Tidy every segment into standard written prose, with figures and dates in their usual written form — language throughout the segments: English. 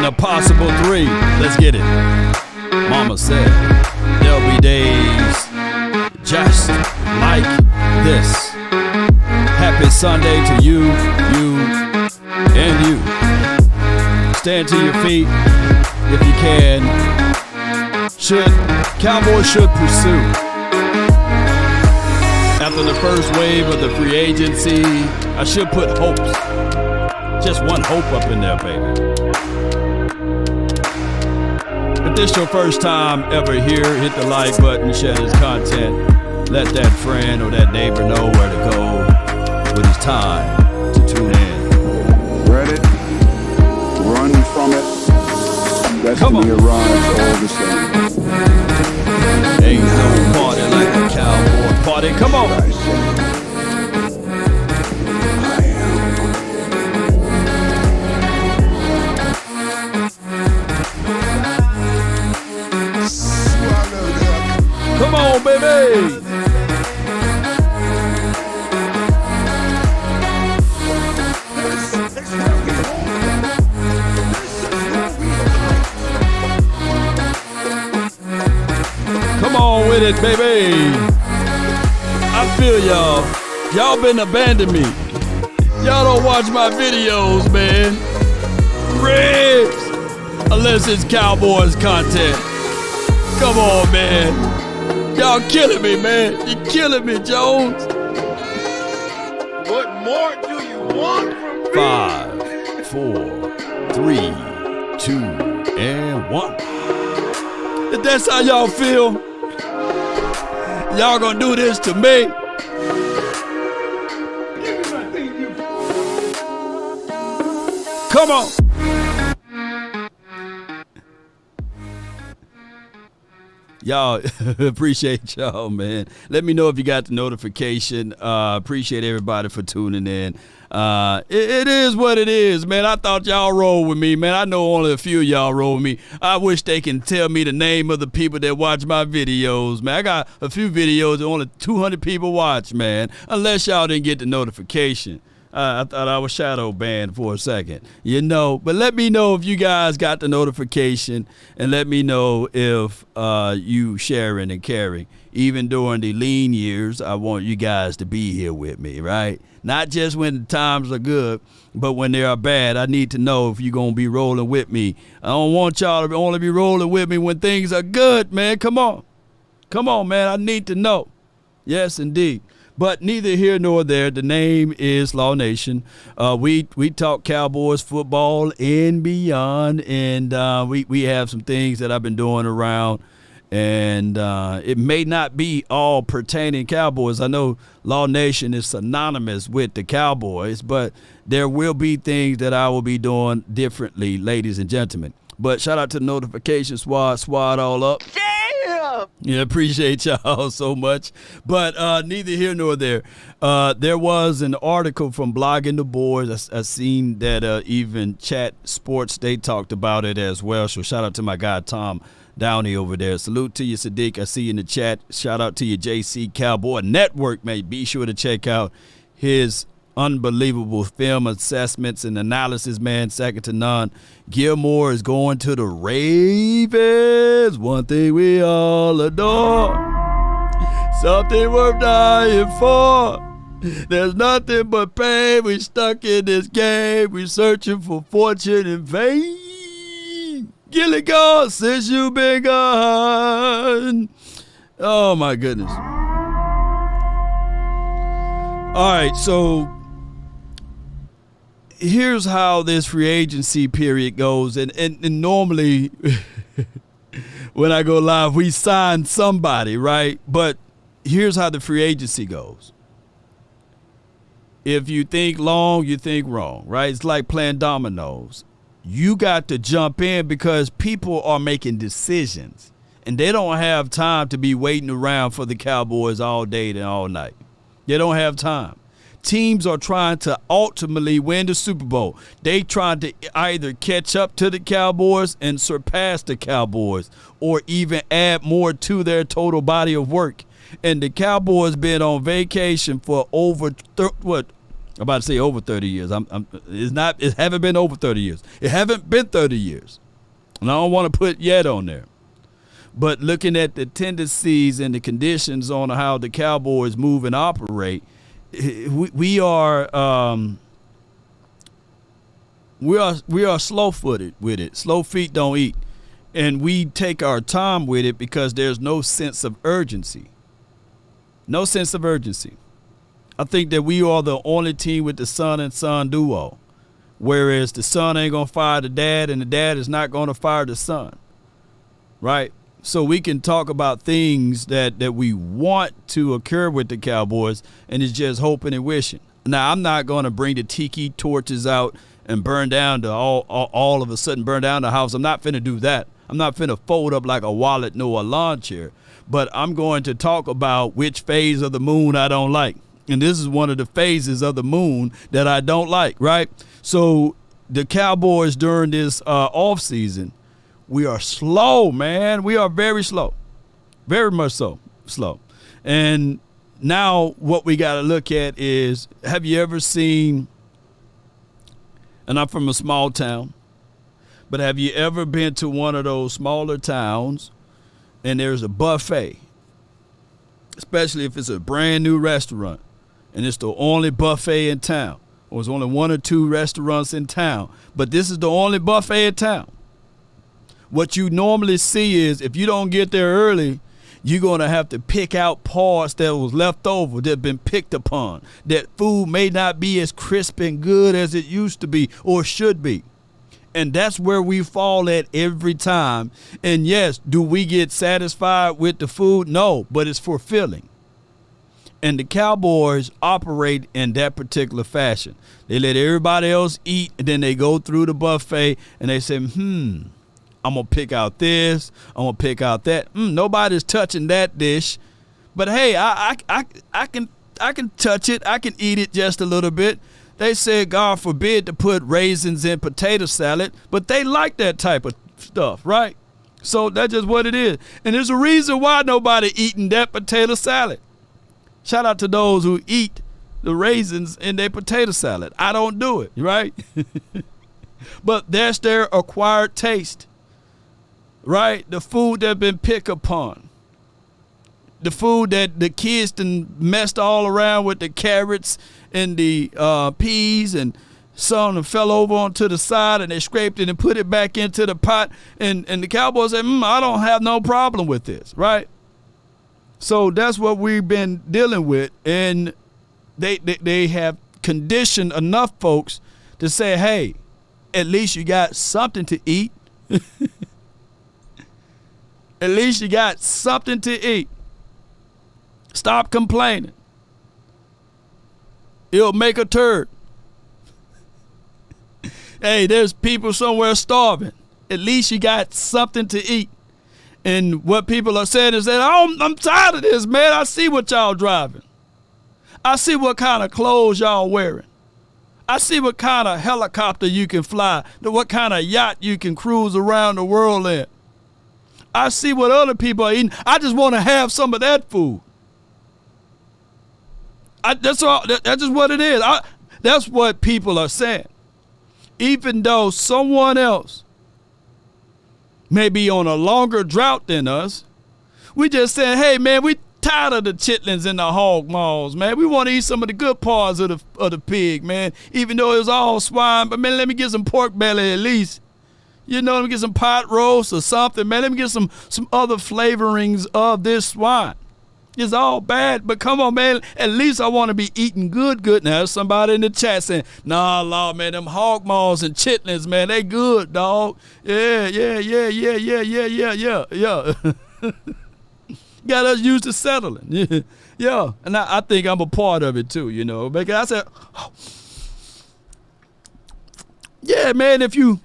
and a possible 3. Let's get it. Mama said there'll be days just like this. Happy Sunday to you, and you. Stand to your feet if you can. Cowboys should pursue. After the first wave of the free agency, I should put hopes. Just one hope up in there, baby. If this your first time ever here, hit the like button, share this content. Let that friend or that neighbor know where to go when it's time to tune in. Read it, run from it, destiny arrives all the same. Ain't no party like a cowboy party. Come on. Come on, baby. Come on with it, baby. I feel y'all. Y'all been abandoning me. Y'all don't watch my videos, man. Ribs. Unless it's Cowboys content. Come on, man. Y'all killing me, man. You're killing me, Jones. What more do you want from me? 5, 4, 3, 2, and 1. If that's how y'all feel, y'all gonna do this to me? Come on. Y'all, appreciate y'all, man. Let me know if you got the notification. Appreciate everybody for tuning in. It is what it is, man. I thought y'all roll with me, man. I know only a few of y'all roll with me. I wish they can tell me the name of the people that watch my videos, man. I got a few videos that only 200 people watch, man. Unless y'all didn't get the notification. I thought I was shadow banned for a second, but let me know if you guys got the notification, and let me know if you sharing and caring. Even during the lean years, I want you guys to be here with me, right? Not just when the times are good, but when they are bad. I need to know if you're going to be rolling with me. I don't want y'all to only be rolling with me when things are good, man. Come on. Come on, man. I need to know. Yes, indeed. But neither here nor there. The name is Law Nation. We talk Cowboys football and beyond, and we have some things that I've been doing around, and it may not be all pertaining Cowboys. I know Law Nation is synonymous with the Cowboys, but there will be things that I will be doing differently, ladies and gentlemen. But shout out to the notification squad all up. Yeah, appreciate y'all so much. But neither here nor there. There was an article from Blogging the Boards. I seen that even Chat Sports, they talked about it as well. So shout out to my guy Tom Downey over there. Salute to you, Sadiq. I see you in the chat. Shout out to you, JC Cowboy Network, mate. Be sure to check out his unbelievable film assessments and analysis, man, second to none. Gilmore is going to the Ravens. One thing we all adore. Something worth dying for. There's nothing but pain. We stuck in this game. We searching for fortune in vain. Gilligan, since you been gone. Oh, my goodness. All right, so here's how this free agency period goes. And normally when I go live, we sign somebody, right? But here's how the free agency goes. If you think long, you think wrong, right? It's like playing dominoes. You got to jump in because people are making decisions, and they don't have time to be waiting around for the Cowboys all day and all night. They don't have time. Teams are trying to ultimately win the Super Bowl. They trying to either catch up to the Cowboys and surpass the Cowboys, or even add more to their total body of work. And the Cowboys been on vacation for over I'm about to say over 30 years. It haven't been over 30 years. It haven't been 30 years. And I don't want to put yet on there. But looking at the tendencies and the conditions on how the Cowboys move and operate, we are slow-footed with it. Slow feet don't eat. And we take our time with it because there's no sense of urgency. No sense of urgency. I think that we are the only team with the son and son duo, whereas the son ain't going to fire the dad and the dad is not going to fire the son, right? So we can talk about things that we want to occur with the Cowboys, and it's just hoping and wishing. Now, I'm not going to bring the tiki torches out and burn down all of a sudden burn down the house. I'm not finna do that. I'm not finna fold up like a wallet nor a lawn chair. But I'm going to talk about which phase of the moon I don't like. And this is one of the phases of the moon that I don't like, right? So the Cowboys during this off season, we are slow, man. We are very slow. Very much so slow. And now what we got to look at is, have you ever seen, and I'm from a small town, but have you ever been to one of those smaller towns and there's a buffet, especially if it's a brand new restaurant and it's the only buffet in town, or there's only one or two restaurants in town, but this is the only buffet in town. What you normally see is if you don't get there early, you're going to have to pick out parts that was left over, that have been picked upon. That food may not be as crisp and good as it used to be or should be. And that's where we fall at every time. And yes, do we get satisfied with the food? No, but it's fulfilling. And the Cowboys operate in that particular fashion. They let everybody else eat, and then they go through the buffet, and they say, I'm going to pick out this. I'm going to pick out that. Nobody's touching that dish. But, hey, I can touch it. I can eat it just a little bit. They said, God forbid, to put raisins in potato salad, but they like that type of stuff, right? So that's just what it is. And there's a reason why nobody eating that potato salad. Shout out to those who eat the raisins in their potato salad. I don't do it, right? But that's their acquired taste, right? The food that's been picked upon. The food that the kids done messed all around with, the carrots and the peas, and some fell over onto the side and they scraped it and put it back into the pot. And the Cowboys said, I don't have no problem with this, right? So that's what we've been dealing with. And they have conditioned enough folks to say, hey, at least you got something to eat. At least you got something to eat. Stop complaining. It'll make a turd. Hey, there's people somewhere starving. At least you got something to eat. And what people are saying is that, I'm tired of this, man. I see what y'all driving. I see what kind of clothes y'all wearing. I see what kind of helicopter you can fly, what kind of yacht you can cruise around the world in. I see what other people are eating. I just want to have some of that food. That's just what it is. That's what people are saying. Even though someone else may be on a longer drought than us, we just saying, hey, man, we tired of the chitlins and the hog maws, man. We want to eat some of the good parts of the pig, man, even though it was all swine. But, man, let me get some pork belly at least. You know, let me get some pot roast or something, man. Let me get some other flavorings of this swine. It's all bad, but come on, man. At least I want to be eating good. Now, there's somebody in the chat saying, nah, Lord, man, them hog maws and chitlins, man, they good, dog. Yeah. Got us used to settling. Yeah. And I think I'm a part of it too, you know. Because I said, yeah, man, if you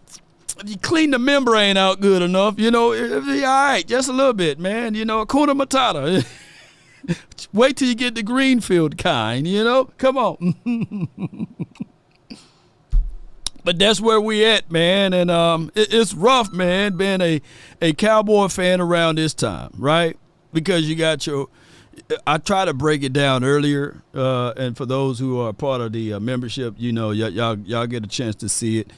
clean the membrane out good enough, you know, it'll be all right, just a little bit, man. You know, Hakuna Matata. Wait till you get the Greenfield kind, you know? Come on. But that's where we at, man. And it's rough, man, being a Cowboy fan around this time, right? Because you got I try to break it down earlier, and for those who are part of the membership, y'all get a chance to see it.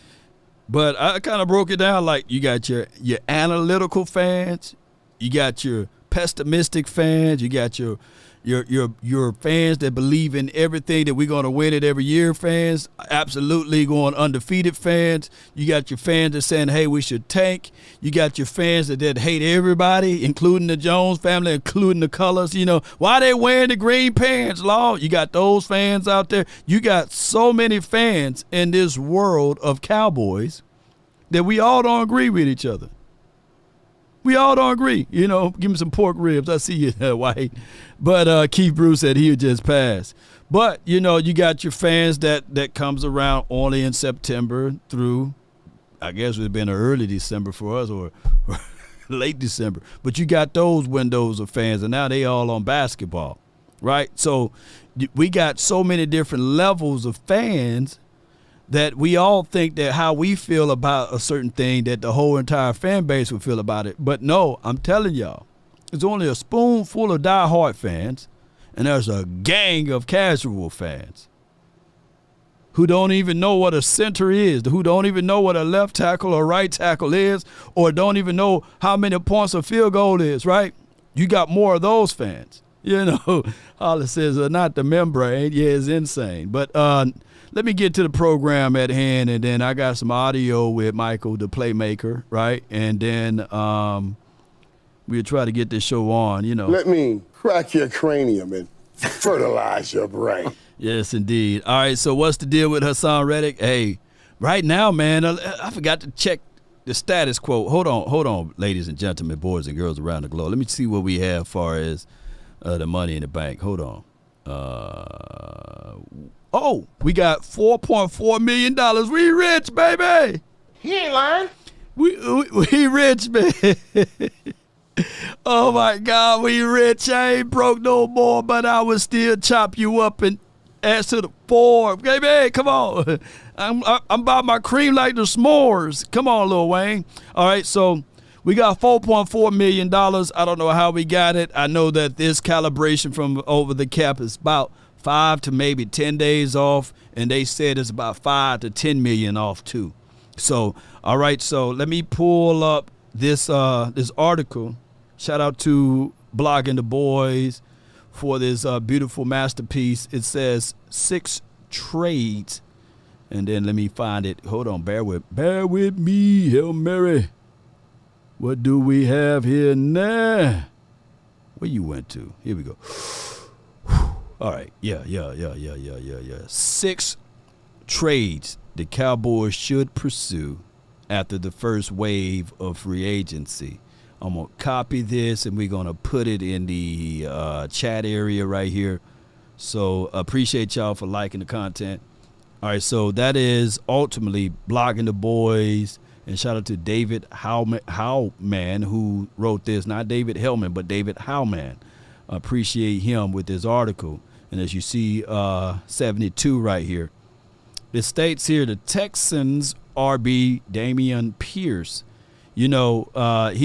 But I kind of broke it down like you got your analytical fans, you got your pessimistic fans, you got your fans that believe in everything that we're going to win it every year fans, absolutely going undefeated fans. You got your fans that saying, hey, we should tank. You got your fans that hate everybody, including the Jones family, including the colors. Why they wearing the green pants, Law? You got those fans out there. You got so many fans in this world of Cowboys that we all don't agree with each other. We all don't agree. Give me some pork ribs. I see you, White. But Keith Bruce said he would just pass. But, you got your fans that comes around only in September through, I guess it would have been early December for us or late December. But you got those windows of fans, and now they all on basketball, right? So we got so many different levels of fans that we all think that how we feel about a certain thing that the whole entire fan base would feel about it. But no, I'm telling y'all, there's only a spoonful of diehard fans, and there's a gang of casual fans who don't even know what a center is, who don't even know what a left tackle or right tackle is, or don't even know how many points a field goal is, right? You got more of those fans. Hollis says, not the membrane. Yeah, it's insane. But let me get to the program at hand, and then I got some audio with Michael, the playmaker, right? And then we'll try to get this show on, Let me crack your cranium and fertilize your brain. Yes, indeed. All right, so what's the deal with Hassan Reddick? Hey, right now, man, I forgot to check the status quo. Hold on, ladies and gentlemen, boys and girls around the globe. Let me see what we have as far as the money in the bank. Hold on. We got $4.4 million. We rich, baby. He ain't lying. We rich, man. Oh, my God, we rich. I ain't broke no more, but I would still chop you up and add to the four. Baby, come on. I'm about my cream like the s'mores. Come on, Lil Wayne. All right, so we got $4.4 million. I don't know how we got it. I know that this calibration from over the cap is about 5 to maybe 10 days off, and they said it's about 5 to 10 million off too. So, all right, so let me pull up this article. Shout out to Blogging the Boys for this beautiful masterpiece. It says 6 trades, and then let me find it. Hold on, bear with me, Hail Mary. What do we have here now? Where you went to? Here we go. All right. Yeah. 6 trades the Cowboys should pursue after the first wave of free agency. I'm going to copy this, and we're going to put it in the chat area right here. So appreciate y'all for liking the content. All right, so that is ultimately Blogging the Boys. And shout out to David Howman, who wrote this. Not David Hellman, but David Howman. Appreciate him with this article. And as you see, 72 right here. It states here the Texans RB Dameon Pierce. He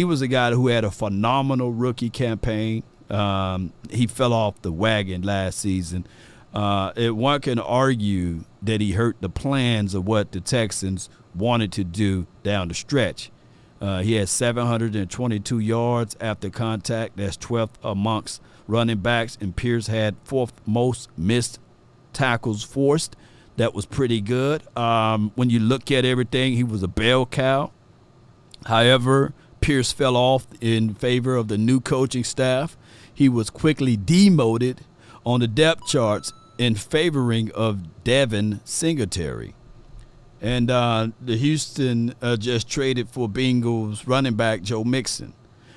was a guy who had a phenomenal rookie campaign. He fell off the wagon last season. One can argue that he hurt the plans of what the Texans wanted to do down the stretch. He had 722 yards after contact. That's 12th amongst running backs, and Pierce had 4th most missed tackles forced. That was pretty good. When you look at everything, he was a bell cow. However, Pierce fell off in favor of the new coaching staff. He was quickly demoted on the depth charts in favoring of Devin Singletary. And the Houston just traded for Bengals running back Joe Mixon.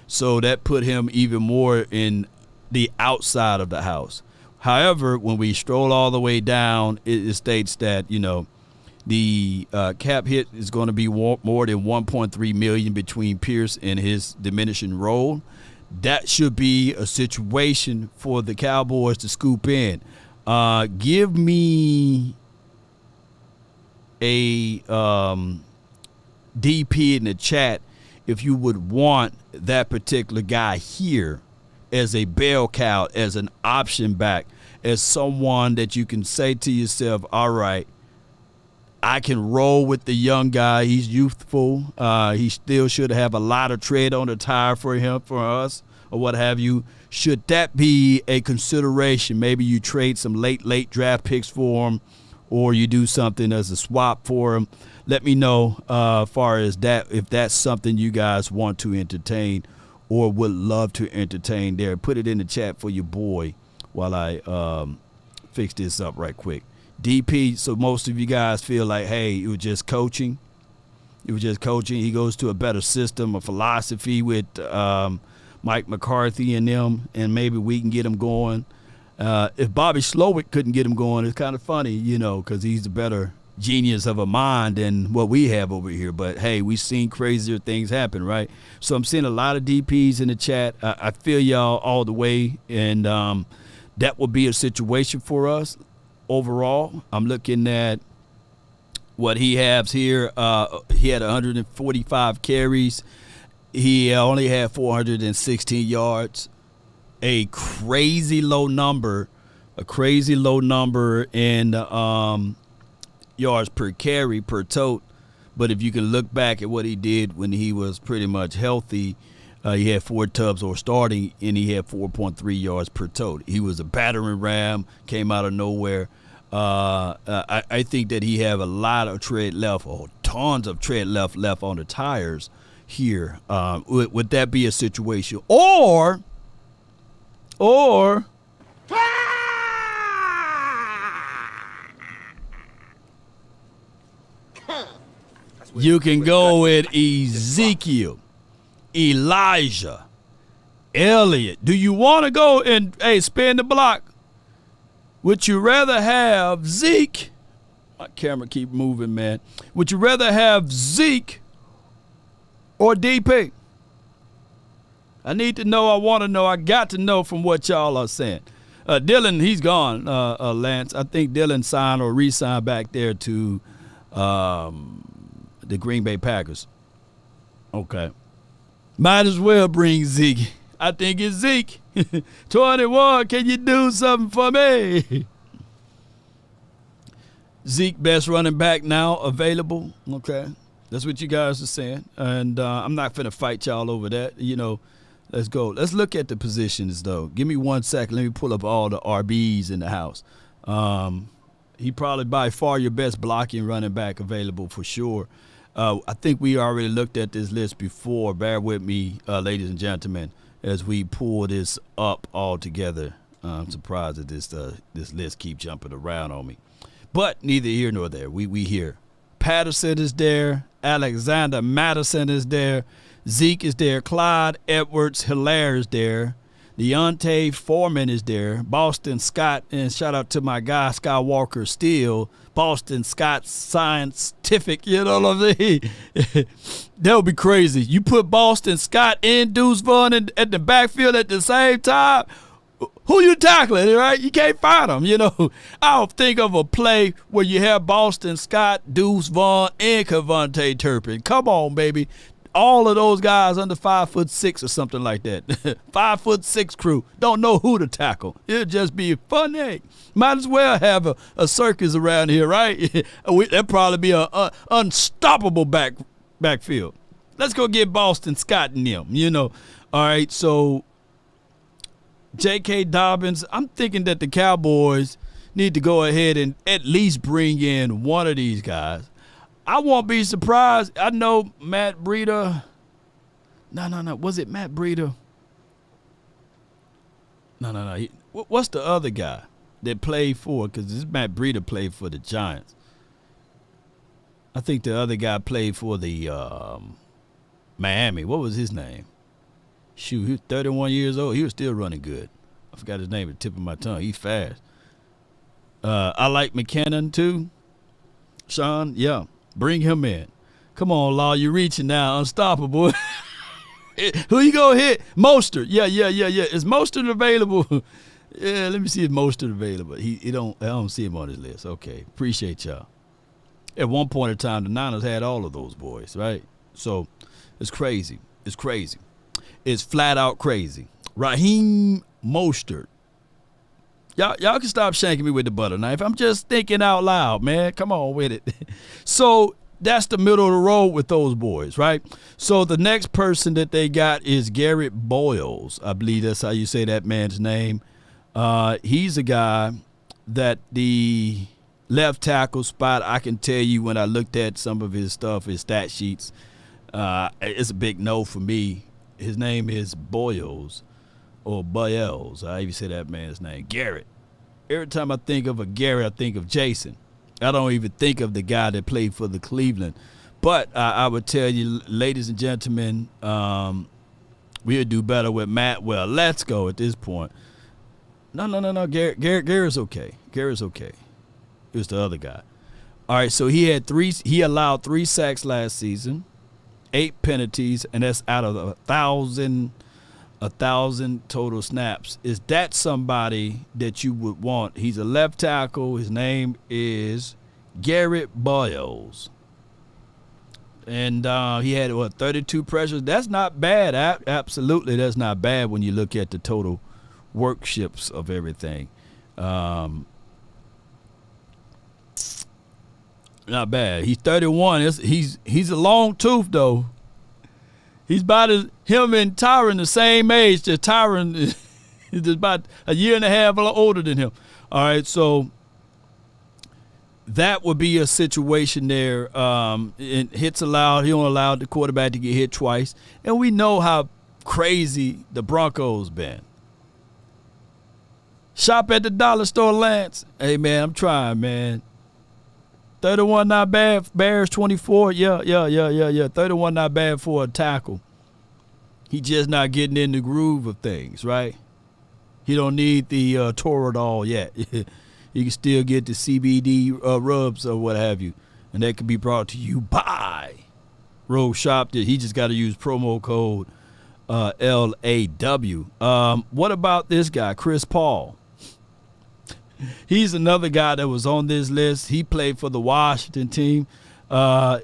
So that put him even more in the outside of the house. However, when we stroll all the way down, it states that, the cap hit is going to be more than $1.3 million between Pierce and his diminishing role. That should be a situation for the Cowboys to scoop in. Give me a DP in the chat if you would want that particular guy here as a bell cow, as an option back, as someone that you can say to yourself, all right, I can roll with the young guy. He's youthful. He still should have a lot of tread on the tire for him, for us, or what have you. Should that be a consideration? Maybe you trade some late draft picks for him, or you do something as a swap for him. Let me know far as that, if that's something you guys want to entertain or would love to entertain there. Put it in the chat for your boy while I fix this up right quick. DP, so most of you guys feel like, hey, it was just coaching. It was just coaching. He goes to a better system, a philosophy with Mike McCarthy and them, and maybe we can get him going. If Bobby Slowick couldn't get him going, it's kind of funny, because he's a better genius of a mind than what we have over here. But, hey, we've seen crazier things happen, right? So I'm seeing a lot of DPs in the chat. I feel y'all all the way, and that will be a situation for us. Overall, I'm looking at what he has here. He had 145 carries. He only had 416 yards. A crazy low number in yards per carry, per tote. But if you can look back at what he did when he was pretty much healthy, he had 4 tubs or starting, and he had 4.3 yards per tote. He was a battering ram, came out of nowhere. I think that he have a lot of tread left, or tons of tread left on the tires here. Would that be a situation? Or you can go with Ezekiel, Elijah, Elliott. Do you want to go and spin the block? Would you rather have Zeke? My camera keep moving, man. Would you rather have Zeke or DP? I need to know. I want to know. I got to know from what y'all are saying. Dylan, he's gone, Lance. I think Dylan signed or re-signed back there to the Green Bay Packers. Okay. Might as well bring Zeke. I think it's Zeke. 21, can you do something for me? Zeke, best running back now available. Okay. That's what you guys are saying. And I'm not finna fight y'all over that. Let's go. Let's look at the positions, though. Give me 1 second. Let me pull up all the RBs in the house. He probably by far your best blocking running back available for sure. I think we already looked at this list before. Bear with me, ladies and gentlemen, as we pull this up all together. I'm surprised that this list keeps jumping around on me. But neither here nor there. We here. Patterson is there. Alexander Madison is there. Zeke is there. Clyde Edwards-Hilaire is there. Deontay Foreman is there. Boston Scott, and shout out to my guy Skywalker Steele. Boston Scott Scientific, you know what I'm saying? That would be crazy. You put Boston Scott and Deuce Vaughn at the backfield at the same time. Who you tackling, right? You can't find them, I'll think of a play where you have Boston Scott, Deuce Vaughn, and Kevontae Turpin. Come on, baby. All of those guys under 5'6" or something like that. 5'6" crew. Don't know who to tackle. It'll just be funny. Might as well have a circus around here, right? That'd probably be an unstoppable backfield. Let's go get Boston Scott and them, All right, so J.K. Dobbins, I'm thinking that the Cowboys need to go ahead and at least bring in one of these guys. I won't be surprised. I know Matt Breida. No. Was it Matt Breida? No. What's the other guy that played for? Because this Matt Breida played for the Giants. I think the other guy played for the Miami. What was his name? Shoot, he was 31 years old. He was still running good. I forgot his name at the tip of my tongue. He's fast. I like McKinnon too. Sean, yeah. Bring him in. Come on, Law. You're reaching now. Unstoppable. Who you gonna hit? Mostert. Yeah. Is Mostert available? Yeah, let me see if Mostert available. I don't see him on his list. Okay. Appreciate y'all. At one point in time, the Niners had all of those boys, right? So it's crazy. It's crazy. It's flat out crazy. Raheem Mostert. Y'all can stop shanking me with the butter knife. I'm just thinking out loud, man. Come on with it. So that's the middle of the road with those boys, right? So the next person that they got is Garrett Boyles. I believe that's how you say that man's name. He's a guy that the left tackle spot, I can tell you when I looked at some of his stuff, his stat sheets, it's a big no for me. His name is Boyles or Boyles. I even say that man's name, Garrett. Every time I think of a Garrett, I think of Jason. I don't even think of the guy that played for the Cleveland. But I would tell you, ladies and gentlemen, we'll do better with Matt. Well, let's go at this point. No. Garrett's okay. Garrett's okay. It was the other guy. All right, so he allowed 3 sacks last season, 8 penalties, and that's out of 1,000 total snaps. Is that somebody that you would want? He's a left tackle. His name is Garrett Boyles. And he had, 32 pressures. That's not bad. Absolutely, that's not bad when you look at the total workships of everything. Not bad. He's 31. He's a long tooth, though. He's about him and Tyron the same age. Just Tyron is just about a year and a half older than him. All right, so that would be a situation there. Hits allowed. He only allowed the quarterback to get hit twice. And we know how crazy the Broncos been. Shop at the dollar store, Lance. Hey, man, I'm trying, man. 31 not bad. Bears 24. Yeah. 31 not bad for a tackle. He just not getting in the groove of things, right? He don't need the Toradol yet. You can still get the CBD rubs or what have you. And that can be brought to you by Rogue Shop. He just got to use promo code LAW. What about this guy, Chris Paul? He's another guy that was on this list. He played for the Washington team.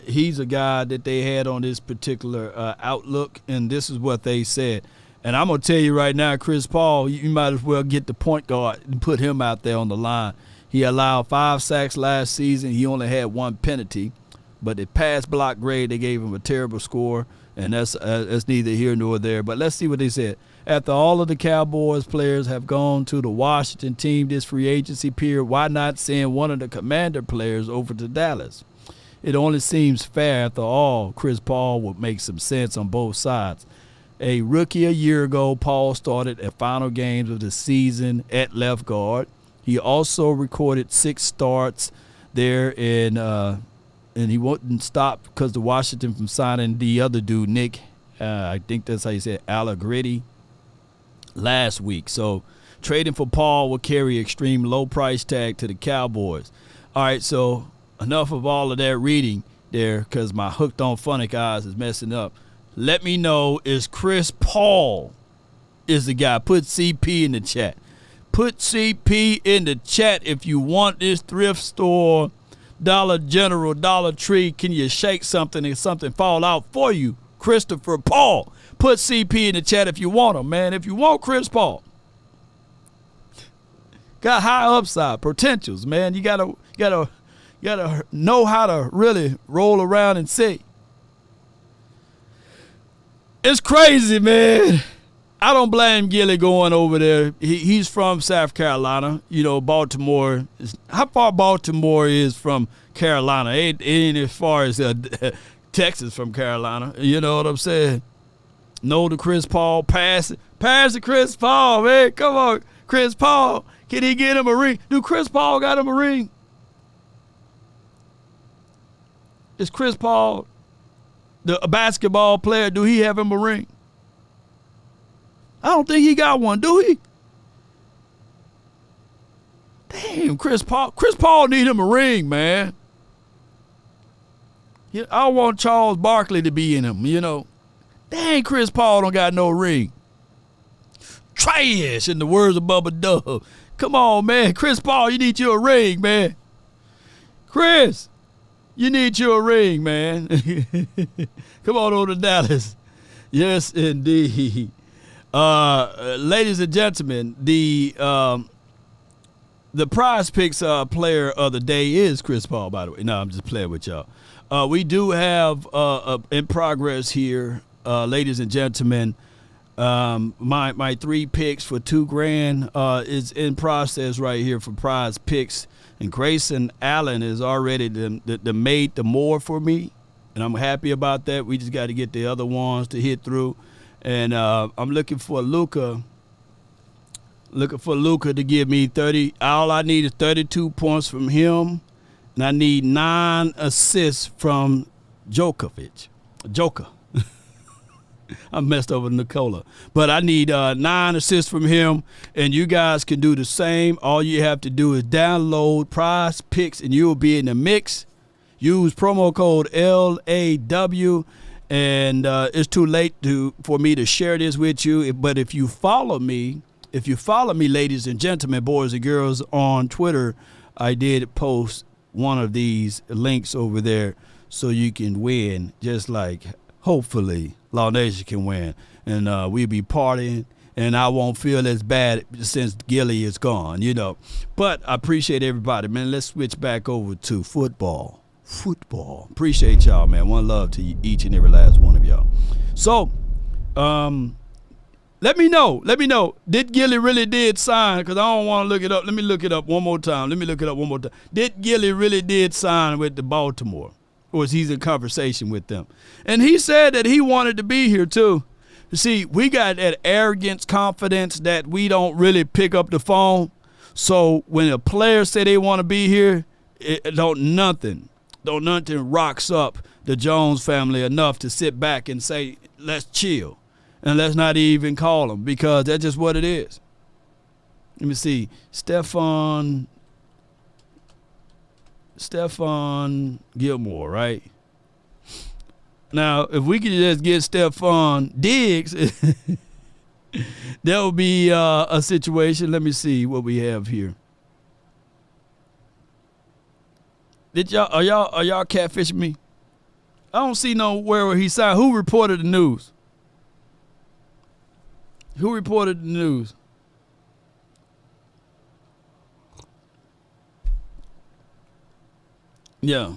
He's a guy that they had on this particular outlook, and this is what they said. And I'm going to tell you right now, Chris Paul, you might as well get the point guard and put him out there on the line. He allowed 5 sacks last season. He only had 1 penalty. But the pass block grade, they gave him a terrible score, and that's neither here nor there. But let's see what they said. After all of the Cowboys players have gone to the Washington team this free agency period, why not send one of the Commander players over to Dallas? It only seems fair. After all, Chris Paul would make some sense on both sides. A rookie a year ago, Paul started at final games of the season at left guard. He also recorded 6 starts there, and he wouldn't stop because the Washington from signing the other dude, Nick, I think that's how you say it, Allegretti, last week. So trading for Paul will carry extreme low price tag to the Cowboys. All right, so enough of all of that reading there because my hooked on phonic eyes is messing up. Let me know, is Chris Paul is the guy? Put CP in the chat. Put CP in the chat if you want this thrift store, Dollar General, Dollar Tree. Can you shake something and something fall out for you? Christopher Paul. Put CP in the chat if you want him, man. If you want Chris Paul. Got high upside potentials, man. You gotta know how to really roll around and see. It's crazy, man. I don't blame Gilly going over there. He's from South Carolina. You know, Baltimore. How far Baltimore is from Carolina? It ain't as far as Texas from Carolina. You know what I'm saying? No to Chris Paul. Pass to Chris Paul, man. Come on, Chris Paul. Can he get him a ring? Do Chris Paul got him a ring? Is Chris Paul a basketball player? Do he have him a ring? I don't think he got one, do he? Damn, Chris Paul. Chris Paul need him a ring, man. I want Charles Barkley to be in him, you know. Dang, Chris Paul don't got no ring. Trash, in the words of Bubba Dub. Come on, man. Chris Paul, you need you a ring, man. Chris, you need you a ring, man. Come on over to Dallas. Yes, indeed. Ladies and gentlemen, the Prize Picks player of the day is Chris Paul, by the way. No, I'm just playing with y'all. We do have in progress here, ladies and gentlemen, my 3 picks for $2,000 is in process right here for Prize Picks. And Grayson Allen is already made the more for me, and I'm happy about that. We just got to get the other ones to hit through. And I'm looking for Luka to give me 30. All I need is 32 points from him, and I need 9 assists from Joker. I messed over Nikola. But I need 9 assists from him, and you guys can do the same. All you have to do is download Prize Picks, and you'll be in the mix. Use promo code LAW. And it's too late for me to share this with you. But if you follow me, ladies and gentlemen, boys and girls, on Twitter, I did post one of these links over there so you can win, just like hopefully Law Nation can win. And we'll be partying, and I won't feel as bad since Gilly is gone, you know. But I appreciate everybody, man. Let's switch back over to football. Appreciate y'all, man. One love to each and every last one of y'all. So, let me know. Did Gilly really did sign? Because I don't want to look it up. Let me look it up one more time. Did Gilly really did sign with the Baltimore? Or is he in conversation with them? And he said that he wanted to be here too. You see, we got that arrogance, confidence that we don't really pick up the phone. So when a player say they want to be here, nothing rocks up the Jones family enough to sit back and say, let's chill. And let's not even call them, because that's just what it is. Let me see. Stephon Gilmore, right? Now, if we could just get Stephon Diggs, that would be a situation. Let me see what we have here. Are y'all catfishing me? I don't see nowhere where he signed. Who reported the news? Yeah.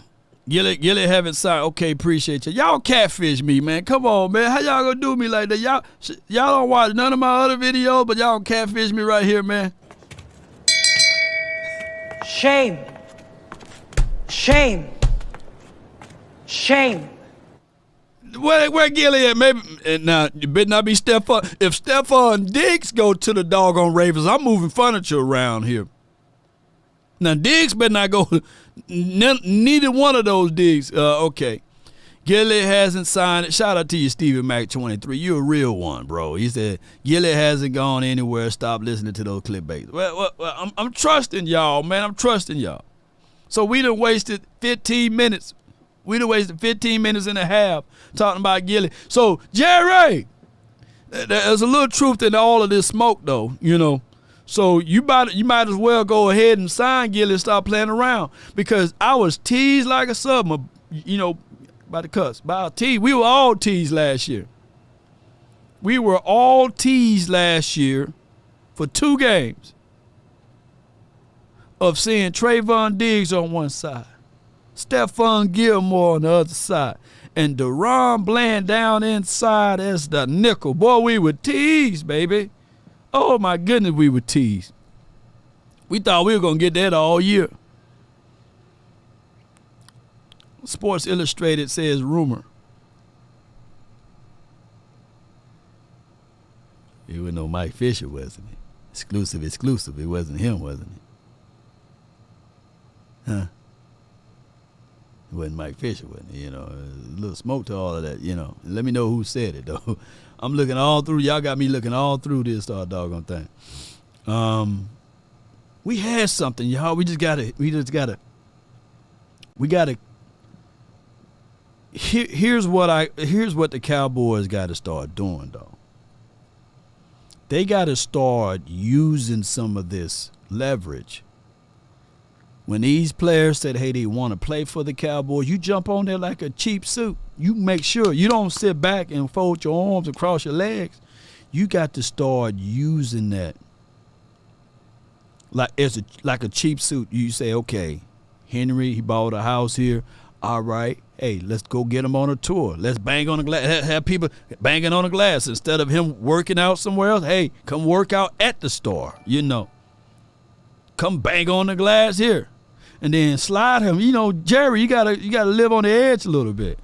Gilly haven't signed. Okay, appreciate you. Y'all catfish me, man. Come on, man. How y'all gonna do me like that? Y'all don't watch none of my other videos, but y'all catfish me right here, man. Shame. Where Gilly at? Maybe now you better not be Stephon. If Stephon Diggs go to the doggone Ravens, I'm moving furniture around here. Now Diggs better not go. Neither one of those Diggs. Okay. Gilly hasn't signed it. Shout out to you, Stephen Mac 23. You a real one, bro. He said Gilly hasn't gone anywhere. Stop listening to those clickbaits. Well, I'm trusting y'all, man. I'm trusting y'all. So we done wasted 15 minutes. We done wasted 15 minutes and a half talking about Gilly. So, Jerry, there's a little truth in all of this smoke, though, you know. So you might as well go ahead and sign Gilly and stop playing around, because I was teased like a summer, you know, by the cuss. By a tease. We were all teased last year. For 2 games of seeing Trayvon Diggs on one side, Stephon Gilmore on the other side, and DaRon Bland down inside as the nickel. Boy, we were teased, baby. Oh, my goodness, we were teased. We thought we were going to get that all year. Sports Illustrated says rumor. It was no Mike Fisher, wasn't it? Exclusive. It wasn't him, wasn't it? Huh? It wasn't Mike Fisher, wasn't it? You know, a little smoke to all of that, you know. Let me know who said it, though. I'm looking all through. Y'all got me looking all through this doggone thing. We had something, y'all. We gotta. Here's what the Cowboys got to start doing, though. They got to start using some of this leverage. When these players said, hey, they want to play for the Cowboys, you jump on there like a cheap suit. You make sure you don't sit back and fold your arms and cross your legs. You got to start using that like like a cheap suit. You say, okay, Henry, he bought a house here. All right, hey, let's go get him on a tour. Let's bang on the glass. Have people banging on the glass instead of him working out somewhere else. Hey, come work out at the store. Come bang on the glass here, and then slide him. Jerry, you gotta live on the edge a little bit.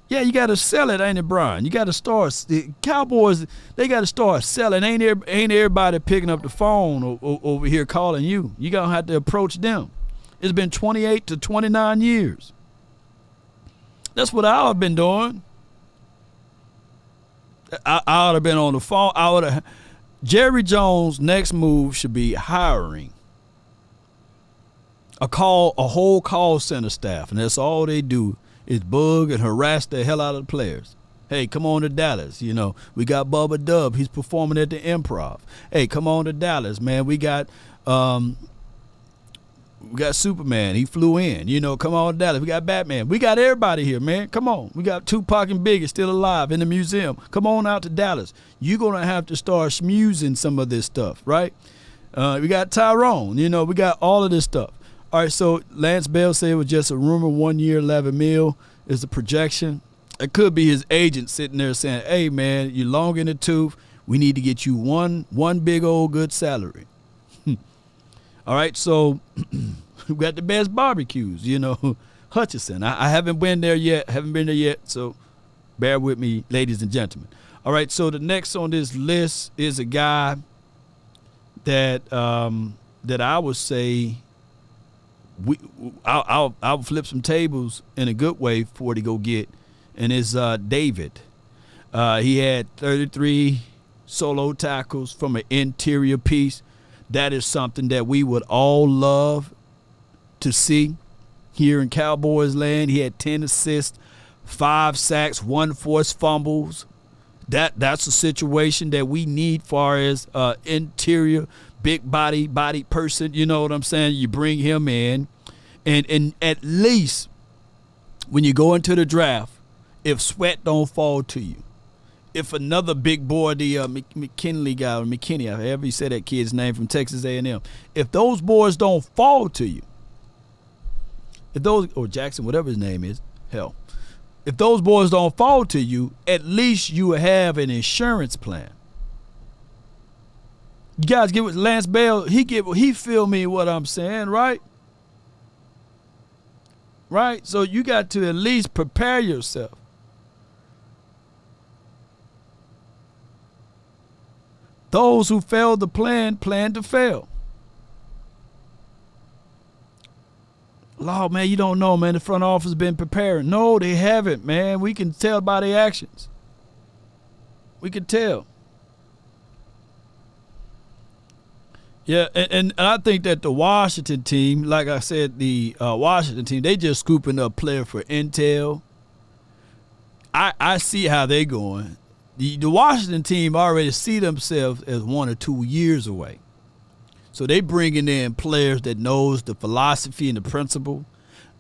Yeah, you gotta sell it, ain't it, Brian? You gotta start. The Cowboys, they gotta start selling. Ain't everybody picking up the phone over here calling you? You gonna have to approach them. It's been 28 to 29 years. That's what I would have been doing. I would have been on the phone. Jerry Jones' next move should be hiring a whole call center staff, and that's all they do is bug and harass the hell out of the players. Hey, come on to Dallas. We got Bubba Dub. He's performing at the Improv. Hey, come on to Dallas, man. We got Superman. He flew in. Come on to Dallas. We got Batman. We got everybody here, man. Come on. We got Tupac and Biggie still alive in the museum. Come on out to Dallas. You're going to have to start schmoozing some of this stuff, right? We got Tyrone. We got all of this stuff. All right, so Lance Bell said it was just a rumor. 1 year, $11 million is the projection. It could be his agent sitting there saying, hey, man, you're long in the tooth. We need to get you one big old good salary. All right, so we got the best barbecues, Hutchinson. I haven't been there yet, so bear with me, ladies and gentlemen. All right, so the next on this list is a guy that I would say I'll flip some tables in a good way for it to go get, and it's David. He had 33 solo tackles from an interior piece. That is something that we would all love to see here in Cowboys land. He had 10 assists, 5 sacks, 1 forced fumbles. That's a situation that we need far as interior, big body person. You know what I'm saying? You bring him in, and at least when you go into the draft, if sweat don't fall to you, if another big boy, the McKinney, however you say that kid's name from Texas A&M, if those boys don't fall to you, or Jackson, whatever his name is, if those boys don't fall to you, at least you have an insurance plan. You guys get what Lance Bell, he feel me what I'm saying, right? Right? So you got to at least prepare yourself. Those who failed to plan to fail. Lord, man, you don't know, man. The front office has been preparing. No, they haven't, man. We can tell by their actions. We can tell. Yeah, and I think that the Washington team, like I said, the Washington team, they just scooping up player for intel. I see how they going. The Washington team already see themselves as 1 or 2 years away. So they bringing in players that knows the philosophy and the principle.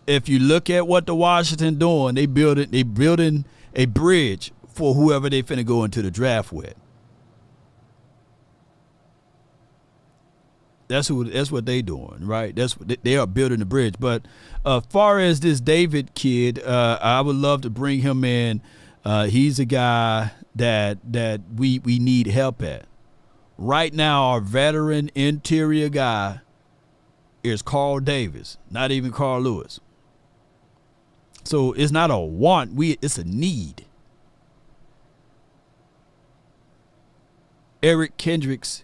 If you look at what the Washington doing, they building a bridge for whoever they finna go into the draft with. That's what they doing, right? That's what they are, building the bridge. But far as this David kid, I would love to bring him in. He's a guy that we need help at. Right now, our veteran interior guy is Carl Davis, not even Carl Lewis. So it's not a want, it's a need. Eric Kendricks,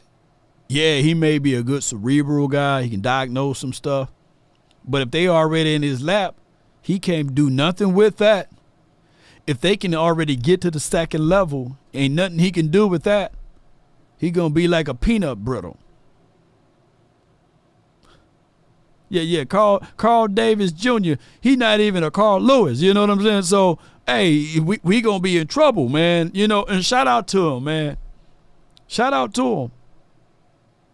yeah, he may be a good cerebral guy. He can diagnose some stuff. But if they already in his lap, he can't do nothing with that. If they can already get to the second level, ain't nothing he can do with that. He gonna be like a peanut brittle. Yeah, Carl Davis Jr., he not even a Carl Lewis, you know what I'm saying? So, hey, we gonna be in trouble, man, and shout out to him, man. Shout out to him.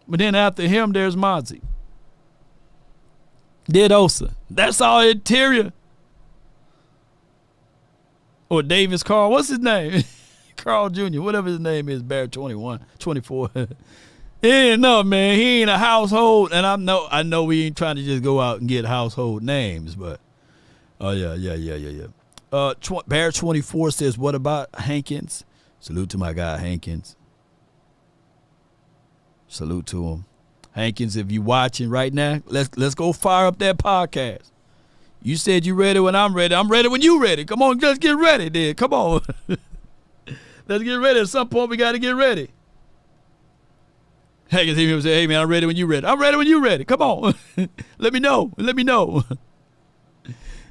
But then after him, there's Mozzie. Osa. That's all interior. Or Davis Carl, what's his name? Carl Jr., whatever his name is, Bear 21, 24. He ain't enough, man. He ain't a household, and I know we ain't trying to just go out and get household names, but yeah. Bear 24 says, what about Hankins? Salute to my guy Hankins. Salute to him. Hankins, if you watching right now, let's go fire up that podcast. You said you ready when I'm ready. I'm ready when you ready. Come on, let's get ready then. Come on. Let's get ready. At some point, we got to get ready. Hankins hear me say, hey, man, I'm ready when you ready. I'm ready when you ready. Come on. Let me know.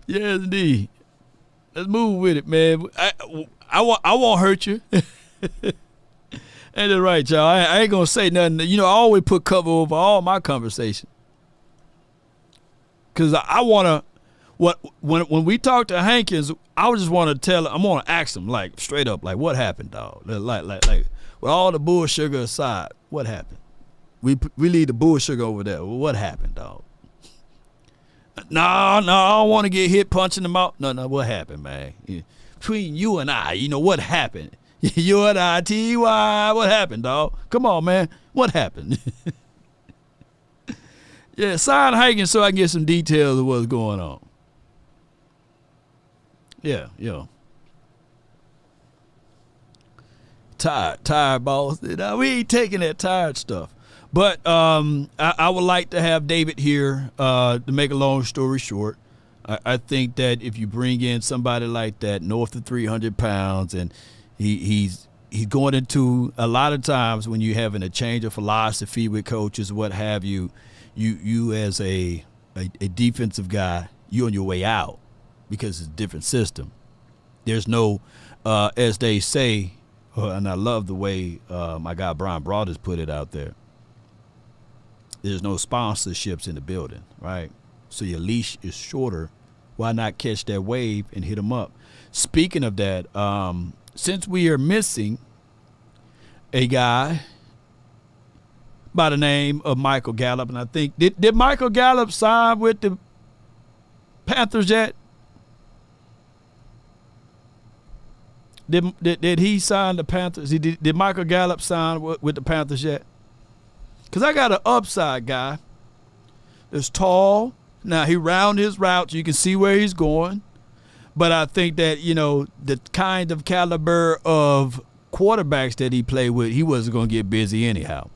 Yes, indeed. Let's move with it, man. I won't hurt you. Ain't that right, y'all? I ain't going to say nothing. You know, I always put cover over all my conversation. Because I want to, when we talk to Hankins, I just want to tell, I want to ask him, like, straight up, like, what happened, dog? Like, with all the bull sugar aside, what happened? We leave the bull sugar over there. Well, what happened, dog? No, I don't want to get hit punching them out. No, what happened, man? Between you and I, you know, what happened? You and I, T.Y., what happened, dog? Come on, man. What happened? Yeah, sign Hankins so I can get some details of what's going on. Yeah. Tired, boss. We ain't taking that tired stuff. But I would like to have David here to make a long story short. I think that if you bring in somebody like that, north of 300 pounds, and he's going into a lot of times when you're having a change of philosophy with coaches, what have you, you as a defensive guy, you're on your way out because it's a different system. There's no, as they say, and I love the way my guy Brian Broaders put it out there, there's no sponsorships in the building, right? So your leash is shorter. Why not catch that wave and hit them up? Speaking of that, since we are missing a guy by the name of Michael Gallup, and I think, did Michael Gallup sign with the Panthers yet? Did he sign the Panthers? Did Michael Gallup sign with the Panthers yet? Because I got an upside guy that's tall. Now, he round his routes. You can see where he's going. But I think that, you know, the kind of caliber of quarterbacks that he played with, he wasn't going to get busy anyhow.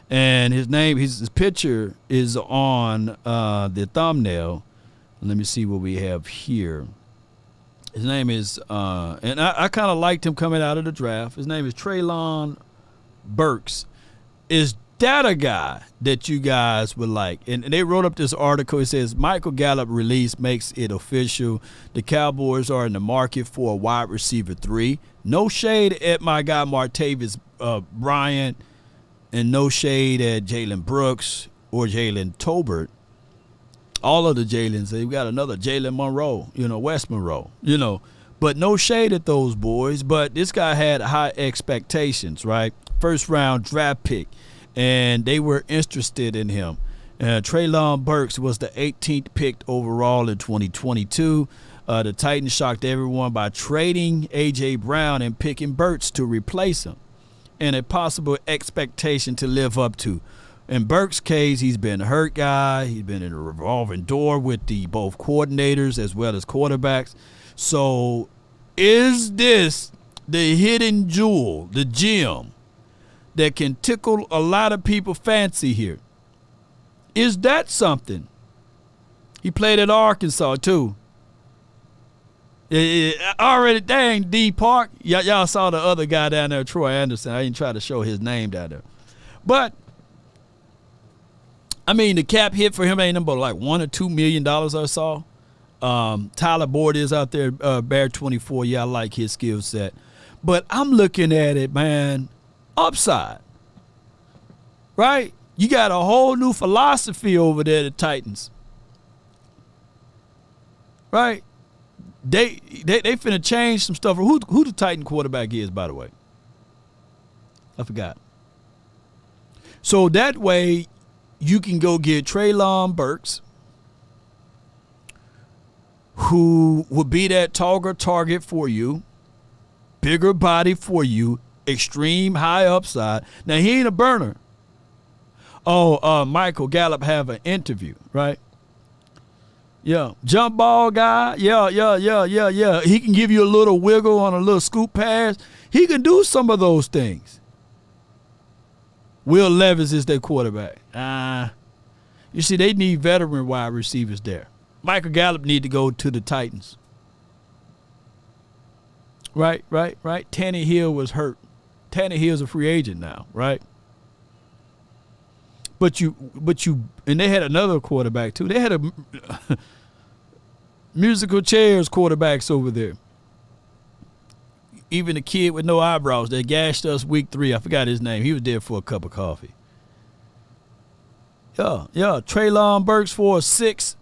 And his picture is on the thumbnail. Let me see what we have here. His name is, and I kind of liked him coming out of the draft. His name is Treylon Burks. Is that a guy that you guys would like? And they wrote up this article. It says, Michael Gallup release makes it official. The Cowboys are in the market for a wide receiver 3. No shade at my guy Martavis Bryant, and no shade at Jalen Brooks or Jalen Tolbert. All of the Jalens, they've got another Jalen Monroe, West Monroe, but no shade at those boys. But this guy had high expectations, right? First round draft pick, and they were interested in him. Treylon Burks was the 18th picked overall in 2022. The Titans shocked everyone by trading A.J. Brown and picking Burks to replace him, and a possible expectation to live up to. In Burks' case, he's been a hurt guy. He's been in a revolving door with both coordinators as well as quarterbacks. So is this the hidden jewel, the gem, that can tickle a lot of people's fancy here? Is that something? He played at Arkansas, too. Already, dang, D Park. Y'all saw the other guy down there, Troy Anderson. I didn't try to show his name down there. But I mean, the cap hit for him ain't number like $1 or $2 million or so. Tyler Boyd is out there, Bear 24. Yeah, I like his skill set. But I'm looking at it, man, upside. Right? You got a whole new philosophy over there, the Titans. Right? They finna change some stuff. Who the Titan quarterback is, by the way? I forgot. So that way, you can go get Treylon Burks, who would be that target for you. bigger body for you, extreme high upside. Now, he ain't a burner. Oh, Michael Gallup have an interview, right? Yeah. Jump ball guy. Yeah. He can give you a little wiggle on a little scoop pass. He can do some of those things. Will Levis is their quarterback. You see, they need veteran wide receivers there. Michael Gallup need to go to the Titans. Right. Tannehill was hurt. Tannehill's a free agent now, right? But you, and they had another quarterback too. They had a musical chairs quarterbacks over there. Even the kid with no eyebrows that gashed us week 3. I forgot his name. He was there for a cup of coffee. Yeah. Treylon Burks for a 6.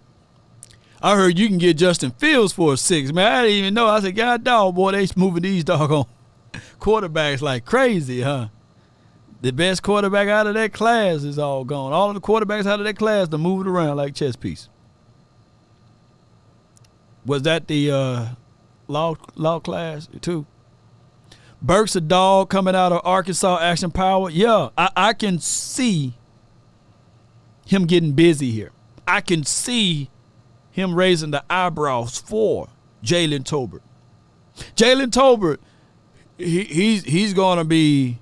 I heard you can get Justin Fields for a 6. Man, I didn't even know. I said, God dog, boy, they moving these doggone quarterbacks like crazy, huh? The best quarterback out of that class is all gone. All of the quarterbacks out of that class, they're moving around like chess piece. Was that the law class too? Burks a dog coming out of Arkansas Action Power. Yeah, I can see him getting busy here. I can see him raising the eyebrows for Jalen Tolbert. Jalen Tolbert, he's going to be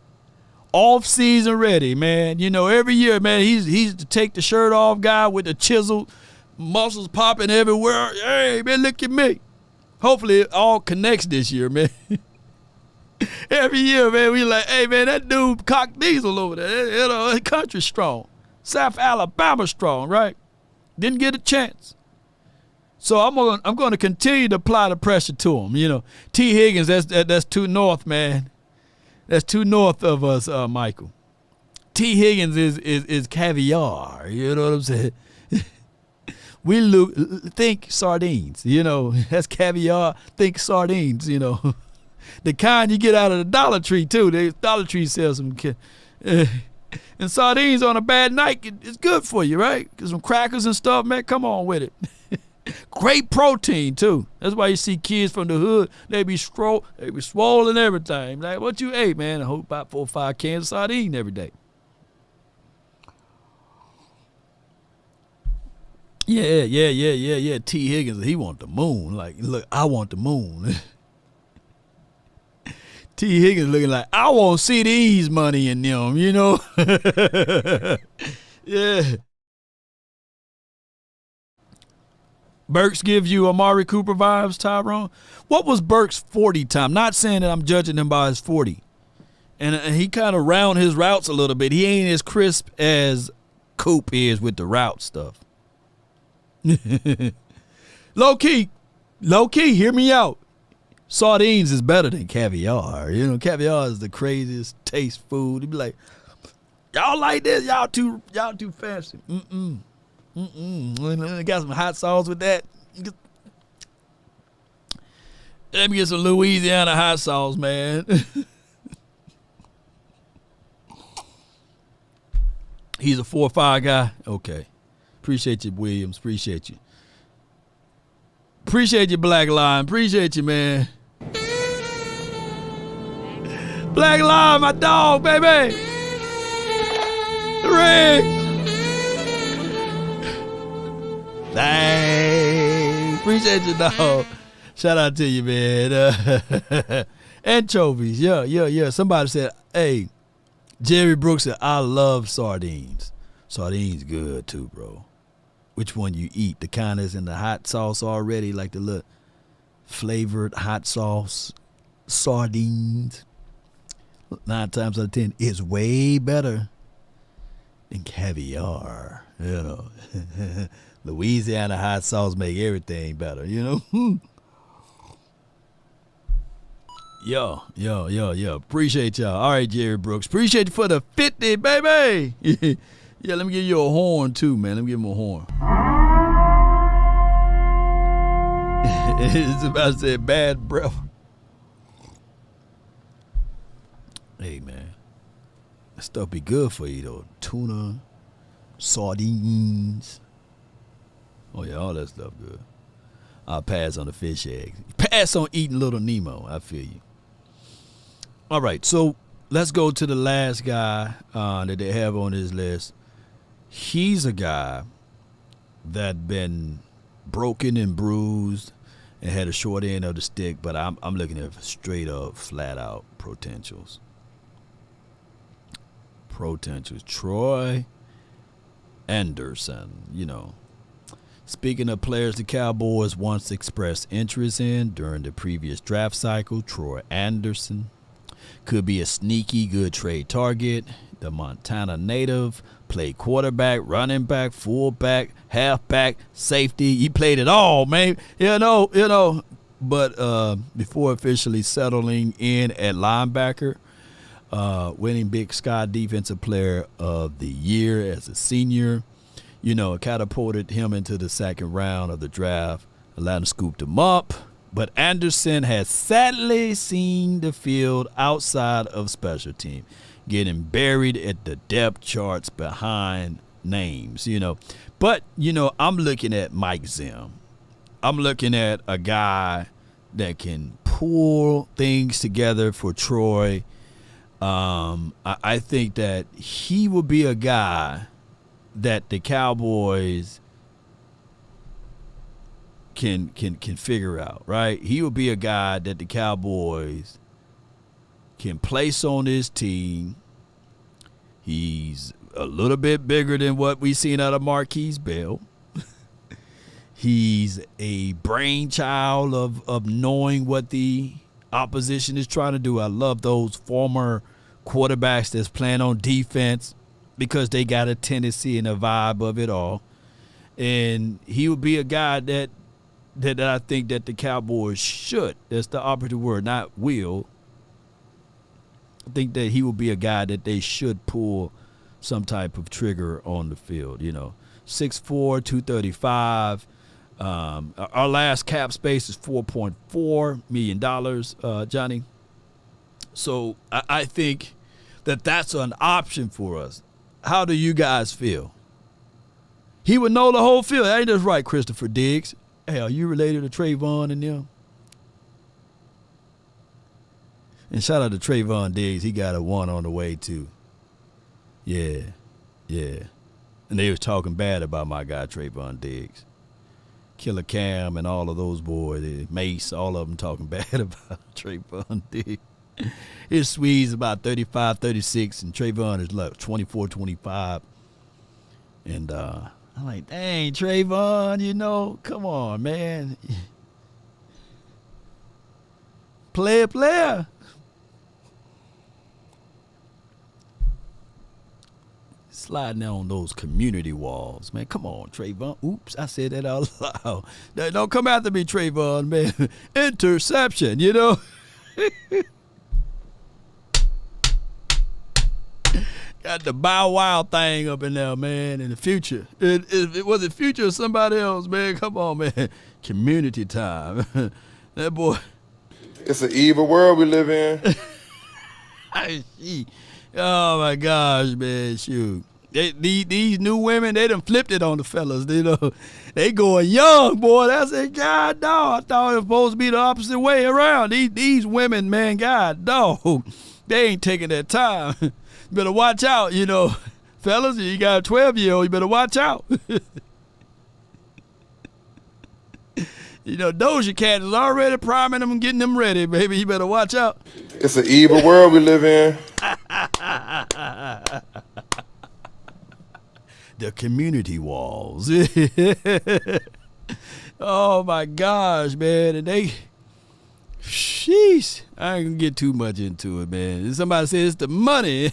off-season ready, man. You know, every year, man, he's to take the shirt off guy with the chisel, muscles popping everywhere. Hey, man, look at me. Hopefully it all connects this year, man. Every year, man, we like, hey, man, that dude Cock Diesel over there, you know, country strong. South Alabama strong, right? Didn't get a chance. So I'm going to continue to apply the pressure to him. You know, T. Higgins, that's too north, man. That's too north of us, Michael. T. Higgins is caviar. You know what I'm saying? We think sardines. You know, that's caviar. Think sardines. You know, the kind you get out of the Dollar Tree too. The Dollar Tree sells some. And sardines on a bad night, it's good for you, right? Because some crackers and stuff, man. Come on with it. Great protein too. That's why you see kids from the hood. They be swollen everything. Like, what you ate, man? I hope about 4 or 5 cans of sardine every day. Yeah. T. Higgins, he want the moon. Like, look, I want the moon. T. Higgins looking like, I want CD's money in them, you know? Yeah. Burks gives you Amari Cooper vibes, Tyrone. What was Burks' 40 time? Not saying that I'm judging him by his 40. And he kind of round his routes a little bit. He ain't as crisp as Coop is with the route stuff. Low key, hear me out. Sardines is better than caviar. You know, caviar is the craziest taste food. You'd be like, y'all like this? Y'all too fancy. Got some hot sauce with that. Let me get some Louisiana hot sauce, man. He's a 4-5 guy. Okay. Appreciate you, Williams. Appreciate you. Appreciate you, Black Lion. Appreciate you, man. Black Lion, my dog, baby. Rick. Dang. Appreciate you, dog. Shout out to you, man. Anchovies. Yeah. Somebody said, hey, Jerry Brooks said, I love sardines. Sardines good too, bro. Which one you eat? The kind that's in the hot sauce already, like the little flavored hot sauce sardines. 9 times out of 10 is way better than caviar. You know, Louisiana hot sauce make everything better. You know. Yo. Appreciate y'all. All right, Jerry Brooks. Appreciate you for the 50, baby. Yeah, let me give you a horn too, man. Let me give him a horn. It's about to say bad breath. Hey, man. That stuff be good for you, though. Tuna, sardines. Oh, yeah, all that stuff good. I'll pass on the fish eggs. Pass on eating Little Nemo. I feel you. All right, so let's go to the last guy that they have on this list. He's a guy that been broken and bruised and had a short end of the stick, but I'm looking at straight up, flat out potentials. Troy Anderson, Speaking of players the Cowboys once expressed interest in during the previous draft cycle, Troy Anderson could be a sneaky good trade target. The Montana native played quarterback, running back, fullback, halfback, safety. He played it all, man. But before officially settling in at linebacker, winning Big Sky Defensive Player of the Year as a senior, catapulted him into the second round of the draft. Atlanta scooped him up. But Anderson has sadly seen the field outside of special team, getting buried at the depth charts behind names, But, I'm looking at Mike Zim. I'm looking at a guy that can pull things together for Troy. I think that he will be a guy that the Cowboys can figure out, right? He will be a guy that the Cowboys can place on his team. He's a little bit bigger than what we've seen out of Marquise Bell. He's a brainchild of knowing what the opposition is trying to do. I love those former quarterbacks that's playing on defense because they got a tendency and a vibe of it all. And he will be a guy that I think that the Cowboys should. That's the operative word, not will. I think that he will be a guy that they should pull some type of trigger on the field. 6'4", 235. Our last cap space is $4.4 million, Johnny. So I think that that's an option for us. How do you guys feel? He would know the whole field. Ain't just right, Christopher Diggs. Hey, are you related to Trayvon and them? And shout out to Trayvon Diggs. He got a one on the way, too. Yeah. And they was talking bad about my guy, Trayvon Diggs. Killer Cam and all of those boys, Mace, all of them talking bad about Trayvon Diggs. His Swede's about 35, 36, and Trayvon is like 24, 25. And I'm like, dang, Trayvon, come on, man. Player. Sliding on those community walls, man. Come on, Trayvon. Oops, I said that out loud. Don't come after me, Trayvon, man. Interception, Got the Bow Wow thing up in there, man, in the future. It was the future of somebody else, man. Come on, man. Community time. That boy. It's an evil world we live in. Oh, my gosh, man. Shoot. These new women, they done flipped it on the fellas. They going young, boy. That's it. God, dog. I thought it was supposed to be the opposite way around. These women, man, God, dog. They ain't taking their time. You better watch out, Fellas, you got a 12-year-old, you better watch out. Doja Cat is already priming them and getting them ready, baby. You better watch out. It's an evil world we live in. The community walls. Oh, my gosh, man. And sheesh. I ain't going to get too much into it, man. Somebody says it's the money.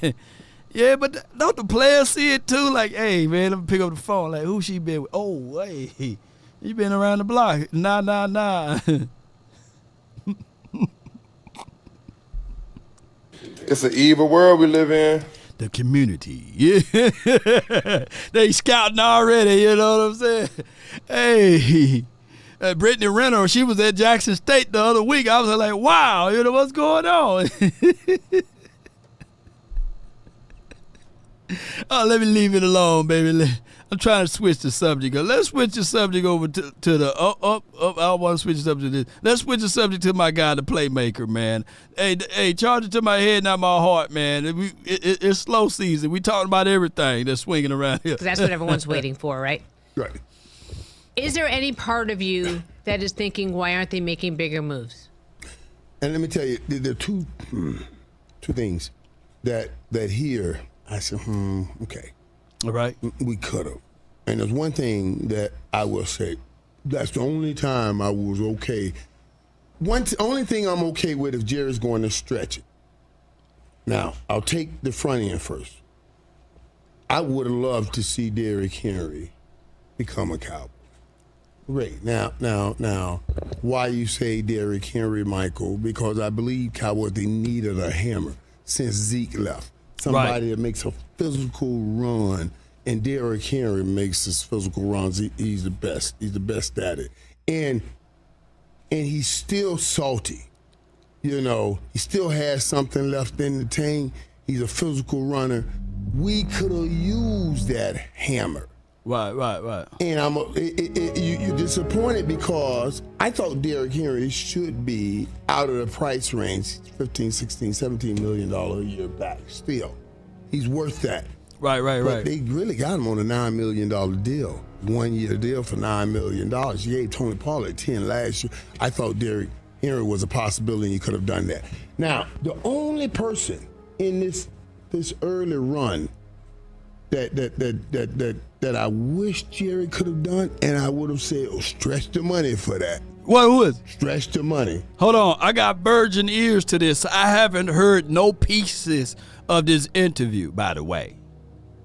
Yeah, but don't the players see it, too? Like, hey, man, let me pick up the phone. Like, who she been with? Oh, hey, you been around the block. Nah. It's an evil world we live in. The community. Yeah. They scouting already, you know what I'm saying? Hey, Brittany Renner, she was at Jackson State the other week. I was like, wow, what's going on? Oh, let me leave it alone, baby. I'm trying to switch the subject. Let's switch the subject over to the up. I don't want to switch the subject to this. Let's switch the subject to my guy, the playmaker, man. Hey, charge it to my head, not my heart, man. It's slow season. We talking about everything that's swinging around here. That's what everyone's waiting for, right? Right. Is there any part of you that is thinking, why aren't they making bigger moves? And let me tell you, there are two things that here I said, okay. All right. We could have. And there's one thing that I will say. That's the only time I was okay. Only thing I'm okay with if Jerry's going to stretch it. Now, I'll take the front end first. I would have loved to see Derrick Henry become a Cowboy. Great. Now, why you say Derrick Henry, Michael? Because I believe Cowboys, they needed a hammer since Zeke left. Somebody that makes a physical run, and Derrick Henry makes his physical runs. He's the best. He's the best at it. And he's still salty. You know, he still has something left in the tank. He's a physical runner. We could have used that hammer. Right. And you're disappointed because I thought Derrick Henry should be out of the price range, $15, $16, $17 million a year back. Still, he's worth that. Right. But they really got him on a $9 million deal, 1 year deal for $9 million. You gave Tony Pollard 10 last year. I thought Derrick Henry was a possibility and you could have done that. Now, the only person in this early run that I wish Jerry could have done, and I would have said, stretch the money for that. What was? Stretch the money. Hold on. I got virgin ears to this. I haven't heard no pieces of this interview, by the way.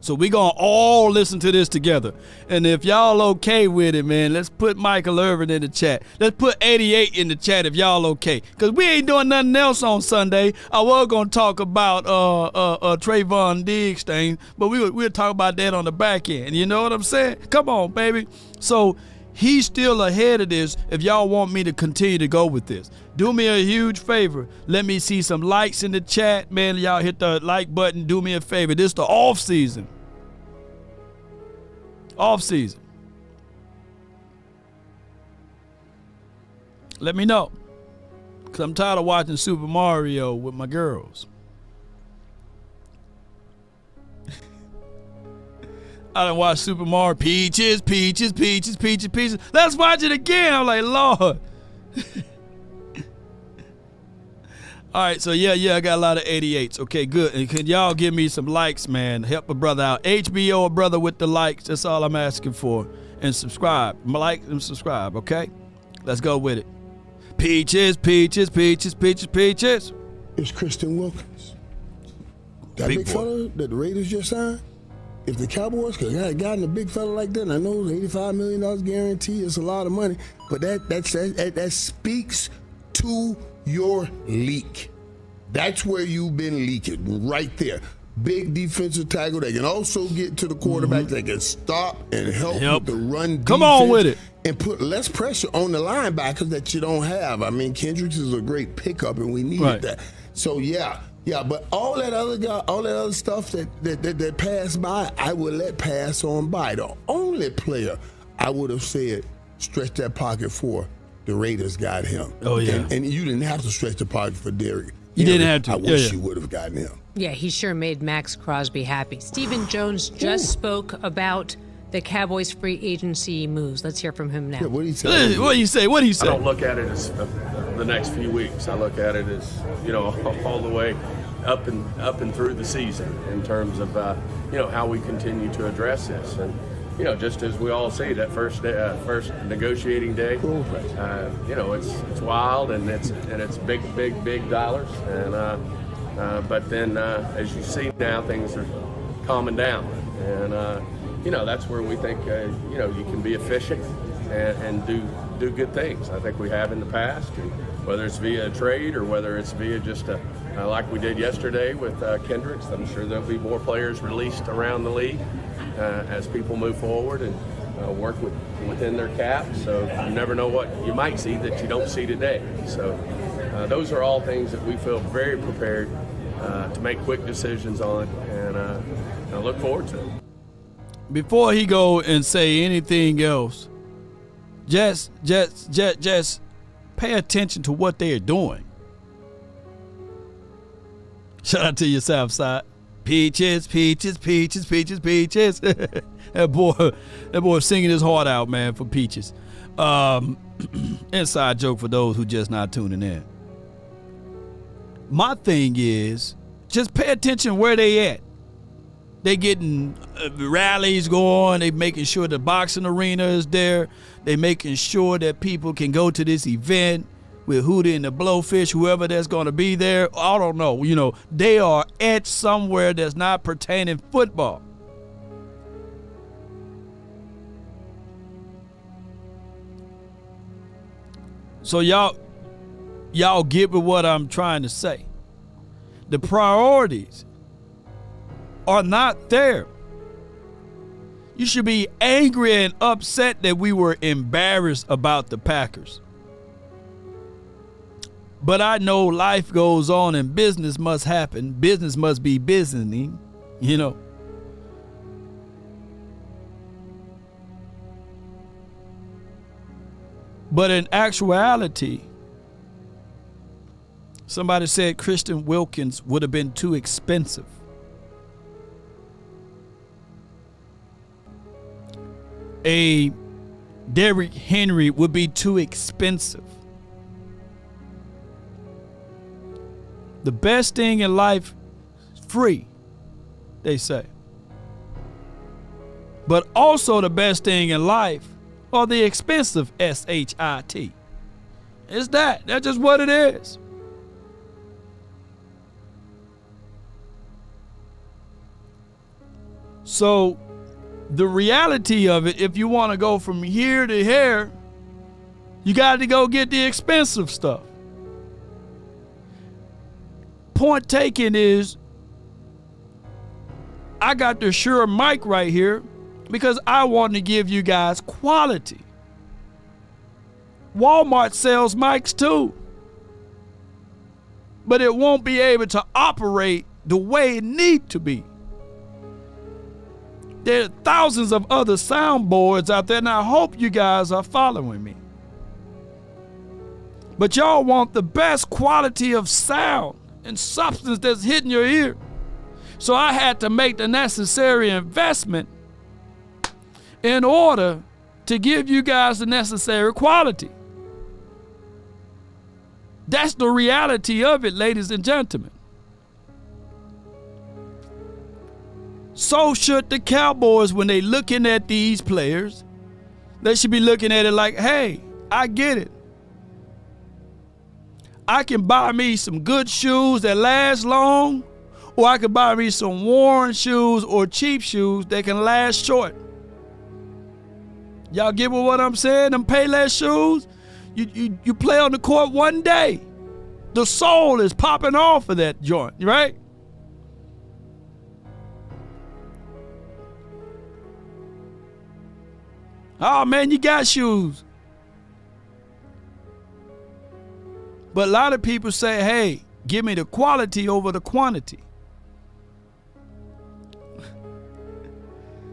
So we going to all listen to this together. And if y'all okay with it, man, let's put Michael Irvin in the chat. Let's put 88 in the chat if y'all okay. Because we ain't doing nothing else on Sunday. I was going to talk about Trayvon Diggs thing, but we'll talk about that on the back end. You know what I'm saying? Come on, baby. So he's still ahead of this if y'all want me to continue to go with this. Do me a huge favor. Let me see some likes in the chat. Man, y'all hit the like button. Do me a favor. This is the off season. Off season. Let me know. Because I'm tired of watching Super Mario with my girls. I done watched Super Mario. Peaches. Let's watch it again. I'm like, Lord. All right, so yeah, I got a lot of 88s. Okay, good. And can y'all give me some likes, man? Help a brother out. HBO a brother with the likes. That's all I'm asking for. And subscribe. Like and subscribe, okay? Let's go with it. Peaches. It's Christian Wilkins. That Big big boy. fella that the Raiders just signed? If the Cowboys could have gotten a big fella like that, and I know it's $85 million guarantee, it's a lot of money, but that speaks to your leak. That's where you've been leaking, right there. Big defensive tackle that can also get to the quarterback, that can stop and help with the run defense. Come on with it. And put less pressure on the linebackers that you don't have. I mean, Kendricks is a great pickup, and we needed that. So, yeah, but all that other stuff that passed by, I would let pass on by. The only player I would have said stretch that pocket for, the Raiders got him. Oh, yeah. And you didn't have to stretch the pocket for Derrick. You didn't have to. I wish you would have gotten him. Yeah, he sure made Max Crosby happy. Stephen Jones just spoke about the Cowboys' free agency moves. Let's hear from him now. Yeah, what did he say? What do you say? I don't look at it as the next few weeks. I look at it as, all the way up and through the season in terms of, how we continue to address this. And, just as we all say, that first negotiating day, it's wild and it's big dollars. And but then as you see now, things are calming down, and that's where we think you can be efficient and do good things. I think we have in the past, and whether it's via a trade or whether it's via just like we did yesterday with Kendricks. I'm sure there'll be more players released around the league as people move forward and work within their cap. So you never know what you might see that you don't see today. So those are all things that we feel very prepared to make quick decisions on, and I look forward to it. before he go and say anything else, just pay attention to what they are doing. Shout out to your South Side. Peaches, peaches, peaches, peaches, peaches. that boy singing his heart out, man, for peaches. Inside joke for those who just not tuning in. My thing is, just pay attention where they at. They getting rallies going. They making sure the boxing arena is there. They making sure that people can go to this event with Hootie and the Blowfish, whoever that's going to be there. I don't know. You know, they are at somewhere that's not pertaining football. So y'all get with what I'm trying to say. The priorities are not there. You should be angry and upset that we were embarrassed about the Packers. But I know life goes on and business must happen. Business must be businessing, you know. But in actuality, somebody said Christian Wilkins would have been too expensive. A Derrick Henry would be too expensive. The best thing in life is free, they say. But also the best thing in life are the expensive SHIT. It's that. That's just what it is. So the reality of it, if you want to go from here to here, you got to go get the expensive stuff. Point taken is, I got the Shure mic right here because I want to give you guys quality. Walmart sells mics too, but it won't be able to operate the way it need to be. There are thousands of other soundboards out there, and I hope you guys are following me. But y'all want the best quality of sound and substance that's hitting your ear. So I had to make the necessary investment in order to give you guys the necessary quality. That's the reality of it, ladies and gentlemen. So should the Cowboys when they looking at these players. They should be looking at it like, hey, I get it. I can buy me some good shoes that last long, or I can buy me some worn shoes or cheap shoes that can last short. Y'all get what I'm saying? Them Payless shoes, you play on the court one day. The soul is popping off of that joint, right? Oh man, you got shoes. But a lot of people say, hey, give me the quality over the quantity.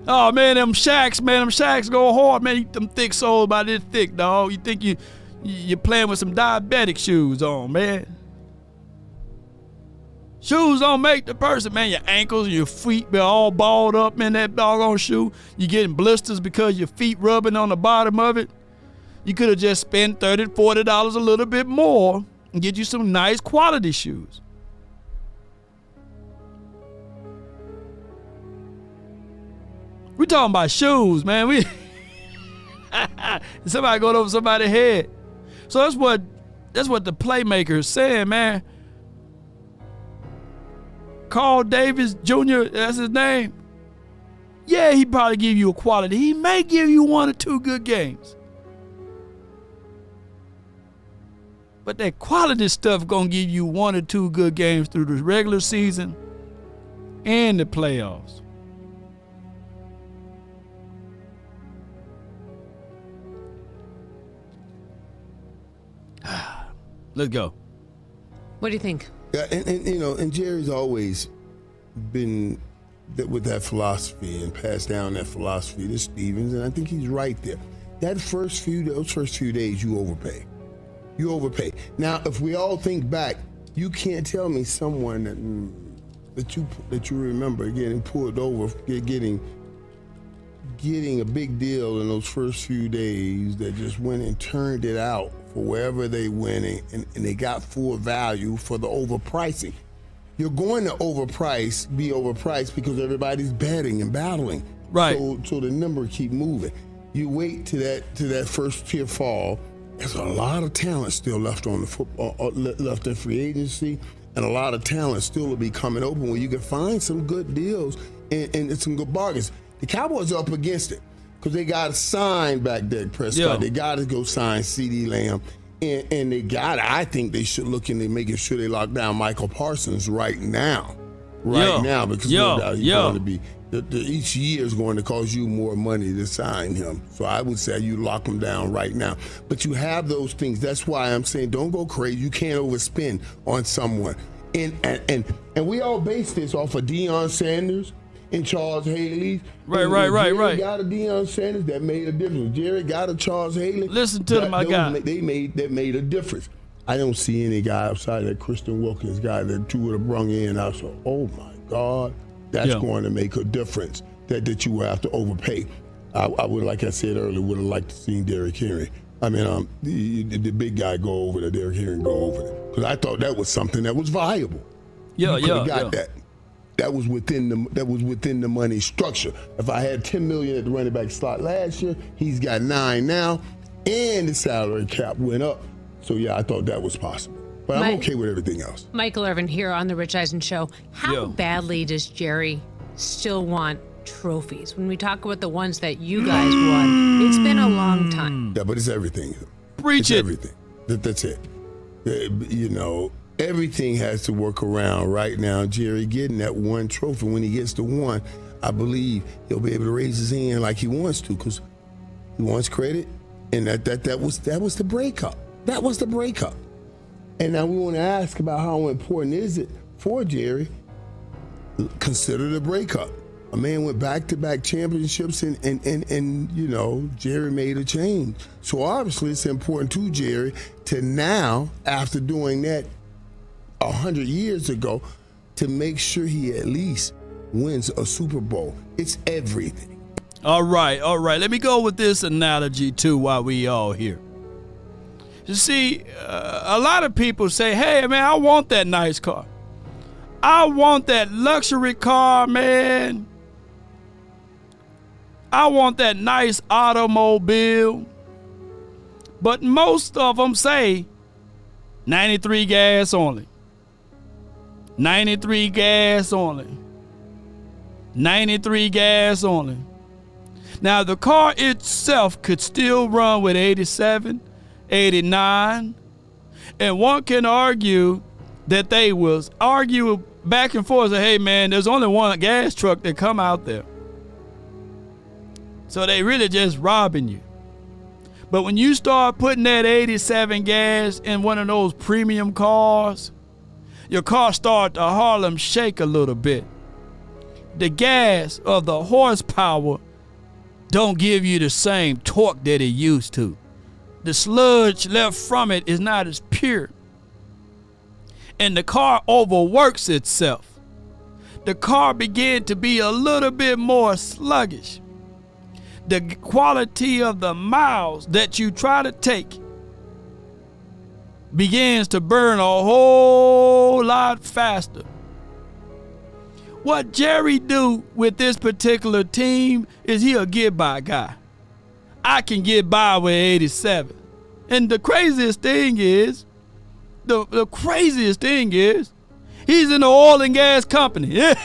Oh man, them Shacks go hard, man. Them thick soles about this thick, dog. You think you're playing with some diabetic shoes on, man. Shoes don't make the person, man. Your ankles and your feet be all balled up in that doggone shoe. You getting blisters because your feet rubbing on the bottom of it. You could have just spent $30, $40 a little bit more and get you some nice quality shoes. We talking about shoes, man. We somebody going over somebody's head. So that's what the playmaker is saying, man. Carl Davis Jr., that's his name. Yeah, he probably give you a quality. He may give you 1 or 2 good games. But that quality stuff gonna give you 1 or 2 good games through the regular season and the playoffs. Let's go. What do you think? Yeah, and you know, and Jerry's always been with that philosophy and pass down that philosophy to Stevens, and I think he's right there. Those first few days, you overpay. You overpay. Now, if we all think back, you can't tell me someone that you remember getting pulled over, getting a big deal in those first few days that just went and turned it out for wherever they went and they got full value for the overpricing. You're going to be overpriced because everybody's betting and battling. Right. So the number keep moving. You wait to that first tier fall. There's a lot of talent still left on the football, left in free agency, and a lot of talent still will be coming open where you can find some good deals and some good bargains. The Cowboys are up against it because they got to sign back Dak Prescott. Yeah. They got to go sign CeeDee Lamb. And I think they should look into making sure they lock down Michael Parsons right now. Because no doubt he's going to be, each year is going to cost you more money to sign him. So I would say you lock him down right now. But you have those things. That's why I'm saying don't go crazy. You can't overspend on someone. And we all base this off of Deion Sanders and Charles Haley. Right. Jerry got a Deion Sanders that made a difference. Jerry got a Charles Haley. Listen to my guy. That made a difference. I don't see any guy outside that Christian Wilkins guy that you would have brung in. I said, oh my God, that's going to make a difference that you will have to overpay. I would, like I said earlier, would have liked to see Derrick Henry. I mean, the big guy go over there, Derrick Henry go over there. Because I thought that was something that was viable. You got that. That was within the money structure. If I had $10 million at the running back slot last year, he's got $9 million now, and the salary cap went up. So yeah, I thought that was possible. But I'm okay with everything else. Michael Irvin here on the Rich Eisen Show. How badly does Jerry still want trophies? When we talk about the ones that you guys won, it's been a long time. Yeah, but it's everything. Preach it. Everything. That's it. Everything has to work around right now. Jerry getting that one trophy. When he gets the one, I believe he'll be able to raise his hand like he wants to because he wants credit. And that was the breakup. That was the breakup. And now we want to ask about how important is it for Jerry. Consider the breakup. A man went back-to-back championships and Jerry made a change. So obviously it's important to Jerry to now, after doing that 100 years ago, to make sure he at least wins a Super Bowl. It's everything. All right. Let me go with this analogy too while we all here. You see, a lot of people say, hey, man, I want that nice car. I want that luxury car, man. I want that nice automobile. But most of them say 93 gas only. 93 gas only. 93 gas only. Now, the car itself could still run with 87, 89, and one can argue that they will argue back and forth, say, hey, man, there's only one gas truck that come out there. So they really just robbing you. But when you start putting that 87 gas in one of those premium cars, your car start to Harlem shake a little bit. The gas of the horsepower don't give you the same torque that it used to. The sludge left from it is not as pure. And the car overworks itself. The car began to be a little bit more sluggish. The quality of the miles that you try to take begins to burn a whole lot faster. What Jerry do with this particular team is he a get-by guy. I can get by with 87. And the craziest thing is, he's in the oil and gas company. He's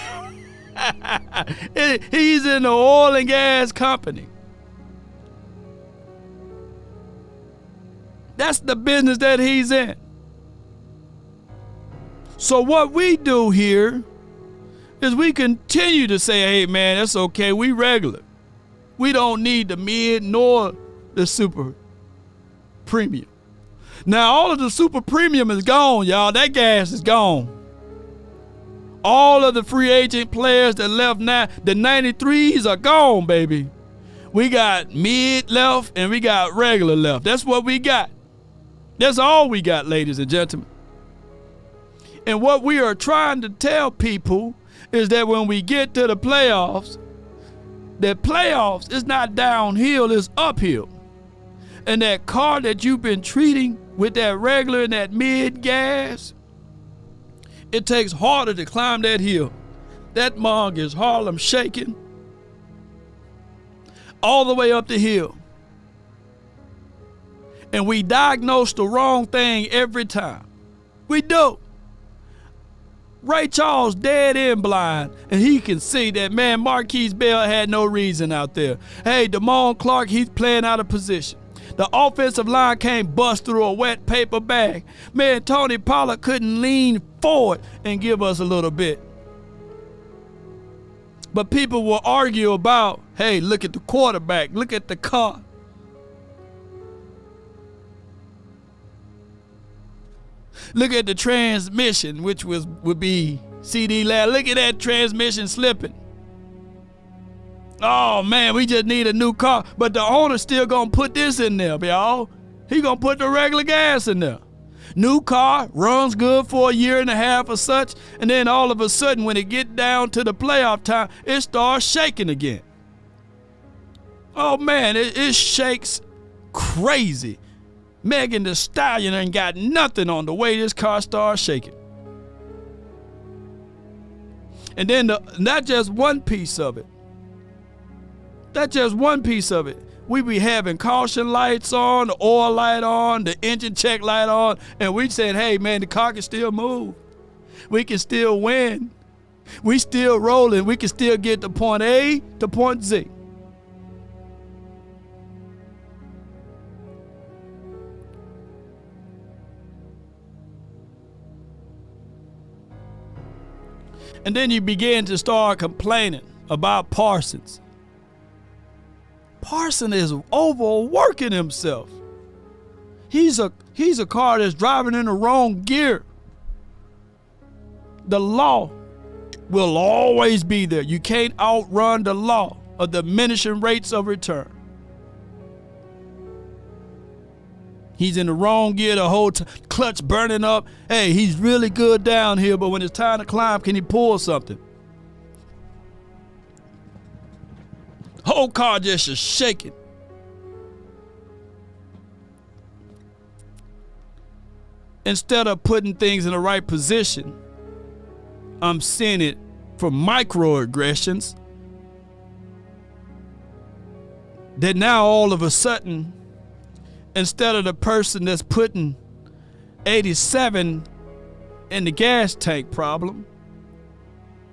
in the oil and gas company. That's the business that he's in. So what we do here is we continue to say, hey, man, that's okay. We regular. We don't need the mid nor the super premium. Now, all of the super premium is gone, y'all. That gas is gone. All of the free agent players that left now, the 93s are gone, baby. We got mid left and we got regular left. That's what we got. That's all we got, ladies and gentlemen. And what we are trying to tell people is that when we get to the playoffs, that playoffs is not downhill, it's uphill. And that car that you've been treating with that regular and that mid gas, it takes harder to climb that hill. That mug is Harlem shaking all the way up the hill. And we diagnose the wrong thing every time. We do. Ray Charles dead end blind, and he can see that, man, Marquise Bell had no reason out there. Hey, Damone Clark, he's playing out of position. The offensive line can't bust through a wet paper bag. Man, Tony Pollard couldn't lean forward and give us a little bit. But people will argue about, hey, look at the quarterback, look at the car. Look at the transmission, which would be CD Lamb. Look at that transmission slipping. Oh, man, we just need a new car. But the owner's still going to put this in there, y'all. He going to put the regular gas in there. New car, runs good for a year and a half or such, and then all of a sudden when it get down to the playoff time, it starts shaking again. Oh, man, it shakes crazy. Megan Thee Stallion ain't got nothing on the way this car starts shaking. And then not just one piece of it. That's just one piece of it. We be having caution lights on, the oil light on, the engine check light on, and we saying, hey, man, the car can still move. We can still win. We still rolling. We can still get to point A to point Z. And then you begin to start complaining about Parsons. Parsons is overworking himself. He's a car that's driving in the wrong gear. The law will always be there. You can't outrun the law of diminishing rates of return. He's in the wrong gear the whole time, clutch burning up. Hey, he's really good down here, but when it's time to climb, can he pull something? Whole car just is shaking. Instead of putting things in the right position, I'm seeing it for microaggressions that now all of a sudden, instead of the person that's putting 87 in the gas tank problem,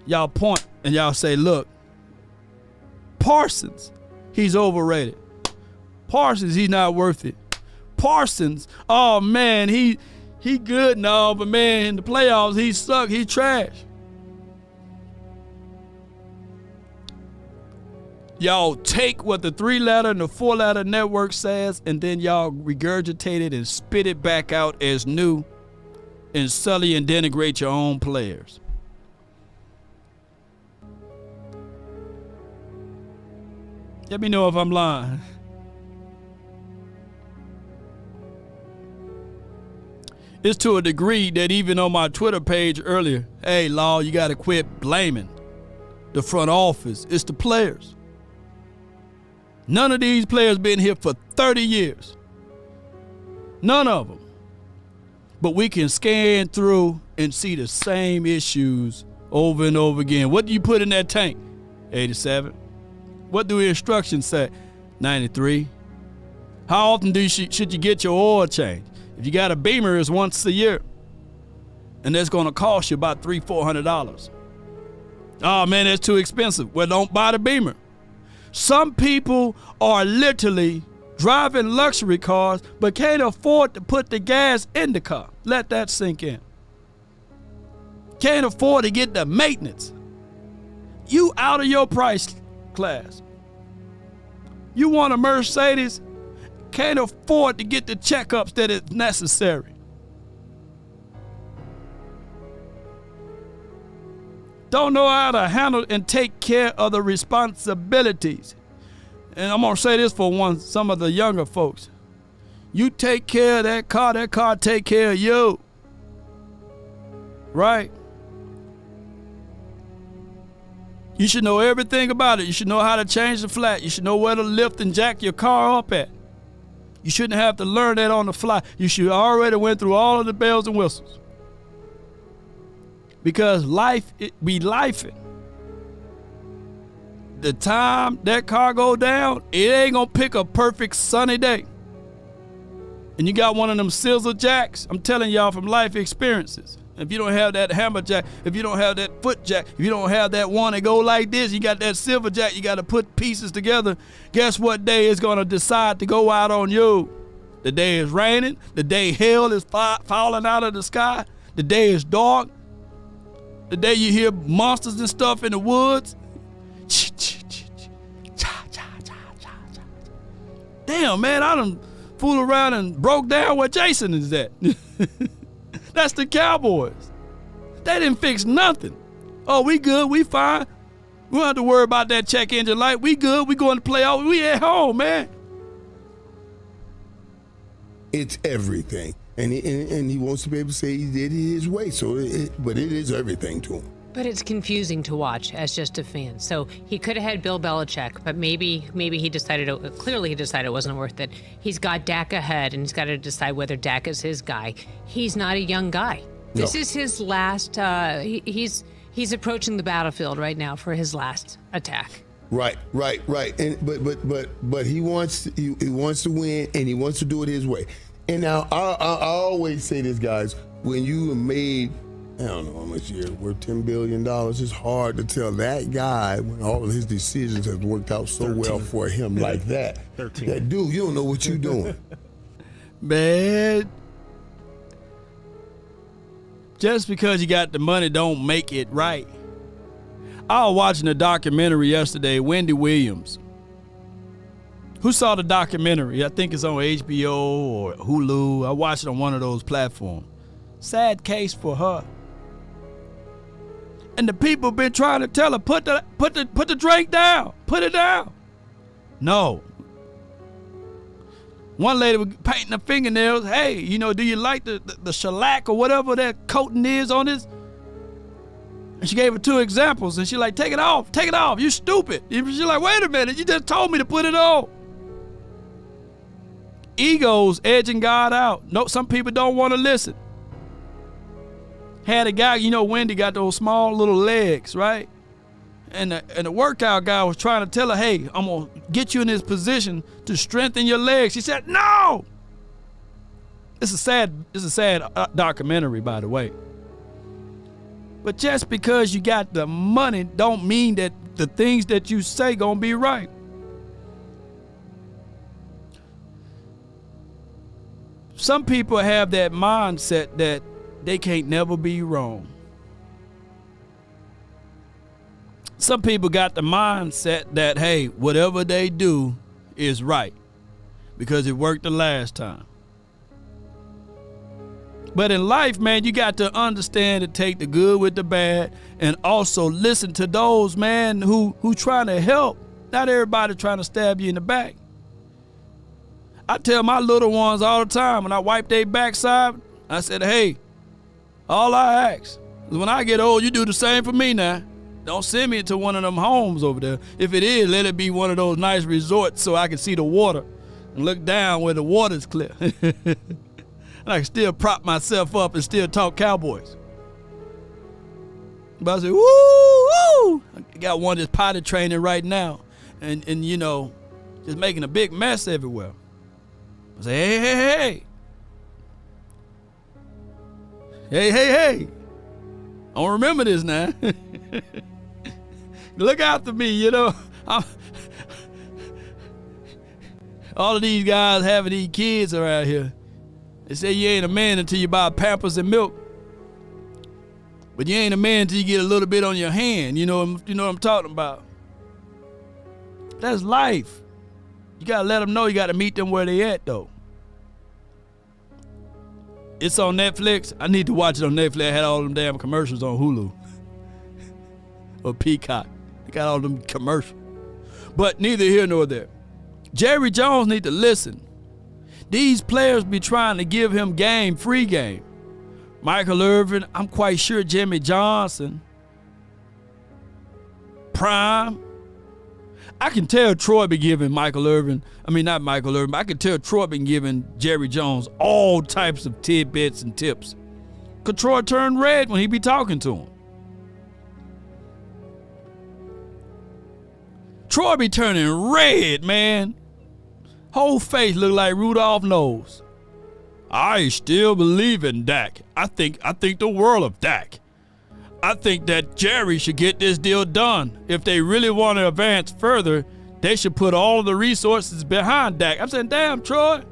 y'all point and y'all say, look, Parsons, he's overrated. Parsons, he's not worth it. Parsons, oh man, he good and all, but man, in the playoffs, he suck, he trash. Y'all take what the 3-letter and the 4-letter network says, and then y'all regurgitate it and spit it back out as new and sully and denigrate your own players. Let me know if I'm lying. It's to a degree that even on my Twitter page earlier, hey, Law, you got to quit blaming the front office. It's the players. None of these players been here for 30 years. None of them. But we can scan through and see the same issues over and over again. What do you put in that tank? 87. What do the instructions say? 93. How often should you get your oil changed? If you got a Beamer, it's once a year. And that's going to cost you about $300-400. Oh, man, that's too expensive. Well, don't buy the Beamer. Some people are literally driving luxury cars but can't afford to put the gas in the car. Let that sink in. Can't afford to get the maintenance. You out of your price class. You want a Mercedes, can't afford to get the checkups that is necessary. don't know how to handle and take care of the responsibilities. And I'm going to say this for some of the younger folks. You take care of that car take care of you. Right? You should know everything about it. You should know how to change the flat. You should know where to lift and jack your car up at. You shouldn't have to learn that on the fly. You should already went through all of the bells and whistles. Because life, it be lifing. The time that car go down, it ain't gonna pick a perfect sunny day. And you got one of them sizzle jacks, I'm telling y'all from life experiences. If you don't have that hammer jack, if you don't have that foot jack, if you don't have that one that go like this, you got that silver jack, you got to put pieces together. Guess what day is going to decide to go out on you? The day is raining, the day hell is falling out of the sky, the day is dark, the day you hear monsters and stuff in the woods. Damn, man, I done fool around and broke down where Jason is at. That's the Cowboys. They didn't fix nothing. Oh, we good, we fine. We don't have to worry about that check engine light. We good, we going to playoffs. We at home, man. It's everything. And he wants to be able to say he did it his way. But it is everything to him. But it's confusing to watch as just a fan. So he could have had Bill Belichick, but maybe he decided, clearly he decided it wasn't worth it. He's got Dak ahead, and he's got to decide whether Dak is his guy. He's not a young guy. No. This is his last, he's approaching the battlefield right now for his last attack. Right. And but he wants to win, and he wants to do it his way. And now I always say this, guys, when you made, I don't know how much you're worth, $10 billion. It's hard to tell that guy when all of his decisions have worked out so 13. Well for him like that. 13. That dude, you don't know what you're doing. Man, just because you got the money don't make it right. I was watching a documentary yesterday, Wendy Williams. Who saw the documentary? I think it's on HBO or Hulu. I watched it on one of those platforms. Sad case for her. And the people been trying to tell her, put the drink down. Put it down. No. One lady was painting her fingernails. Hey, do you like the shellac or whatever that coating is on this? And she gave her 2 examples. And she like, take it off. You stupid. She's like, wait a minute. You just told me to put it on. Egos edging God out. No, some people don't want to listen. Had a guy, Wendy got those small little legs, right? And the workout guy was trying to tell her, hey, I'm going to get you in this position to strengthen your legs. She said, no. It's a sad documentary, by the way. But just because you got the money don't mean that the things that you say going to be right. Some people have that mindset that they can't never be wrong. Some people got the mindset that, hey, whatever they do is right because it worked the last time. But in life, man, you got to understand to take the good with the bad and also listen to those, man, who trying to help. Not everybody trying to stab you in the back. I tell my little ones all the time when I wipe their backside, I said, hey, all I ask is when I get old, you do the same for me now. Don't send me to one of them homes over there. If it is, let it be one of those nice resorts so I can see the water and look down where the water's clear. And I can still prop myself up and still talk Cowboys. But I said, woo! I got one that's potty training right now and just making a big mess everywhere. I say, hey. I don't remember this now. Look after me, all of these guys having these kids around here. They say you ain't a man until you buy Pampers and milk. But you ain't a man until you get a little bit on your hand. You know what I'm talking about. That's life. You got to let them know you got to meet them where they at, though. It's on Netflix. I need to watch it on Netflix. I had all them damn commercials on Hulu. or Peacock. They got all them commercials. But neither here nor there. Jerry Jones need to listen. These players be trying to give him free game. Michael Irvin, I'm quite sure Jimmy Johnson, Prime. I can tell Troy be giving not Michael Irvin, I can tell Troy been giving Jerry Jones all types of tidbits and tips. Cause Troy turned red when he be talking to him. Troy be turning red, man. Whole face look like Rudolph nose. I still believe in Dak. I think the world of Dak. I think that Jerry should get this deal done. If they really want to advance further, they should put all of the resources behind Dak. I'm saying, damn, Troy,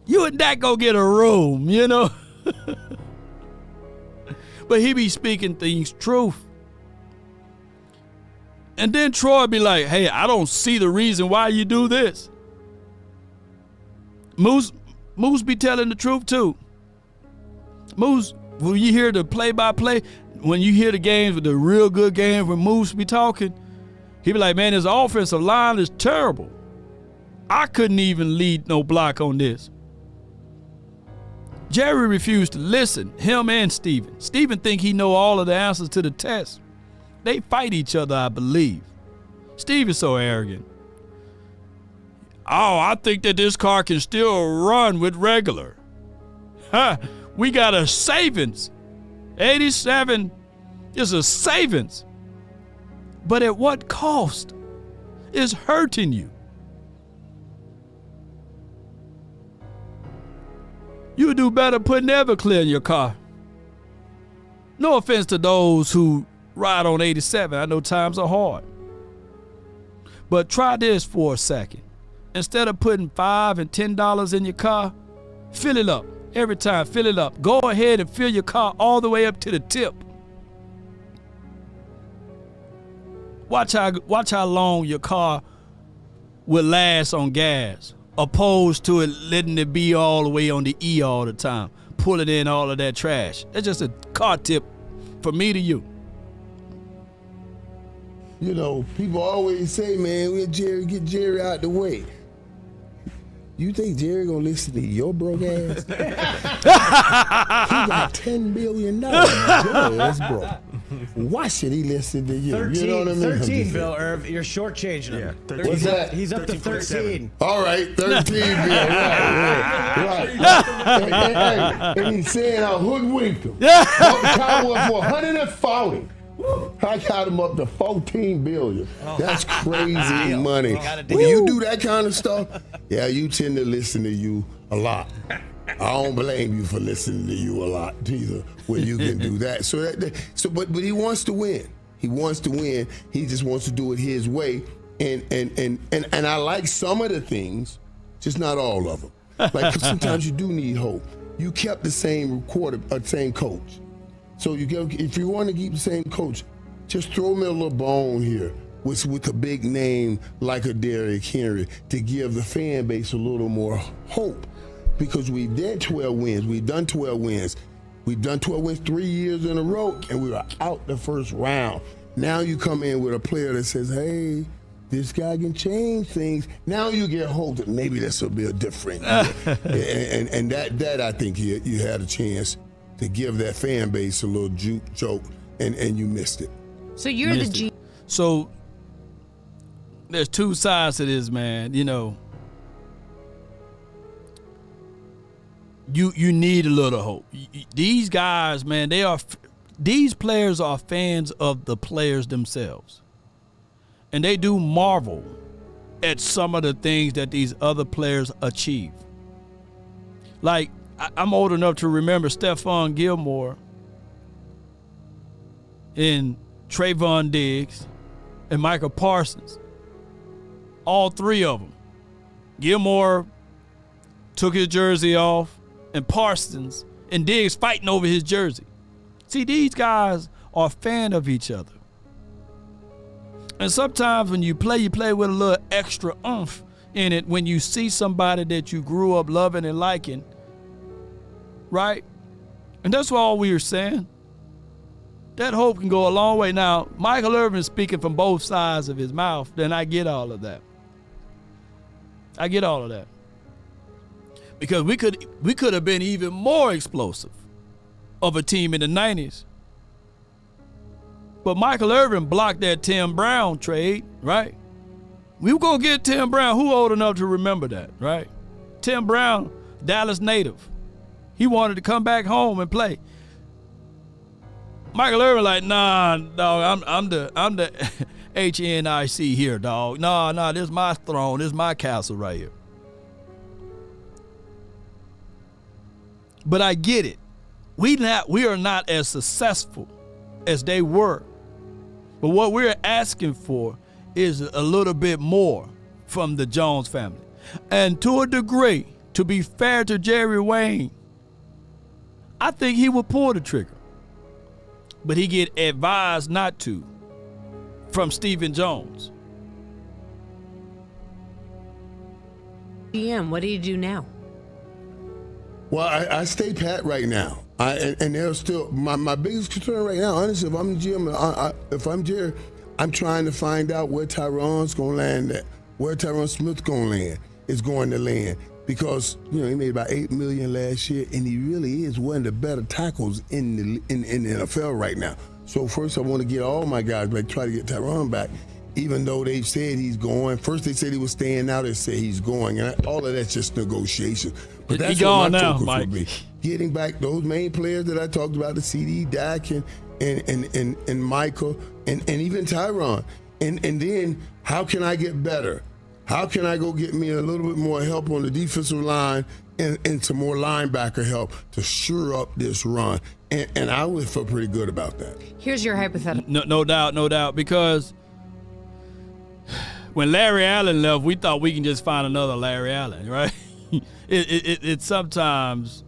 you and Dak go get a room, you know? But he be speaking things truth. And then Troy be like, hey, I don't see the reason why you do this. Moose be telling the truth too. Moose, when you hear the play-by-play, when you hear the games with the real good games when Moose be talking, he be like, man, his offensive line is terrible. I couldn't even lead no block on this. Jerry refused to listen, him and Steven. Steven think he know all of the answers to the test. They fight each other, I believe. Steve is so arrogant. Oh, I think that this car can still run with regular. We got a savings. 87 is a savings. But at what cost? It's hurting you. You would do better putting Everclear in your car. No offense to those who ride on 87. I know times are hard. But try this for a second. Instead of putting $5 and $10 in your car, fill it up. Every time, fill it up. Go ahead and fill your car all the way up to the tip. Watch how long your car will last on gas, opposed to it letting it be all the way on the E all the time, pulling in all of that trash. That's just a car tip for me to you. You know, people always say, man, get Jerry out the way. You think Jerry gonna listen to your broke ass? He got $10 billion. Jerry is broke. Why should he listen to you? 13, you know what I mean? 13, Bill Irv. You're shortchanging him. Yeah, what's that? He's up to 13. All right, 13, Bill. Right. And he's saying I hoodwinked him. The Cowboys for 140. I got him up to $14 billion. That's crazy money. When you do that kind of stuff, yeah, you tend to listen to you a lot. I don't blame you for listening to you a lot either, when you can do that. But he wants to win. He wants to win. He just wants to do it his way. And I like some of the things, just not all of them. Like sometimes you do need hope. You kept the same same coach. So if you want to keep the same coach, just throw me a little bone here with a big name like a Derrick Henry to give the fan base a little more hope. Because we did 12 wins. We've done 12 wins. We've done 12 wins 3 years in a row, and we were out the first round. Now you come in with a player that says, hey, this guy can change things. Now you get hope that maybe this will be a different year. and that I think you had a chance to give that fan base a little joke, and you missed it. So you're the G. So there's two sides to this, man. You know, you need a little hope. These guys, man, these players are fans of the players themselves, and they do marvel at some of the things that these other players achieve. Like, I'm old enough to remember Stephon Gilmore and Trayvon Diggs and Michael Parsons. All three of them. Gilmore took his jersey off, and Parsons and Diggs fighting over his jersey. See, these guys are a fan of each other. And sometimes when you play with a little extra oomph in it when you see somebody that you grew up loving and liking. Right? And that's all we were saying. that hope can go a long way. Now, Michael Irvin is speaking from both sides of his mouth, then I get all of that. I get all of that. Because we could have been even more explosive of a team in the 90s. But Michael Irvin blocked that Tim Brown trade, right? We were going to get Tim Brown. Who old enough to remember that, right? Tim Brown, Dallas native. He wanted to come back home and play. Michael Irvin like, nah, dog, I'm the HNIC here, dog. Nah, this is my throne. This is my castle right here. But I get it. We are not as successful as they were. But what we're asking for is a little bit more from the Jones family. And to a degree, to be fair to Jerry Wayne, I think he would pull the trigger. But he get advised not to from Stephen Jones. GM, what do you do now? Well, I stay pat right now. And there's still my biggest concern right now. Honestly, if I'm GM, if I'm Jerry, I'm trying to find out where Tyron's going to land at, where Tyron Smith's going to land, because he made about $8 million last year, and he really is one of the better tackles in the NFL right now. So first, I want to get all my guys back, try to get Tyron back, even though they've said he's going. First, they said he was staying. Now they say he's going, and all of that's just negotiation. But that's he gone what my now, focus Mike. will be. Getting back those main players that I talked about, the CD, Dak, and Michael, and even Tyron. And then how can I get better? How can I go get me a little bit more help on the defensive line and some more linebacker help to shore up this run? And I would feel pretty good about that. Here's your hypothetical. No doubt, because when Larry Allen left, we thought we can just find another Larry Allen, right? It sometimes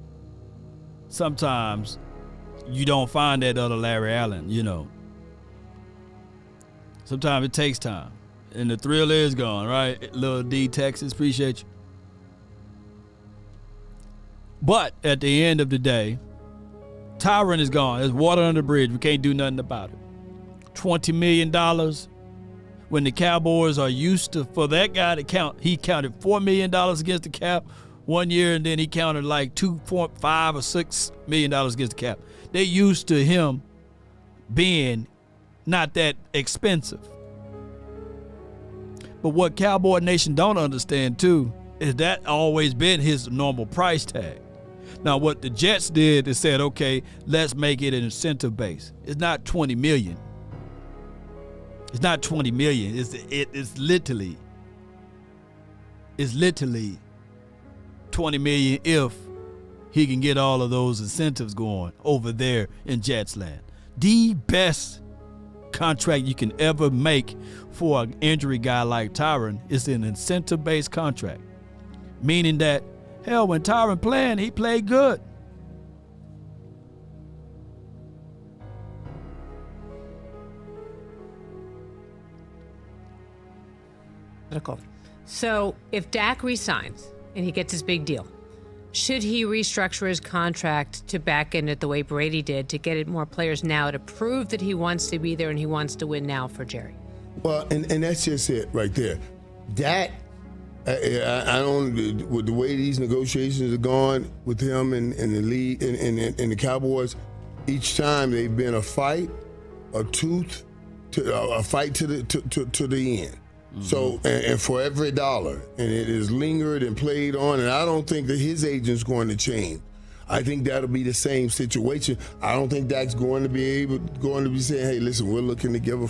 you don't find that other Larry Allen, Sometimes it takes time. And the thrill is gone, right? Little D, Texas, appreciate you. But at the end of the day, Tyron is gone. There's water under the bridge. We can't do nothing about it. $20 million when the Cowboys are used to, for that guy to count, he counted $4 million against the cap one year, and then he counted like $2.5 or $6 million against the cap. They used to him being not that expensive. But what Cowboy Nation don't understand too is that always been his normal price tag. Now what the Jets did is said, okay, let's make it an incentive base. It's not $20 million. It's not $20 million. It's literally $20 million if he can get all of those incentives going over there in Jets land. The best contract you can ever make for an injury guy like Tyron is an incentive-based contract, meaning that, hell, when Tyron playing, he played good. So if Dak resigns and he gets his big deal, should he restructure his contract to back end it the way Brady did to get it more players now to prove that he wants to be there and he wants to win now for Jerry? Well, and that's just it right there. Dak, I don't, with the way these negotiations are going with him and the league and the Cowboys, each time they've been a fight, a fight to the end. Mm-hmm. So, and for every dollar, and it is lingered and played on, and I don't think that his agent's going to change. I think that'll be the same situation. I don't think Dak's going to be saying, hey, listen, we're looking to give a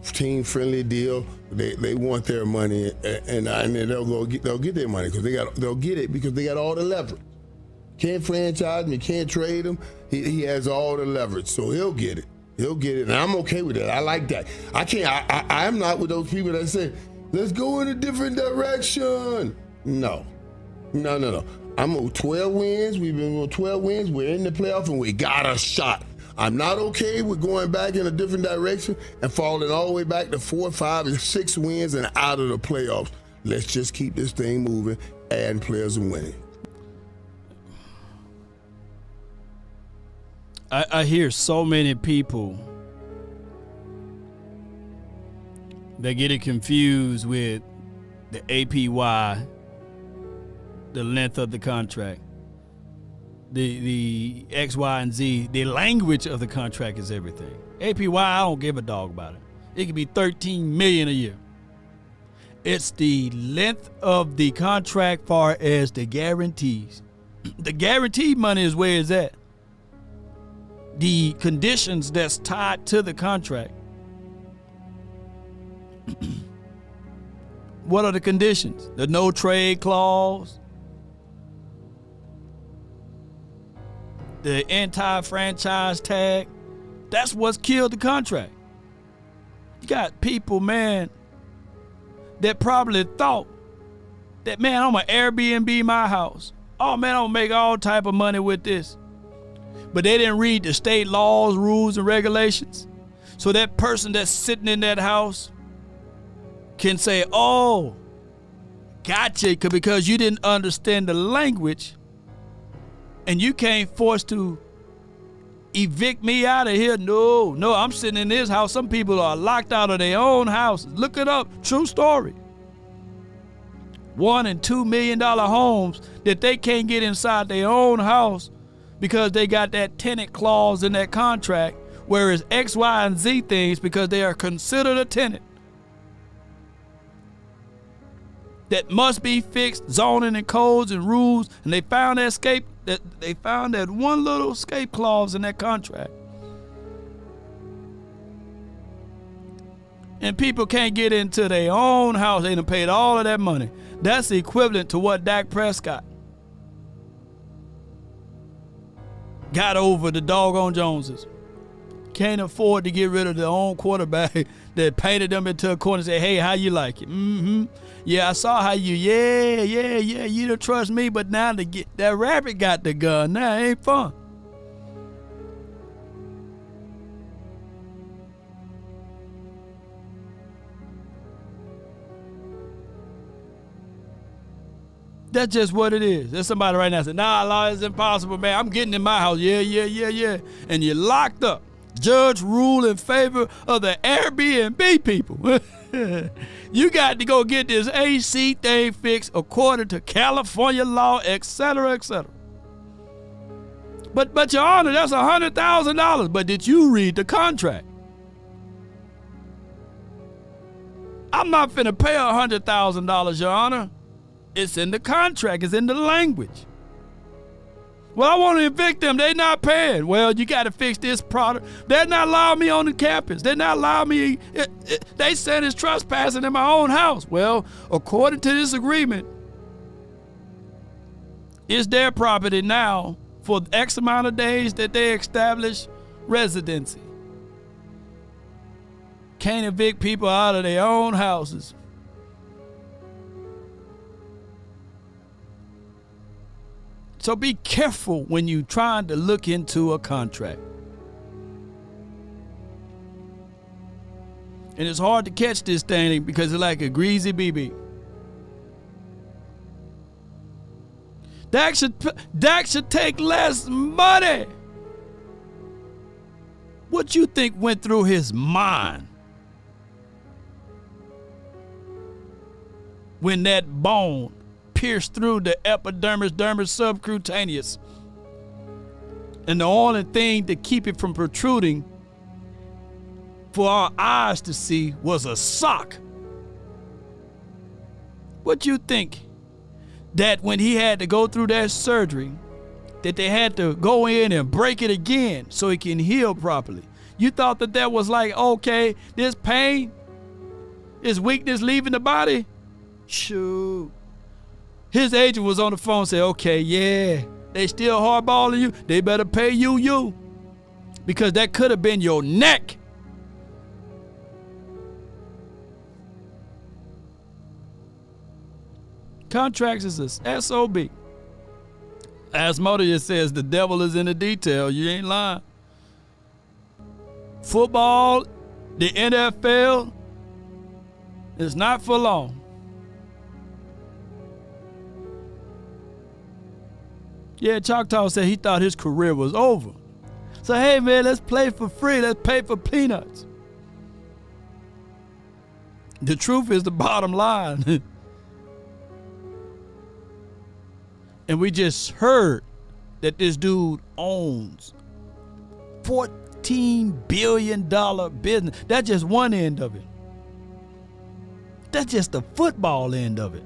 team-friendly deal. They want their money, and they'll get their money because they'll get it because they got all the leverage. Can't franchise him, you can't trade him. He has all the leverage, so he'll get it. He'll get it, and I'm okay with that. I like that. I'm not with those people that say, let's go in a different direction. No. I'm on 12 wins. We've been on 12 wins. We're in the playoff, and we got a shot. I'm not okay with going back in a different direction and falling all the way back to 4, 5, and 6 wins and out of the playoffs. Let's just keep this thing moving, adding players and winning. I hear so many people that get it confused with the APY, the length of the contract, the X, Y, and Z. The language of the contract is everything. APY, I don't give a dog about it. It could be $13 million a year. It's the length of the contract far as the guarantees. The guaranteed money is where it's at. The conditions that's tied to the contract. What are the conditions? The no trade clause, the anti-franchise tag. That's what's killed the contract. You got people, man, that probably thought that, man, I'm gonna Airbnb my house. Oh man, I'm gonna make all type of money with this. But they didn't read the state laws, rules, and regulations. So that person that's sitting in that house can say, oh, gotcha, because you didn't understand the language and you can't force to evict me out of here. No, I'm sitting in this house. Some people are locked out of their own houses. Look it up. True story. $1 and $2 million homes that they can't get inside their own house because they got that tenant clause in that contract, whereas X, Y, and Z things because they are considered a tenant that must be fixed, zoning and codes and rules, and they found that one little escape clause in that contract. And people can't get into their own house. They done paid all of that money. That's the equivalent to what Dak Prescott got over the doggone Joneses. Can't afford to get rid of their own quarterback that painted them into a corner and said, hey, how you like it? Yeah, I saw how you, you don't trust me, but now that rabbit got the gun. Now it ain't fun. That's just what it is. There's somebody right now saying, nah, law is impossible, man. I'm getting in my house. Yeah. And you're locked up. Judge rule in favor of the Airbnb people. You got to go get this AC thing fixed according to California law, etc., etc. But Your Honor, that's $100,000. But did you read the contract? I'm not finna pay $100,000, Your Honor. It's in the contract. It's in the language. Well, I want to evict them. They're not paying. Well, you got to fix this product. They're not allowing me on the campus. They're not allowing me. They said it's trespassing in my own house. Well, according to this agreement, it's their property now for X amount of days that they establish residency. Can't evict people out of their own houses. So be careful when you're trying to look into a contract. And it's hard to catch this thing because it's like a greasy BB. Dak should take less money. What you think went through his mind when that bone pierced through the epidermis, dermis, subcutaneous, and the only thing to keep it from protruding for our eyes to see was a sock? What you think that when he had to go through that surgery, that they had to go in and break it again so it can heal properly? You thought that was like, okay, this pain, this weakness leaving the body? Shoot. His agent was on the phone and said, okay, yeah, they still hardballing you. They better pay you. Because that could have been your neck. Contracts is a SOB. As Motor says, the devil is in the detail. You ain't lying. Football, the NFL, is not for long. Yeah, Choctaw said he thought his career was over. So, hey, man, let's play for free. Let's pay for peanuts. The truth is the bottom line. And we just heard that this dude owns $14 billion business. That's just one end of it. That's just the football end of it.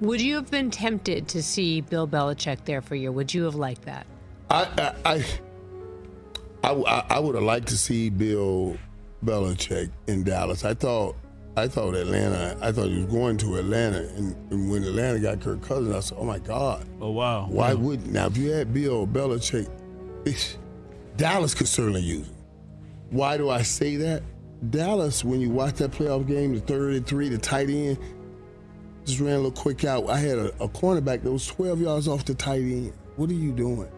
Would you have been tempted to see Bill Belichick there for you? Would you have liked that? I would have liked to see Bill Belichick in Dallas. I thought Atlanta. I thought he was going to Atlanta, and when Atlanta got Kirk Cousins, I said, "Oh my God! Oh wow! Why wouldn't now? If you had Bill Belichick, Dallas could certainly use him. Why do I say that? Dallas, when you watch that playoff game, the 33, the tight end just ran a little quick out. I had a cornerback that was 12 yards off the tight end. What are you doing?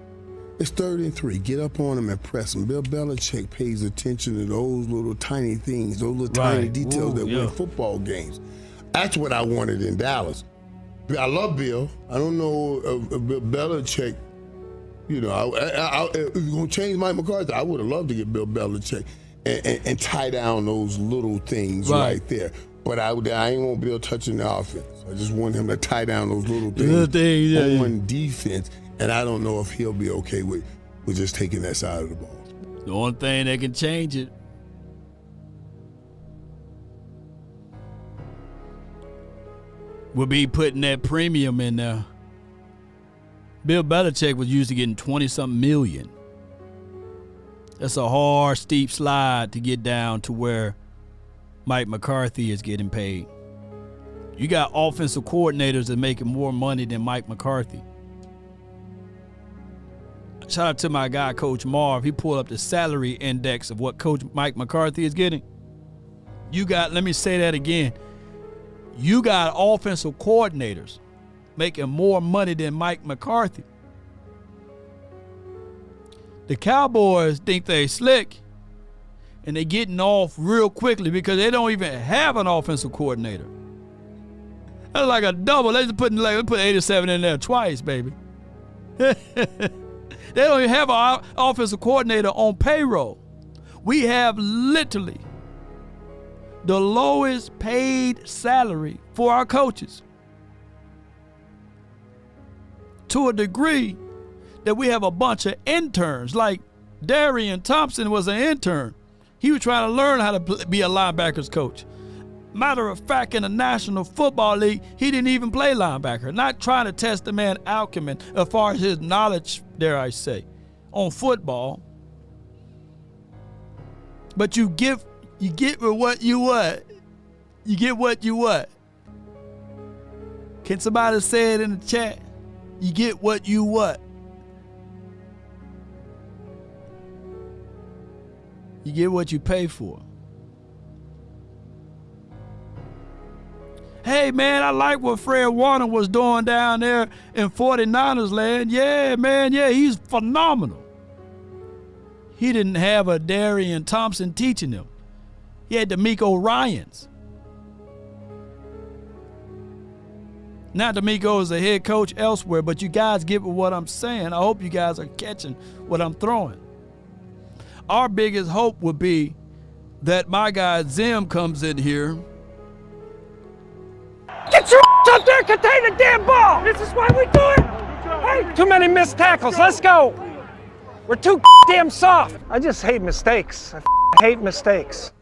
It's 3rd and 3. Get up on him and press him. Bill Belichick pays attention to those little tiny things, those little tiny details that win football games. That's what I wanted in Dallas. I love Bill. I don't know Bill Belichick. You know, if you're going to change Mike McCarthy, I would have loved to get Bill Belichick and tie down those little things right there. But I ain't want Bill touching the offense. I just want him to tie down those little things on defense. And I don't know if he'll be okay with just taking that side of the ball. The only thing that can change it will be putting that premium in there. Bill Belichick was used to getting 20-something million. That's a hard, steep slide to get down to where Mike McCarthy is getting paid. You got offensive coordinators that making more money than Mike McCarthy. Shout out to my guy, Coach Marv. He pulled up the salary index of what Coach Mike McCarthy is getting. Let me say that again. You got offensive coordinators making more money than Mike McCarthy. The Cowboys think they slick, and they getting off real quickly because they don't even have an offensive coordinator. That's like a double. They just put 87 in there twice, baby. They don't even have an offensive coordinator on payroll. We have literally the lowest paid salary for our coaches, to a degree that we have a bunch of interns. Like Darian Thompson was an intern. He was trying to learn how to be a linebackers coach. Matter of fact, in the National Football League, he didn't even play linebacker. Not trying to test the man acumen as far as his knowledge, dare I say, on football. But you get what you what. You get what you what. Can somebody say it in the chat? You get what you what. You get what you pay for. Hey, man, I like what Fred Warner was doing down there in 49ers land. Yeah, man, yeah, he's phenomenal. He didn't have a Darian Thompson teaching him. He had D'Amico Ryans. Now D'Amico is a head coach elsewhere, but you guys get what I'm saying. I hope you guys are catching what I'm throwing. Our biggest hope would be that my guy Zim comes in here. Get your up there, contain the damn ball! This is why we do it! Hey, too many missed tackles, let's go! We're too damn soft. I just hate mistakes. I hate mistakes.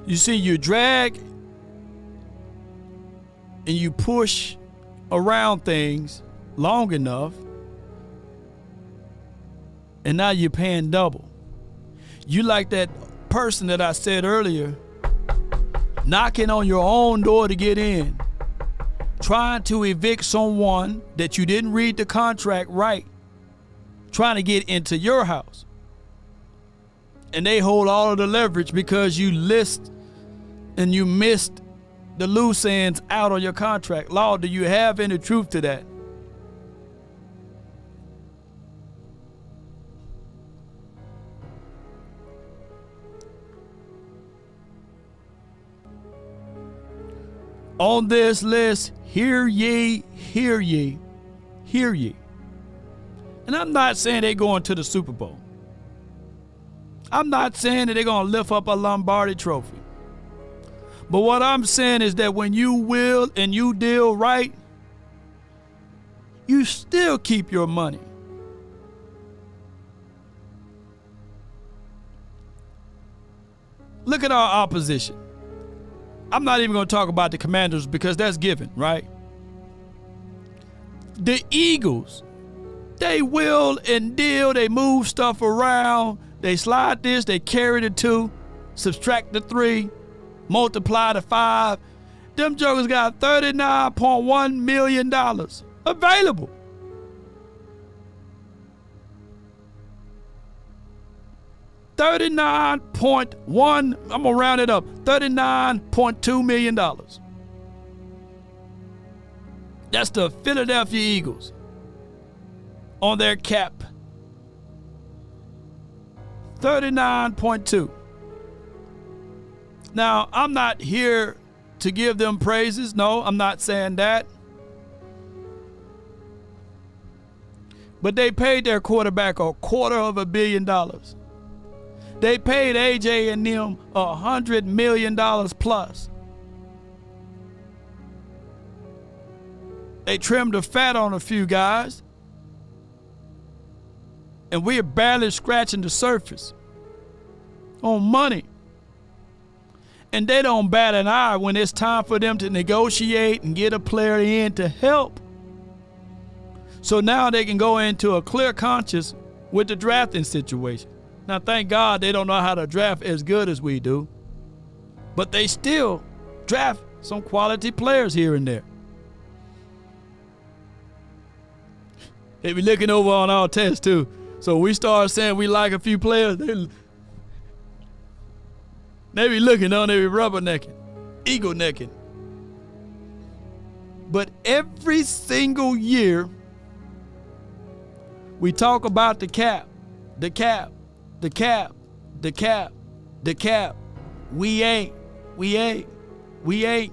You see, you drag and you push around things long enough, and now you're paying double. You like that person that I said earlier, knocking on your own door to get in, trying to evict someone that you didn't read the contract right, trying to get into your house. And they hold all of the leverage because you list and you missed the loose ends out on your contract. Law, do you have any truth to that? on this list, hear ye, hear ye, hear ye. And I'm not saying they're going to the Super Bowl. I'm not saying that they're going to lift up a Lombardi trophy. But what I'm saying is that when you will and you deal right, you still keep your money. Look at our opposition. I'm not even going to talk about the Commanders because that's given, right? The Eagles, they will and deal, they move stuff around, they slide this, they carry the 2, subtract the 3, multiply the 5. Them jokers got $39.1 million available. $39.1, I'm gonna round it up, $39.2 million. That's the Philadelphia Eagles on their cap. 39.2. Now, I'm not here to give them praises. No, I'm not saying that. But they paid their quarterback $250 million. They paid AJ and them $100 million plus. They trimmed the fat on a few guys. And we're barely scratching the surface on money. And they don't bat an eye when it's time for them to negotiate and get a player in to help. So now they can go into a clear conscience with the drafting situation. Now, thank God they don't know how to draft as good as we do. But they still draft some quality players here and there. They be looking over on our tests too. So we start saying we like a few players. They be looking on, they be rubbernecking, eagle necking. But every single year, we talk about the cap, the cap, the cap, the cap, the cap. We ain't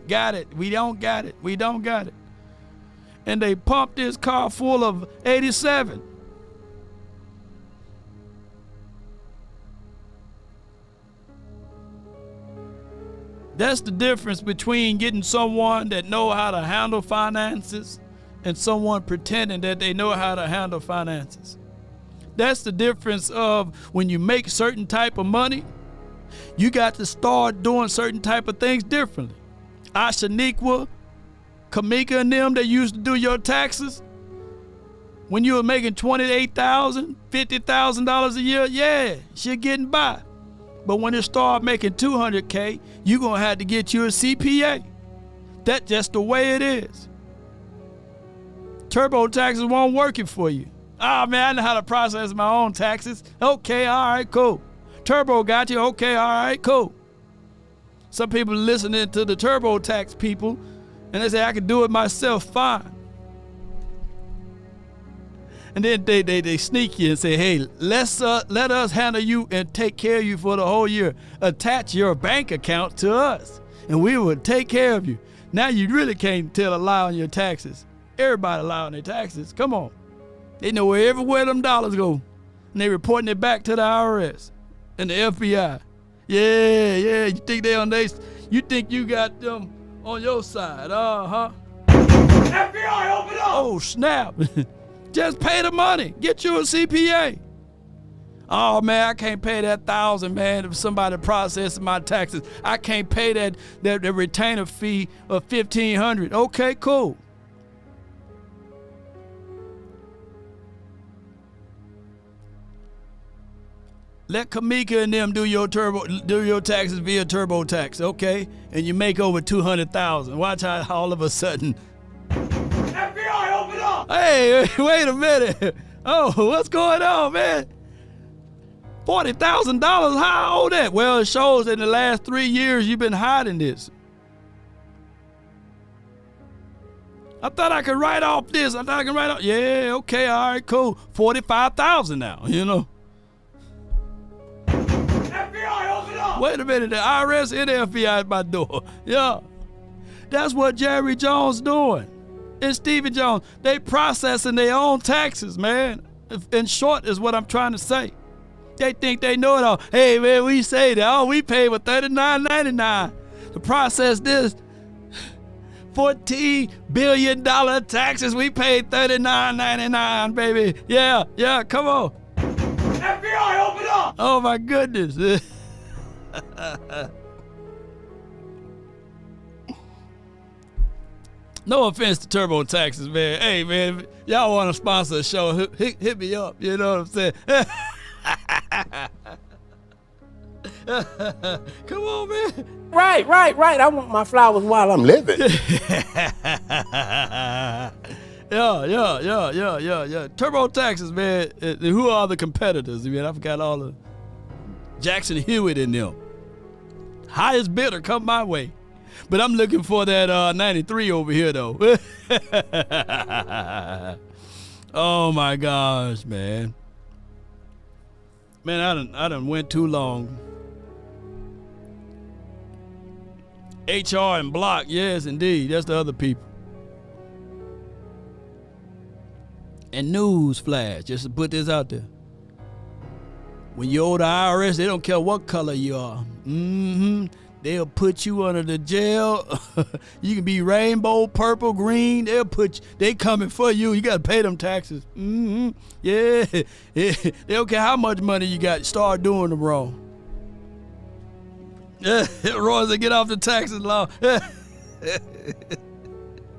got it. We don't got it. We don't got it. And they pumped this car full of 87. That's the difference between getting someone that know how to handle finances and someone pretending that they know how to handle finances. That's the difference of when you make certain type of money, you got to start doing certain type of things differently. Ashaniqua, Kamika and them that used to do your taxes, when you were making $28,000, $50,000 a year, yeah, you're getting by. But when it start making $200K, you're going to have to get you a CPA. That's just the way it is. Turbo taxes won't work it for you. Ah, man, I know how to process my own taxes. Okay, all right, cool. Turbo got you. Okay, all right, cool. Some people listening to the TurboTax people, and they say, I can do it myself fine. And then they sneak you and say, hey, let us handle you and take care of you for the whole year. Attach your bank account to us, and we will take care of you. Now you really can't tell a lie on your taxes. Everybody lie on their taxes. Come on. They know everywhere them dollars go, and they reporting it back to the IRS and the FBI. Yeah, you think they on they? You think you got them on your side? FBI, open up! Oh snap! Just pay the money. Get you a CPA. Oh man, I can't pay that $1,000, man. If somebody processing my taxes, I can't pay that retainer fee of $1,500. Okay, cool. Let Kamika and them do your taxes via TurboTax, okay? And you make over $200,000. Watch how all of a sudden. FBI, open up! Hey, wait a minute. Oh, what's going on, man? $40,000. How I owe that? Well, it shows that in the last 3 years you've been hiding this. I thought I could write off this. Yeah, okay, all right, cool. $45,000 now, you know. FBI, open up! Wait a minute, the IRS and the FBI at my door. Yeah. That's what Jerry Jones doing. And Stevie Jones, they processing their own taxes, man. In short is what I'm trying to say. They think they know it all. Hey, man, we say that. Oh, we pay with $39.99 to process this. $14 billion taxes. We paid $39.99, baby. Yeah, come on. FBI, open up! Oh, my goodness. No offense to TurboTaxes, man. Hey, man, y'all want to sponsor a show, hit me up. You know what I'm saying? Come on, man. Right. I want my flowers while I'm living. Yeah. TurboTaxes, man. Who are the competitors? I mean, I forgot all the Jackson Hewitt in them. Highest bidder come my way. But I'm looking for that 93 over here, though. Oh, my gosh, man. Man, I done went too long. HR and Block, yes, indeed. That's the other people. And news flash, just to put this out there. When you owe the IRS, they don't care what color you are. They'll put you under the jail. You can be rainbow, purple, green. They coming for you. You got to pay them taxes. Yeah. They don't care how much money you got. Start doing them wrong. Yeah. Roy said, get off the taxes law.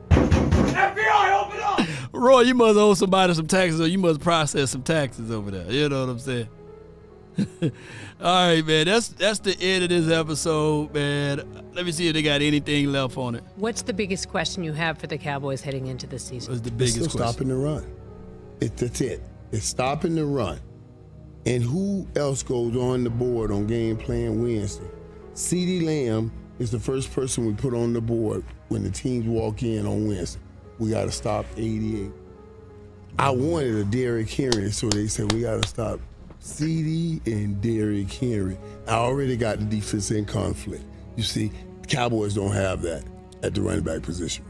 FBI, open up! Roy, you must owe somebody some taxes, or you must process some taxes over there. You know what I'm saying? All right, man. That's the end of this episode, man. Let me see if they got anything left on it. What's the biggest question you have for the Cowboys heading into the season? What's the biggest It's question? stopping the run. That's it. It's stopping the run. And who else goes on the board on game plan Wednesday? CeeDee Lamb is the first person we put on the board when the teams walk in on Wednesday. We got to stop 88. I wanted a Derrick Henry, so they said we got to stop CeeDee and Derrick Henry. I already got the defense in conflict. You see, the Cowboys don't have that at the running back position.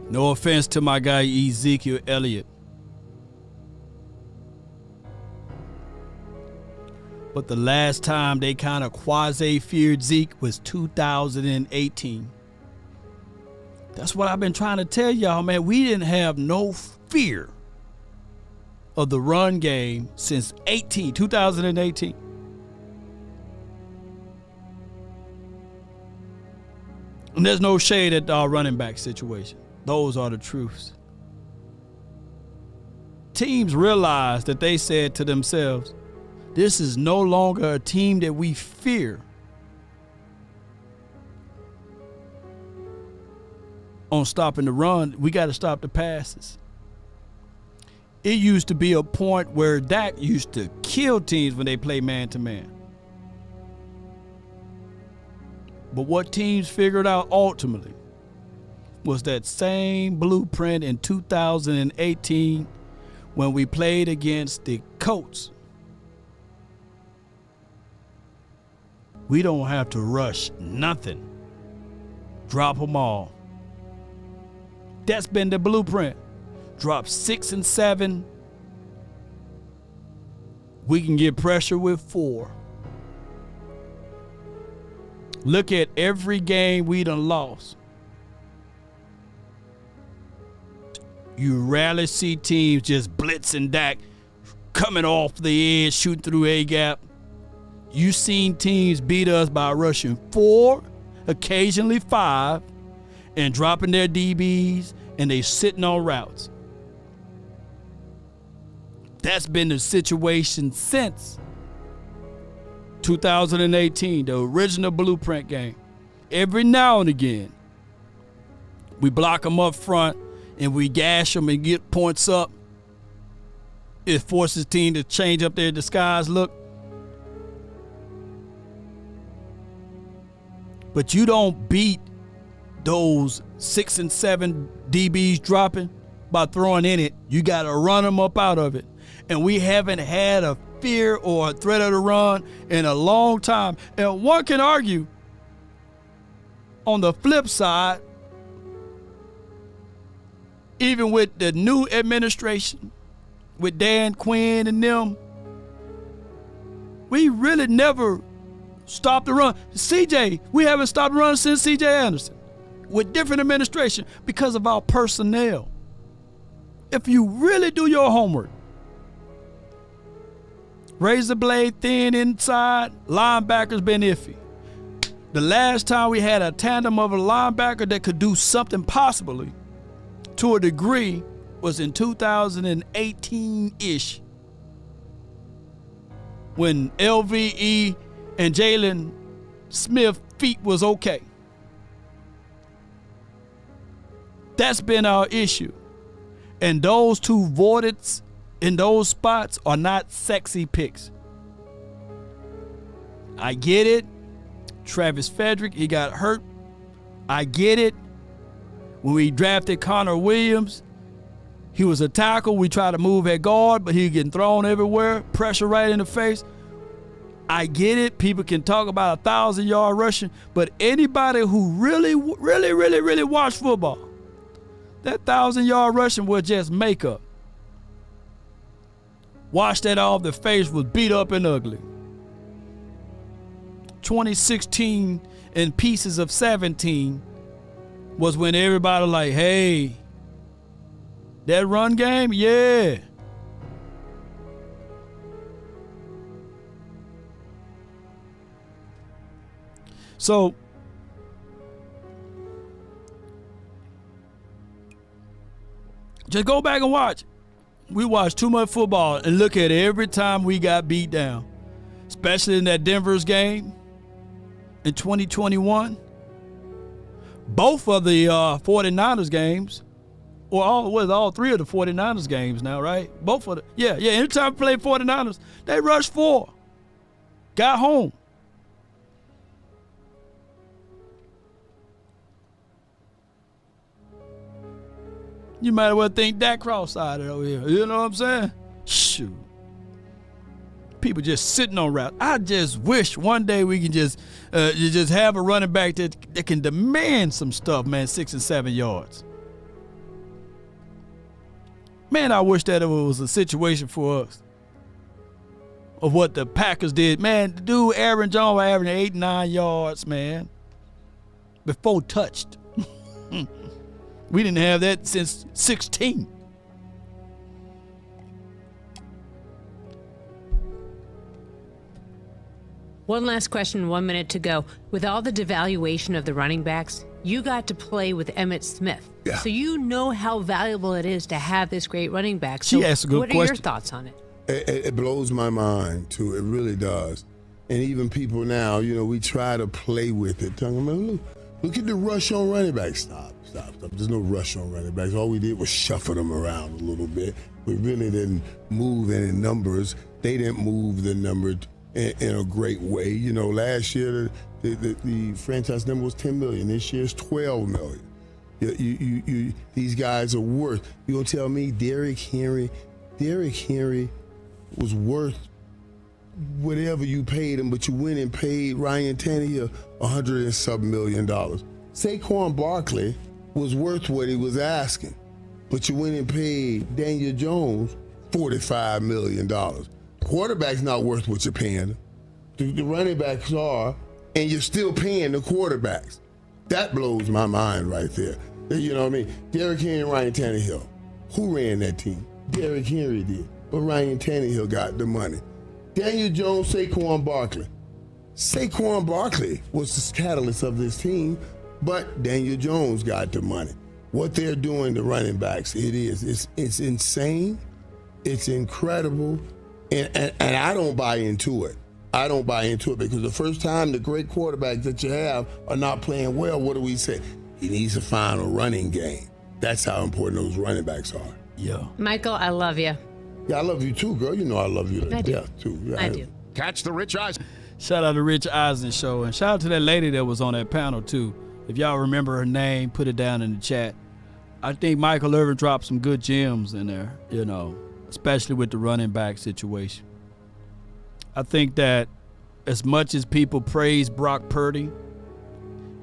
No offense to my guy Ezekiel Elliott, but the last time they kind of quasi-feared Zeke was 2018. That's what I've been trying to tell y'all, man. We didn't have no fear of the run game since 2018. And there's no shade at our running back situation. Those are the truths. Teams realize that they said to themselves, this is no longer a team that we fear. On stopping the run, we got to stop the passes. It used to be a point where Dak used to kill teams when they play man-to-man. But what teams figured out ultimately was that same blueprint in 2018 when we played against the Colts. We don't have to rush nothing. Drop them all. That's been the blueprint. Drop 6 and 7. We can get pressure with 4. Look at every game we done lost. You rarely see teams just blitzing Dak, coming off the edge, shooting through A-gap. You seen teams beat us by rushing 4, occasionally 5, and dropping their DBs, and they sitting on routes. That's been the situation since 2018, the original blueprint game. Every now and again, we block them up front and we gash them and get points up. It forces team to change up their disguise look. But you don't beat those 6 and 7 DBs dropping by throwing in it. You got to run them up out of it. And we haven't had a fear or a threat of the run in a long time. And one can argue on the flip side, even with the new administration, with Dan Quinn and them, we really never stopped the run. CJ, we haven't stopped the run since CJ Anderson with different administration because of our personnel. If you really do your homework, razor blade thin inside, linebackers been iffy. The last time we had a tandem of a linebacker that could do something possibly to a degree was in 2018-ish when LVE and Jalen Smith feet was okay. That's been our issue. And those two voideds in those spots are not sexy picks. I get it. Travis Frederick, he got hurt. I get it. When we drafted Connor Williams, he was a tackle. We tried to move at guard, but he was getting thrown everywhere. Pressure right in the face. I get it. People can talk about 1,000-yard rushing, but anybody who really watched football, that 1,000-yard rushing was just makeup. Wash that off, the face was beat up and ugly. 2016 in pieces of 17 was when everybody like, hey, that run game, yeah. So just go back and watch. We watch too much football and look at it every time we got beat down, especially in that Denver's game in 2021. Both of the 49ers games, or all three of the 49ers games now, right? Both of the, yeah. Anytime we play 49ers, they rushed 4. Got home. You might as well think that cross-sided over here. You know what I'm saying? Shoot. People just sitting on routes. I just wish one day we can just have a running back that can demand some stuff, man, 6 and 7 yards. Man, I wish that it was a situation for us of what the Packers did. Man, the dude Aaron Jones was averaging 8 and 9 yards, man, before touched. We didn't have that since 16. One last question, 1 minute to go. With all the devaluation of the running backs, you got to play with Emmitt Smith. Yeah. So you know how valuable it is to have this great running back. She So asked a good what are question. your thoughts on it? It blows my mind, too. It really does. And even people now, we try to play with it. Talking about, look at the rush on running backs. Stop. There's no rush on running backs. All we did was shuffle them around a little bit. We really didn't move any numbers. They didn't move the number in a great way. Last year the franchise number was $10 million. This year it's $12 million. These guys are worth. You gonna tell me Derrick Henry was worth whatever you paid him, but you went and paid Ryan Tannehill $100 and something million. Saquon Barkley was worth what he was asking, but you went and paid Daniel Jones $45 million. Quarterback's not worth what you're paying. The running backs are, and you're still paying the quarterbacks. That blows my mind right there. You know what I mean? Derrick Henry and Ryan Tannehill. Who ran that team? Derrick Henry did, but Ryan Tannehill got the money. Daniel Jones, Saquon Barkley. Saquon Barkley was the catalyst of this team, but Daniel Jones got the money. What they're doing to running backs, it's insane. It's incredible. And I don't buy into it. I don't buy into it because the first time the great quarterbacks that you have are not playing well, what do we say? He needs to find a running game. That's how important those running backs are. Yeah. Michael, I love you. Yeah, I love you too, girl. You know I love you to I do. death too. Yeah, I do. Catch the Rich Eisen. Shout out to Rich Eisen show, and shout out to that lady that was on that panel too. If y'all remember her name, put it down in the chat. I think Michael Irvin dropped some good gems in there, especially with the running back situation. I think that as much as people praise Brock Purdy,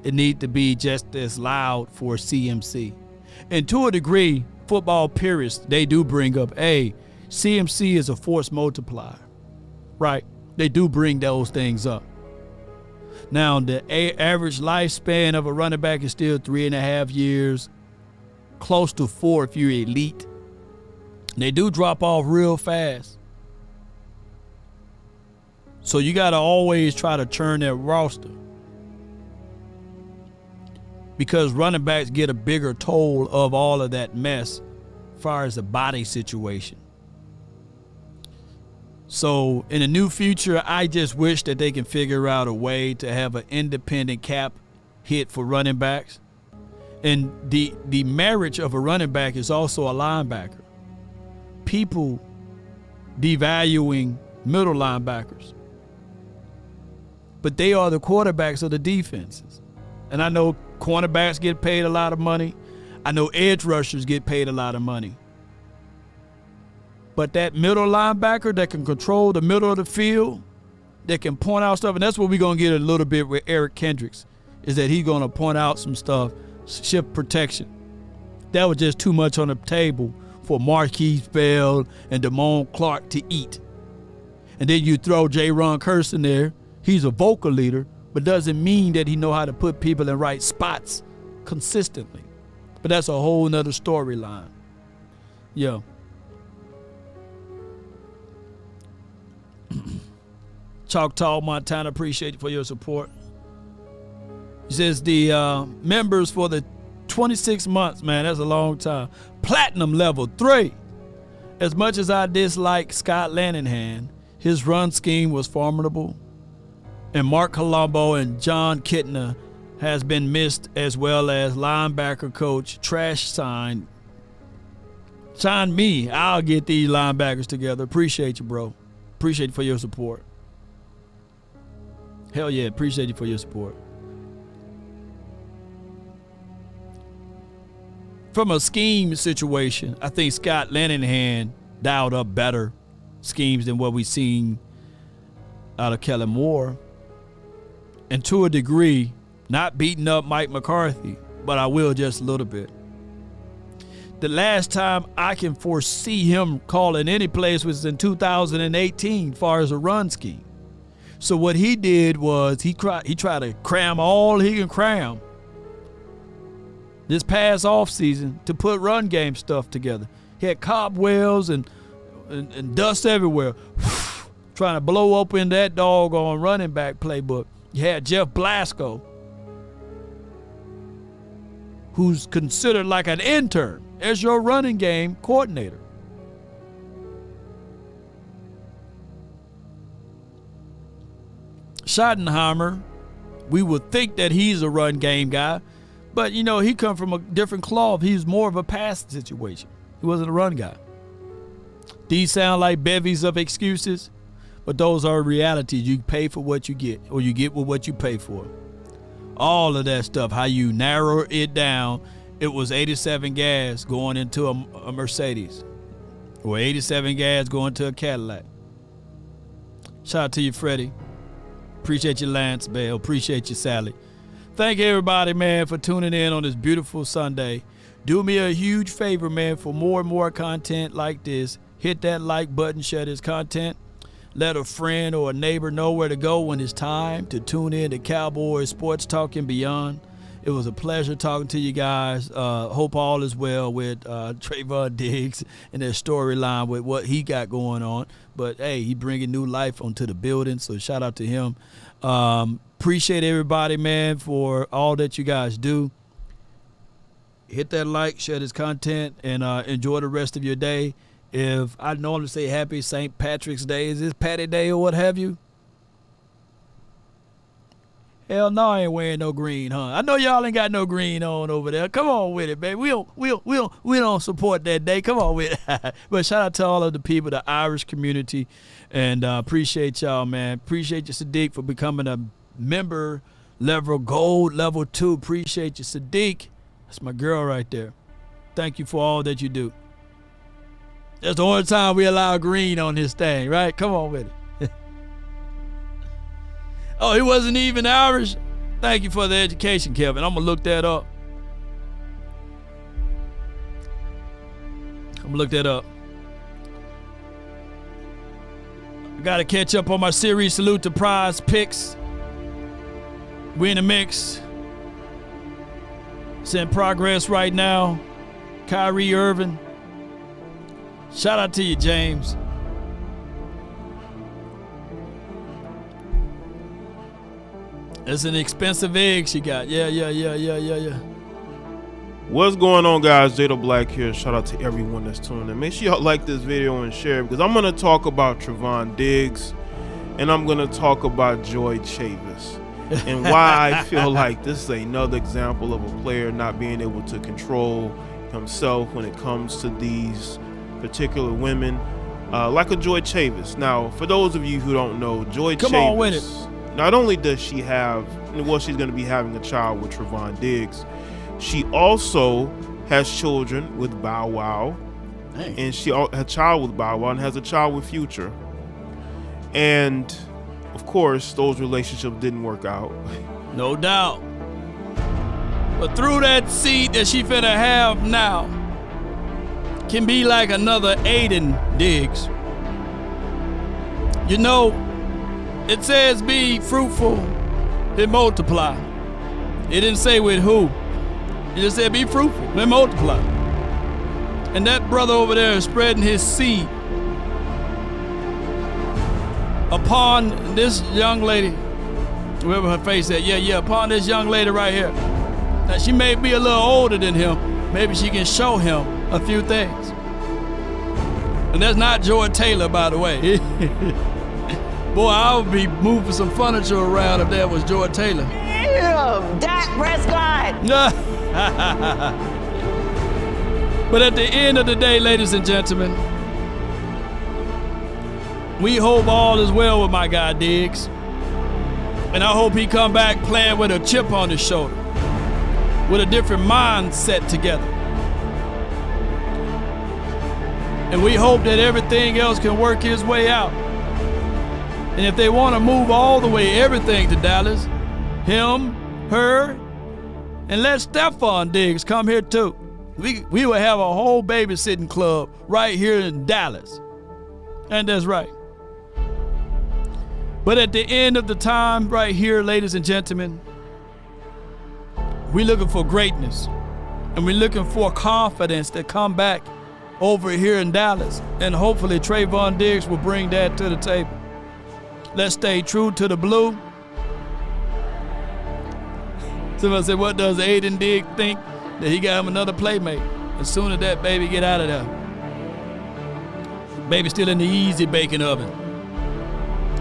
it needs to be just as loud for CMC. And to a degree, football purists, they do bring up, hey, CMC is a force multiplier, right? They do bring those things up. Now, the average lifespan of a running back is still 3.5 years, close to 4 if you're elite. They do drop off real fast. So you got to always try to churn that roster, because running backs get a bigger toll of all of that mess as far as the body situation. So in the new future, I just wish that they can figure out a way to have an independent cap hit for running backs. And the marriage of a running back is also a linebacker. People devaluing middle linebackers, but they are the quarterbacks of the defenses. And I know cornerbacks get paid a lot of money. I know edge rushers get paid a lot of money. But that middle linebacker that can control the middle of the field, that can point out stuff, and that's what we're going to get a little bit with Eric Kendricks, is that he's going to point out some stuff, shift protection. That was just too much on the table for Marquise Bell and Damone Clark to eat. And then you throw J. Ron Curse in there. He's a vocal leader, but doesn't mean that he know how to put people in right spots consistently. But that's a whole nother storyline. Yeah. Choctaw, Montana, appreciate you for your support. He says the members for the 26 months, man, that's a long time. Platinum level 3. As much as I dislike Scott Lanahan, his run scheme was formidable. And Mark Colombo and John Kitna has been missed, as well as linebacker coach Trash Sign. Sign me. I'll get these linebackers together. Appreciate you, bro. Appreciate you for your support. Hell yeah, appreciate you for your support. From a scheme situation, I think Scott Lanahan dialed up better schemes than what we've seen out of Kellen Moore. And to a degree, not beating up Mike McCarthy, but I will just a little bit. The last time I can foresee him calling any place was in 2018 as far as a run scheme. So what he did was he tried to cram all he can cram this past offseason to put run game stuff together. He had cobwebs and dust everywhere, trying to blow open that doggone running back playbook. You had Jeff Blasco, who's considered like an intern as your running game coordinator. Schottenheimer, we would think that he's a run game guy, but you know, he come from a different cloth. He's more of a pass situation. He wasn't a run guy. These sound like bevies of excuses, but those are realities. You pay for what you get, or you get with what you pay for. All of that stuff, how you narrow it down. It was 87 gas going into a Mercedes, or 87 gas going to a Cadillac. Shout out to you, Freddie. Appreciate you, Lance Bell. Appreciate you, Sally. Thank everybody, man, for tuning in on this beautiful Sunday. Do me a huge favor, man, for more and more content like this. Hit that like button, share this content. Let a friend or a neighbor know where to go when it's time to tune in to Cowboys Sports Talk and Beyond. It was a pleasure talking to you guys. Hope all is well with Trayvon Diggs and their storyline with what he got going on. But, hey, he bringing new life onto the building, so shout out to him. Appreciate everybody, man, for all that you guys do. Hit that like, share this content, and enjoy the rest of your day. If I normally say happy St. Patrick's Day, is this Patty Day or what have you? Hell no, I ain't wearing no green, huh? I know y'all ain't got no green on over there. Come on with it, baby. We don't support that day. Come on with it. But shout out to all of the people, the Irish community, and appreciate y'all, man. Appreciate you, Sadiq, for becoming a member level, gold level 2. Appreciate you, Sadiq. That's my girl right there. Thank you for all that you do. That's the only time we allow green on this thing, right? Come on with it. Oh, he wasn't even Irish? Thank you for the education, Kevin. I'm going to look that up. I got to catch up on my series salute to prize picks. We in the mix. It's in progress right now. Kyrie Irving. Shout out to you, James. It's an expensive egg she got. Yeah. What's going on, guys? Jada Black here. Shout out to everyone that's tuning in. Make sure y'all like this video and share it, because I'm going to talk about Trevon Diggs and I'm going to talk about Joy Chavis and why I feel like this is another example of a player not being able to control himself when it comes to these particular women, like a Joy Chavis. Now, for those of you who don't know, Joy Chavis, on with it. Not only does she have, well, she's going to be having a child with Trevon Diggs, she also has children with Bow Wow. Dang. And she had a child with Bow Wow and has a child with Future. And, of course, those relationships didn't work out. No doubt. But through that seed that she finna have now can be like another Aiden Diggs. You know, it says be fruitful and multiply. It didn't say with who. It just said be fruitful and multiply. And that brother over there is spreading his seed upon this young lady, whoever her face at, upon this young lady right here. Now, she may be a little older than him. Maybe she can show him a few things. And that's not Joy Taylor, by the way. Boy, I would be moving some furniture around if that was Joy Taylor. Damn, Dak Prescott. But at the end of the day, ladies and gentlemen, we hope all is well with my guy Diggs. And I hope he come back playing with a chip on his shoulder, with a different mindset together. And we hope that everything else can work his way out. And if they want to move all the way everything to Dallas, him, her, and let Stephon Diggs come here too. We will have a whole babysitting club right here in Dallas. And that's right. But at the end of the time right here, ladies and gentlemen, we're looking for greatness. And we're looking for confidence to come back over here in Dallas. And hopefully Trevon Diggs will bring that to the table. Let's stay true to the blue. Somebody said, what does Aiden Diggs think? That he got him another playmate. As soon as that baby get out of there. Baby still in the easy baking oven.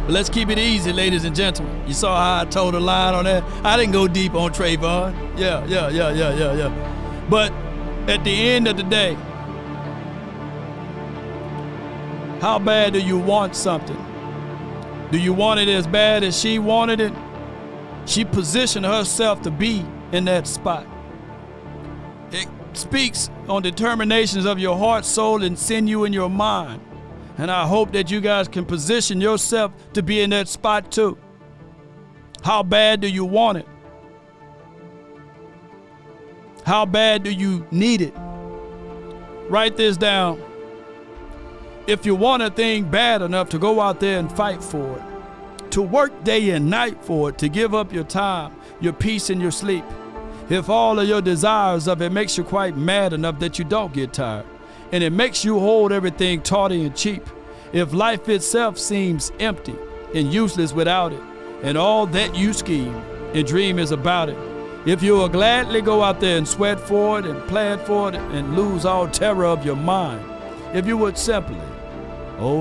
But let's keep it easy, ladies and gentlemen. You saw how I told the line on that? I didn't go deep on Trevon. Yeah. But at the end of the day, how bad do you want something? Do you want it as bad as she wanted it? She positioned herself to be in that spot. It speaks on determinations of your heart, soul, and sinew in your mind. And I hope that you guys can position yourself to be in that spot too. How bad do you want it? How bad do you need it? Write this down. If you want a thing bad enough to go out there and fight for it, to work day and night for it, to give up your time, your peace, and your sleep. If all of your desires of it makes you quite mad enough that you don't get tired, and it makes you hold everything tawdry and cheap, if life itself seems empty and useless without it, and all that you scheme and dream is about it, if you will gladly go out there and sweat for it and plan for it and lose all terror of your mind, if you would simply,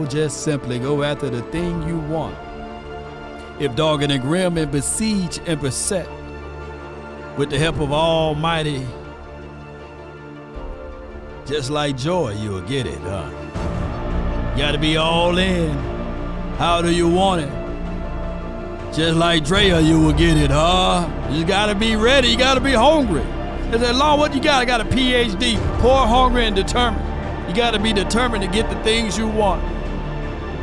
just simply go after the thing you want, if dogged and grim and besieged and beset, with the help of Almighty, just like Joy, you'll get it, huh? You gotta be all in. How do you want it? Just like Drea, you will get it, huh? You gotta be ready, you gotta be hungry. They said, Lord, what you got? I got a PhD, poor, hungry, and determined. You gotta be determined to get the things you want.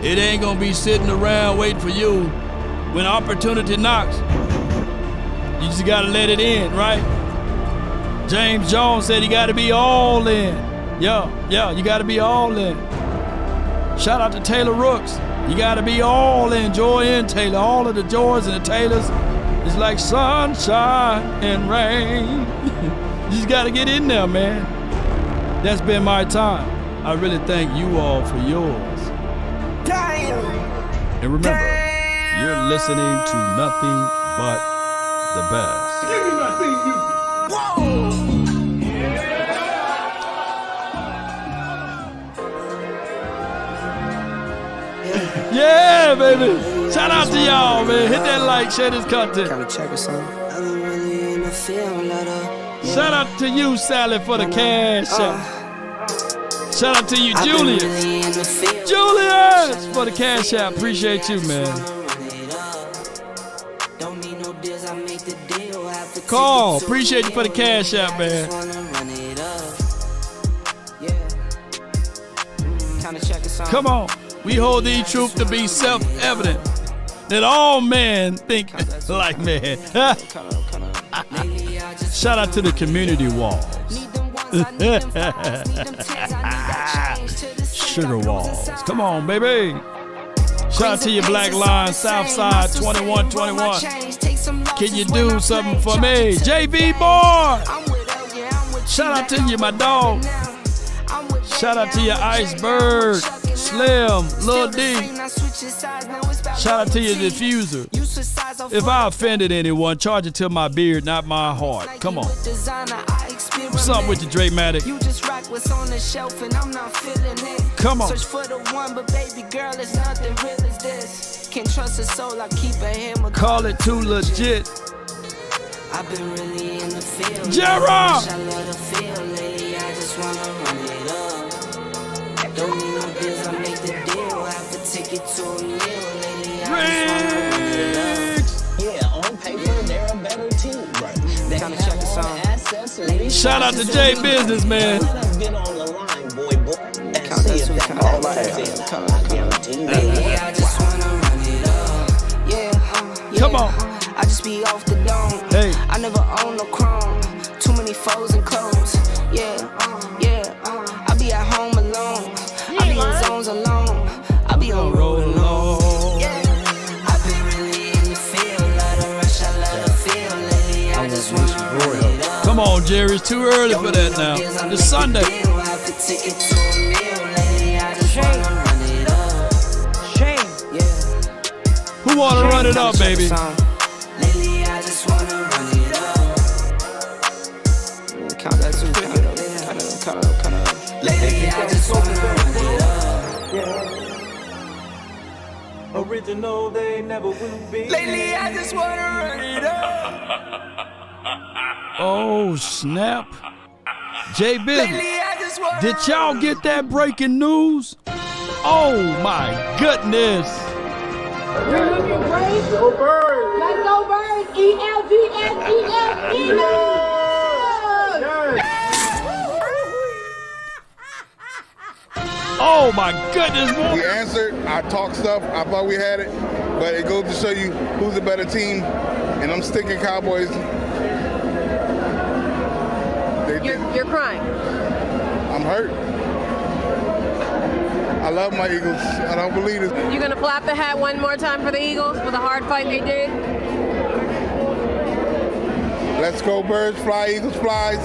It ain't gonna be sitting around waiting for you when opportunity knocks. You just got to let it in, right? James Jones said you got to be all in. Yeah, you got to be all in. Shout out to Taylor Rooks. You got to be all in. Joy and Taylor. All of the Joys and the Taylors. It's like sunshine and rain. You just got to get in there, man. That's been my time. I really thank you all for yours. And remember, you're listening to nothing but the best. Give me my theme music. Yeah, baby. Shout out to y'all, man. Hit that like, share this content. Shout out to you, Sally, for the cash out. Shout out to you, Julius. Julius for the cash out. Appreciate you, man. Carl, appreciate you for the cash out, man. Come on. We hold these truths to be self-evident that all men think like men. Shout out to the community walls. Sugar walls. Come on, baby. Shout out to your Black Line, Southside 2121. Can you do something for me? JB Boy. Shout out to you, my dog. Shout out to your Iceberg, Slim, Lil D. Shout out to your diffuser. If I offended anyone, charge it to my beard, not my heart. Come on. What's up with you, Dramatic? Come on. Search for the one, but baby girl, it's nothing real as this. Can't trust a soul, I keep a hammer. Call it too legit. I've been really in the field. Gerard! I love the feel, lady. I just wanna run it up. Don't need no bills, I make the deal. I have to take it to a meal, lady. I just wanna run it up. Yeah, on paper, they're a better team. Right. They have more assets. Shout out to J Business, man. Get on the line, boy. See if that all I just wanna run it up. Yeah. Come on. I just be off the dome. Hey. I never own no chrome. Too many foes and clothes. Yeah. I be at home alone. I be in zones alone. I be on road alone. Yeah. I be really in the field. Let her rush, I let her feel. Lady, I just wanna run it up. Come on, Jerry. It's too early for that now. It's Sunday. Who wanna run it up, baby? Lately, I just wanna run it up. Count that too. Count it up. Lately, I just wanna run it up. Original, they never will be. Lately, I just wanna run it up. Oh, snap. J Business. Did y'all get that breaking news? Oh, my goodness. You're looking great. Go Birds. Let's go Birds. ELVS. Oh my goodness. We answered. I talked stuff. I thought we had it. But it goes to show you who's a better team. And I'm sticking Cowboys. You're crying. I'm hurt. I love my Eagles. I don't believe it. You gonna flap the hat one more time for the Eagles for the hard fight they did? Let's go Birds, fly Eagles, fly.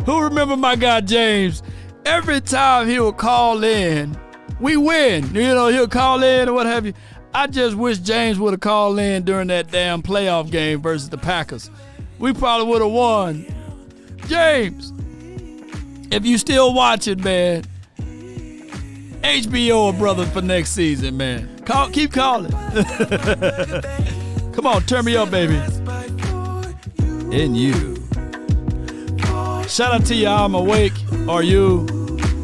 Who remember my guy James? Every time he would call in, we win. You know, he'll call in or what have you. I just wish James would have called in during that damn playoff game versus the Packers. We probably would have won. James, if you still watching, man, HBO a brother for next season, man. Keep calling. Come on, turn me up, baby. And you. Shout out to you, I'm awake. Are you?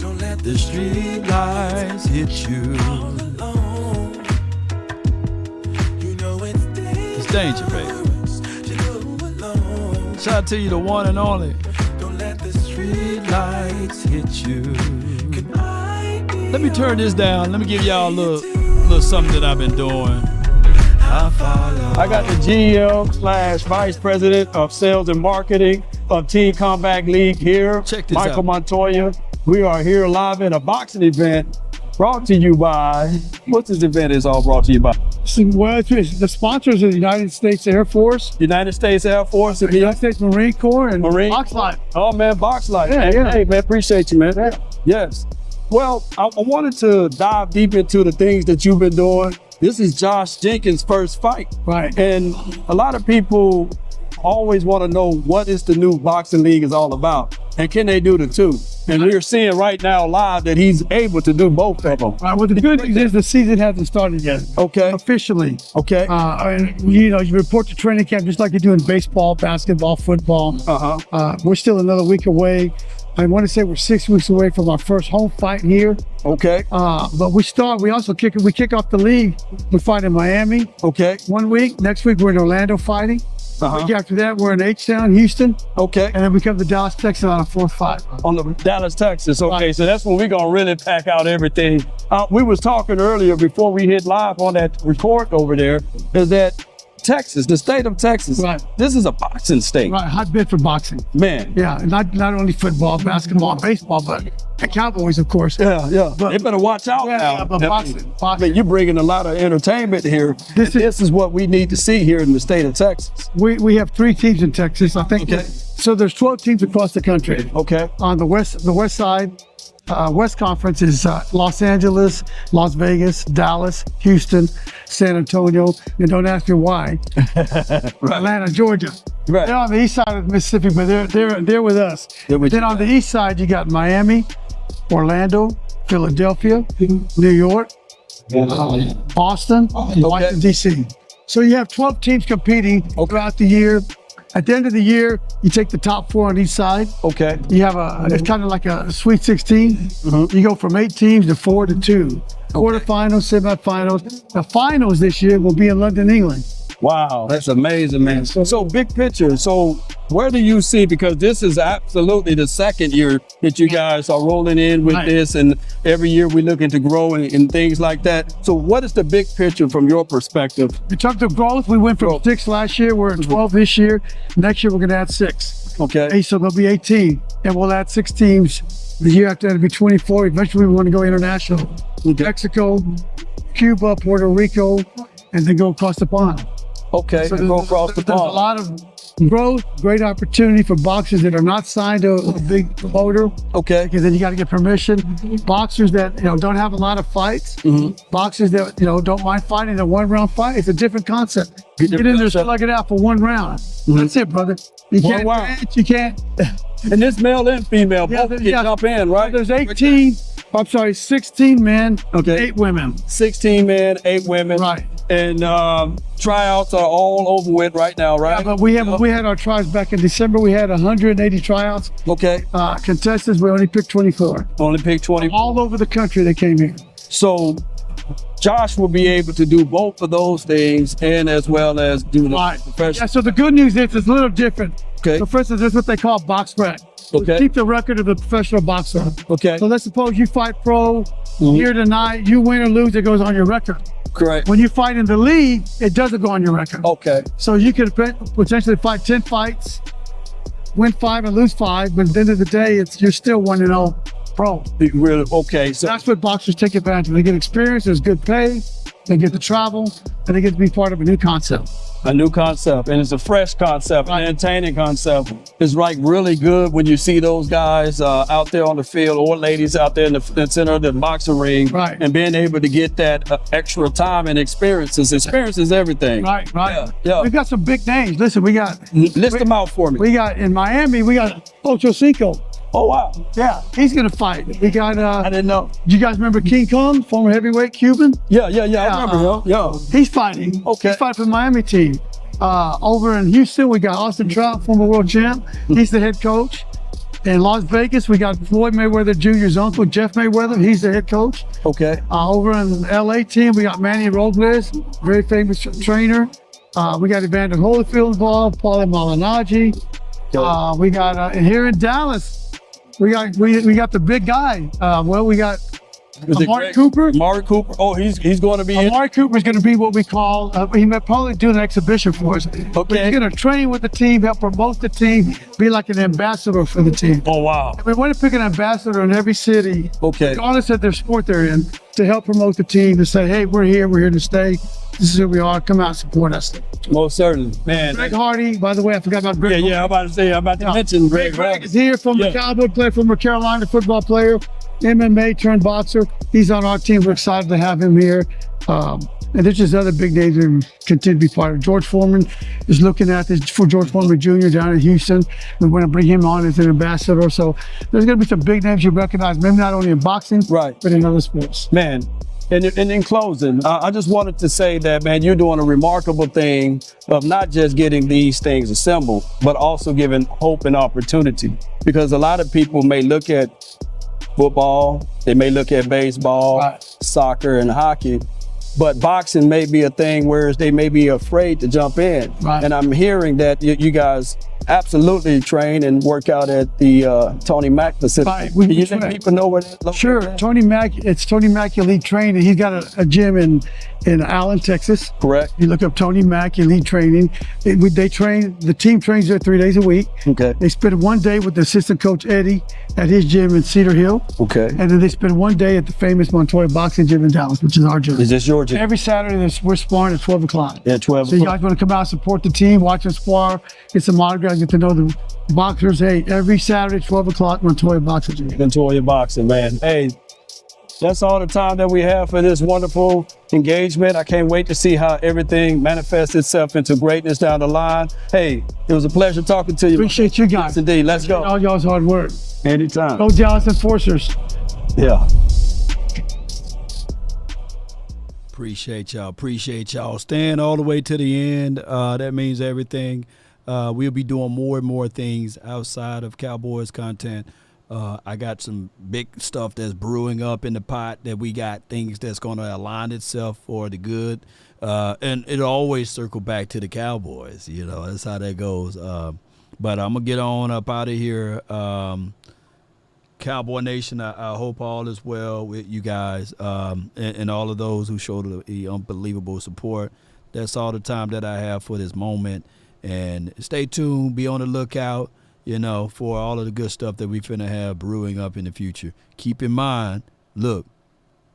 Don't let the street lights hit you. It's danger, baby. Shout out to you, the one and only. Don't let the street lights hit you. Let me turn this down. Let me give y'all a little something that I've been doing. I got the GM/Vice President of Sales and Marketing of Team Combat League here. Check this Michael out. Montoya. We are here live at a boxing event brought to you by, what's this event is all brought to you by? Well, the sponsors are the United States Air Force, United States Air Force, the United States Marine Corps, and Marine Boxlight. Oh man, Boxlight. Yeah, yeah. Hey man, appreciate you, man. Yeah. Yes. Well, I wanted to dive deep into the things that you've been doing. This is Josh Jenkins' first fight. Right. And a lot of people always want to know what is the new boxing league is all about, and can they do the two? And we're seeing right now live that he's able to do both of them. Right. Well, the good news is the season hasn't started yet. Okay. Officially. Okay. And, you report to training camp just like you do in baseball, basketball, football. We're still another week away. I want to say we're 6 weeks away from our first home fight here. Okay. But we also kick off the league. We fight in Miami. Okay. 1 week. Next week we're in Orlando fighting. Week after that we're in H-Town, Houston. Okay. And then we come to Dallas, Texas on our fourth fight. On the Dallas, Texas. Okay, so that's when we're gonna really pack out everything. We was talking earlier before we hit live on that record over there, is that Texas, the state of Texas, right. This is a boxing state. Right, hotbed for boxing. Man. Yeah, and not only football, basketball, and baseball, but the Cowboys, of course. Yeah. But they better watch out now. Yeah, but boxing. I mean, you're bringing a lot of entertainment here. This is what we need to see here in the state of Texas. We have 3 teams in Texas, I think. Okay. So there's 12 teams across the country. Okay. On the west side, West Conference is Los Angeles, Las Vegas, Dallas, Houston, San Antonio, and don't ask me why. Atlanta, Georgia. Right. They're on the east side of the Mississippi, but they're with us. Then on the east side, you got Miami, Orlando, Philadelphia, New York, Boston, Washington, D.C. So you have 12 teams competing throughout the year. At the end of the year, you take the top 4 on each side. Okay. You have it's kind of like a Sweet 16. You go from 8 teams to 4 to 2. Quarterfinals, semifinals. The finals this year will be in London, England. Wow, that's amazing, man. So big picture. So where do you see, because this is absolutely the second year that you guys are rolling in with this, and every year we're looking to grow and things like that. So what is the big picture from your perspective? In terms of growth, we went from 6 last year. We're at 12 this year. Next year, we're going to add 6. Okay. So there'll be 18. And we'll add 6 teams. The year after that, it'll be 24. Eventually, we want to go international. Mexico, Cuba, Puerto Rico, and then go across the pond. Okay, so go across the pond. There's a lot of growth, great opportunity for boxers that are not signed to a big promoter. Okay. Because then you got to get permission. Boxers that don't have a lot of fights. Boxers that don't mind fighting a 1-round fight. It's a different concept. Get in there, slug it out for 1 round. That's it, brother. You can't dance, you can't. And this male and female both can jump in, right? There's 16 men, 8 women. 16 men, 8 women. Right. And tryouts are all over with right now, right? Yeah, but we had our tryouts back in December. We had 180 tryouts. Okay. Contestants, we only picked 24. Only picked 24. All over the country they came here. So Josh will be able to do both of those things, and as well as do the professional. Yeah, so the good news is it's a little different. Okay. So for instance, there's what they call box rec. Okay. Keep the record of the professional boxer. Okay. So let's suppose you fight pro here tonight, you win or lose, it goes on your record. Correct. When you fight in the league, it doesn't go on your record. Okay. So you could potentially fight 10 fights, win 5 and lose 5, but at the end of the day, you're still 1-0 pro. Really? Okay. So that's what boxers take advantage of. They get experience, there's good pay, they get to travel, and they get to be part of a new concept. A new concept, and it's a fresh concept, an entertaining concept. It's like really good when you see those guys out there on the field, or ladies out there in the center of the boxing ring, and being able to get that extra time and experiences. Experience is everything. Right. Yeah. We've got some big names. Listen, list them out for me. We got in Miami, we got Ocho Cinco. Oh wow. Yeah, he's gonna fight. We got I didn't know. Do you guys remember King Kong, former heavyweight Cuban? Yeah, I remember him. Yeah. He's fighting. Okay. He's fighting for the Miami team. Over in Houston, we got Austin Trout, former world champ. He's the head coach. In Las Vegas, we got Floyd Mayweather Jr.'s uncle, Jeff Mayweather. He's the head coach. Okay. Over in the LA team, we got Manny Robles, very famous trainer. We got Evander Holyfield involved, Paulie Malignaggi. We got here in Dallas, we got the big guy. We got Amari Cooper. Amari Cooper. Oh, he's going to be in. Amari Cooper is going to be what we call, he may probably do an exhibition for us. Okay. But he's going to train with the team, help promote the team, be like an ambassador for the team. Oh, wow. And we want to pick an ambassador in every city, okay, regardless of their sport they're in, to help promote the team, to say, hey, we're here to stay. This is who we are. Come out and support us. Most certainly. Man. Greg Hardy, by the way, I forgot about Greg. Yeah, I'm about to mention Greg Hardy. Greg is here, from the Cowboy player, former Carolina football player, MMA turned boxer. He's on our team. We're excited to have him here. And there's just other big names that continue to be part of it. George Foreman is looking at this for George Foreman Jr. down in Houston. We're going to bring him on as an ambassador. So there's going to be some big names you recognize, maybe not only in boxing, but in other sports. Man. And in closing, I just wanted to say that, man, you're doing a remarkable thing of not just getting these things assembled, but also giving hope and opportunity. Because a lot of people may look at football, they may look at baseball, soccer, and hockey, but boxing may be a thing where they may be afraid to jump in. And I'm hearing that you guys absolutely train and work out at the Tony Mack facility. Can you let people know where that's located? Sure. Tony Mack, it's Tony Mack Elite Training. He's got a gym in Allen, Texas. Correct. You look up Tony Mack Elite Training. They train, the team trains there 3 days a week. Okay. They spend one day with the assistant coach Eddie at his gym in Cedar Hill. Okay. And then they spend one day at the famous Montoya Boxing Gym in Dallas, which is our gym. Is this your gym? Every Saturday we're sparring at 12 o'clock. Yeah, 12 So you guys want to come out, support the team, watch them spar, get some autographs, get to know the boxers. Hey, every Saturday, 12 o'clock, Montoya Boxing Gym. Montoya Boxing, man. Hey, that's all the time that we have for this wonderful engagement. I can't wait to see how everything manifests itself into greatness down the line. Hey, it was a pleasure talking to you. Appreciate you guys. Yes, indeed. Let's go. All y'all's hard work. Anytime. Go Dallas Enforcers. Yeah. Appreciate y'all staying all the way to the end. That means everything. We'll be doing more and more things outside of Cowboys content. I got some big stuff that's brewing up in the pot, that we got things that's going to align itself for the good. And it'll always circle back to the Cowboys. You know, that's how that goes. But I'm going to get on up out of here. Cowboy Nation, I hope all is well with you guys, and all of those who showed the unbelievable support. That's all the time that I have for this moment. And stay tuned, be on the lookout, you know, for all of the good stuff that we finna have brewing up in the future. Keep in mind, look,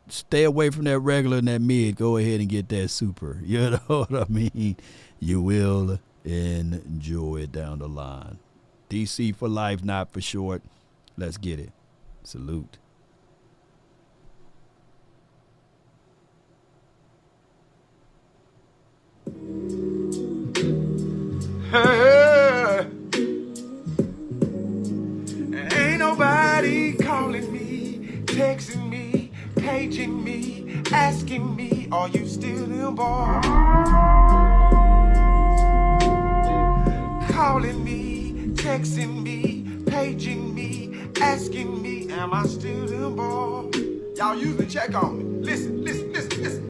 stay away from that regular and that mid. Go ahead and get that super. You know what I mean? You will enjoy it down the line. DC for life, not for short. Let's get it. Salute. Ain't nobody calling me, texting me, paging me, asking me, are you still involved? Calling me, texting me, paging me, asking me, am I still involved? Y'all usually check on me. Listen.